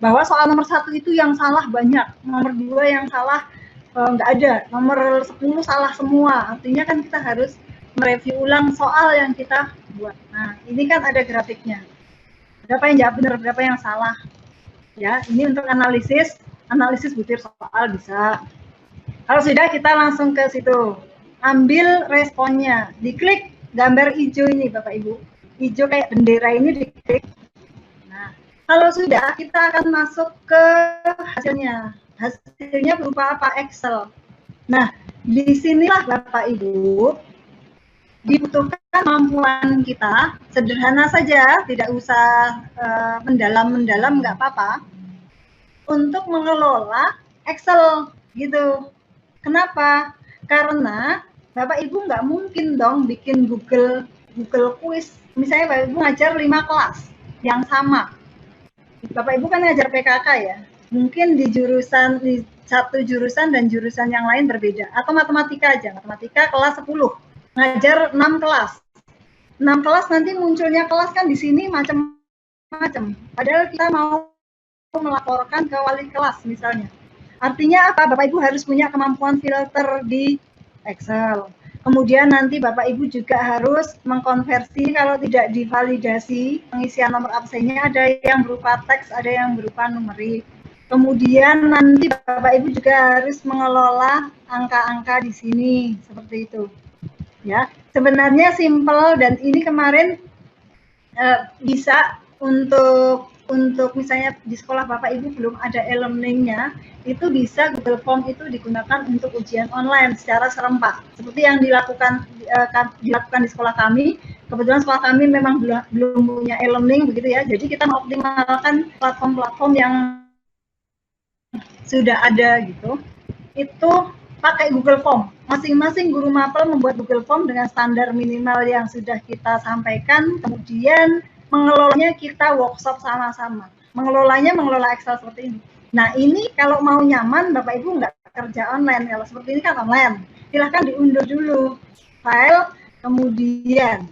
Bahwa soal nomor 1 itu yang salah banyak, nomor 2 yang salah nggak ada, nomor 10 salah semua. Artinya kan kita harus mereview ulang soal yang kita buat. Nah, ini kan ada grafiknya. Berapa yang jawab benar, berapa yang salah. Ya, ini untuk analisis butir soal bisa. Kalau sudah, kita langsung ke situ. Ambil responnya. Diklik gambar hijau ini, Bapak Ibu. Hijau kayak bendera ini diklik. Nah, kalau sudah, kita akan masuk ke hasilnya. Hasilnya berupa apa? Excel. Nah, disinilah Bapak Ibu dibutuhkan kemampuan kita, sederhana saja, tidak usah mendalam-mendalam, nggak apa-apa, untuk mengelola Excel gitu. Kenapa? Karena Bapak Ibu nggak mungkin dong bikin Google Quiz. Misalnya Bapak Ibu ngajar 5 kelas yang sama. Bapak Ibu kan ngajar PKK ya. Mungkin di satu jurusan dan jurusan yang lain berbeda. Atau matematika aja, matematika kelas 10. Ngajar 6 kelas. 6 kelas nanti munculnya kelas kan di sini macam-macam. Padahal kita mau melaporkan ke wali kelas misalnya. Artinya apa? Bapak Ibu harus punya kemampuan filter di Excel. Kemudian nanti Bapak Ibu juga harus mengkonversi, kalau tidak divalidasi pengisian nomor absennya, ada yang berupa teks, ada yang berupa numerik. Kemudian nanti Bapak Ibu juga harus mengelola angka-angka di sini seperti itu. Ya, sebenarnya simple, dan ini kemarin bisa untuk misalnya di sekolah Bapak Ibu belum ada e-learning-nya, itu bisa Google Form itu digunakan untuk ujian online secara serempak. Seperti yang dilakukan di sekolah kami. Kebetulan sekolah kami memang belum punya e-learning begitu ya. Jadi kita mengoptimalkan platform-platform yang sudah ada gitu. Itu pakai Google Form. Masing-masing guru mapel membuat Google Form dengan standar minimal yang sudah kita sampaikan, kemudian mengelolanya kita workshop sama-sama. Mengelola Excel seperti ini. Nah, ini kalau mau nyaman, Bapak Ibu nggak kerja online. Kalau seperti ini kan online. Silahkan diunduh dulu file, kemudian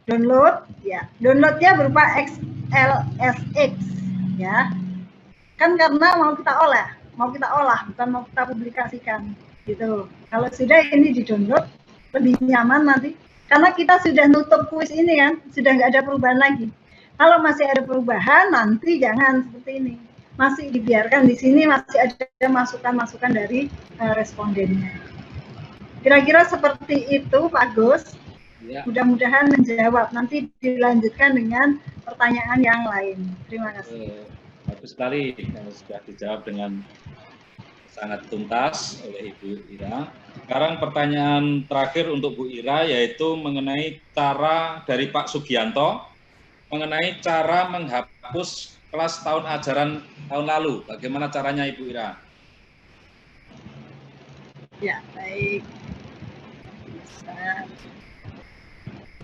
download. Ya, downloadnya berupa XLSX. Ya, kan karena mau kita olah, bukan mau kita publikasikan gitu. Kalau sudah ini di-download, lebih nyaman nanti, karena kita sudah nutup kuis ini kan, sudah nggak ada perubahan lagi. Kalau masih ada perubahan, nanti jangan seperti ini. Masih dibiarkan di sini, masih ada masukan-masukan dari respondennya. Kira-kira seperti itu, Pak Gus. Ya. Mudah-mudahan menjawab. Nanti dilanjutkan dengan pertanyaan yang lain. Terima kasih. Bagus sekali, sudah dijawab dengan sangat tuntas oleh Ibu Ira. Sekarang pertanyaan terakhir untuk Bu Ira, yaitu mengenai cara dari Pak Sugianto, mengenai cara menghapus kelas tahun ajaran tahun lalu. Bagaimana caranya Ibu Ira? Ya, baik.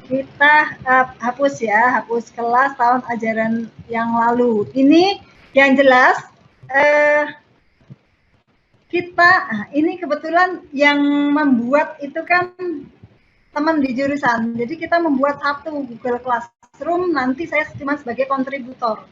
Kita hapus ya, hapus kelas tahun ajaran yang lalu. Ini yang jelas ini kebetulan yang membuat itu kan teman di jurusan. Jadi kita membuat satu Google Classroom, nanti saya cuma sebagai kontributor.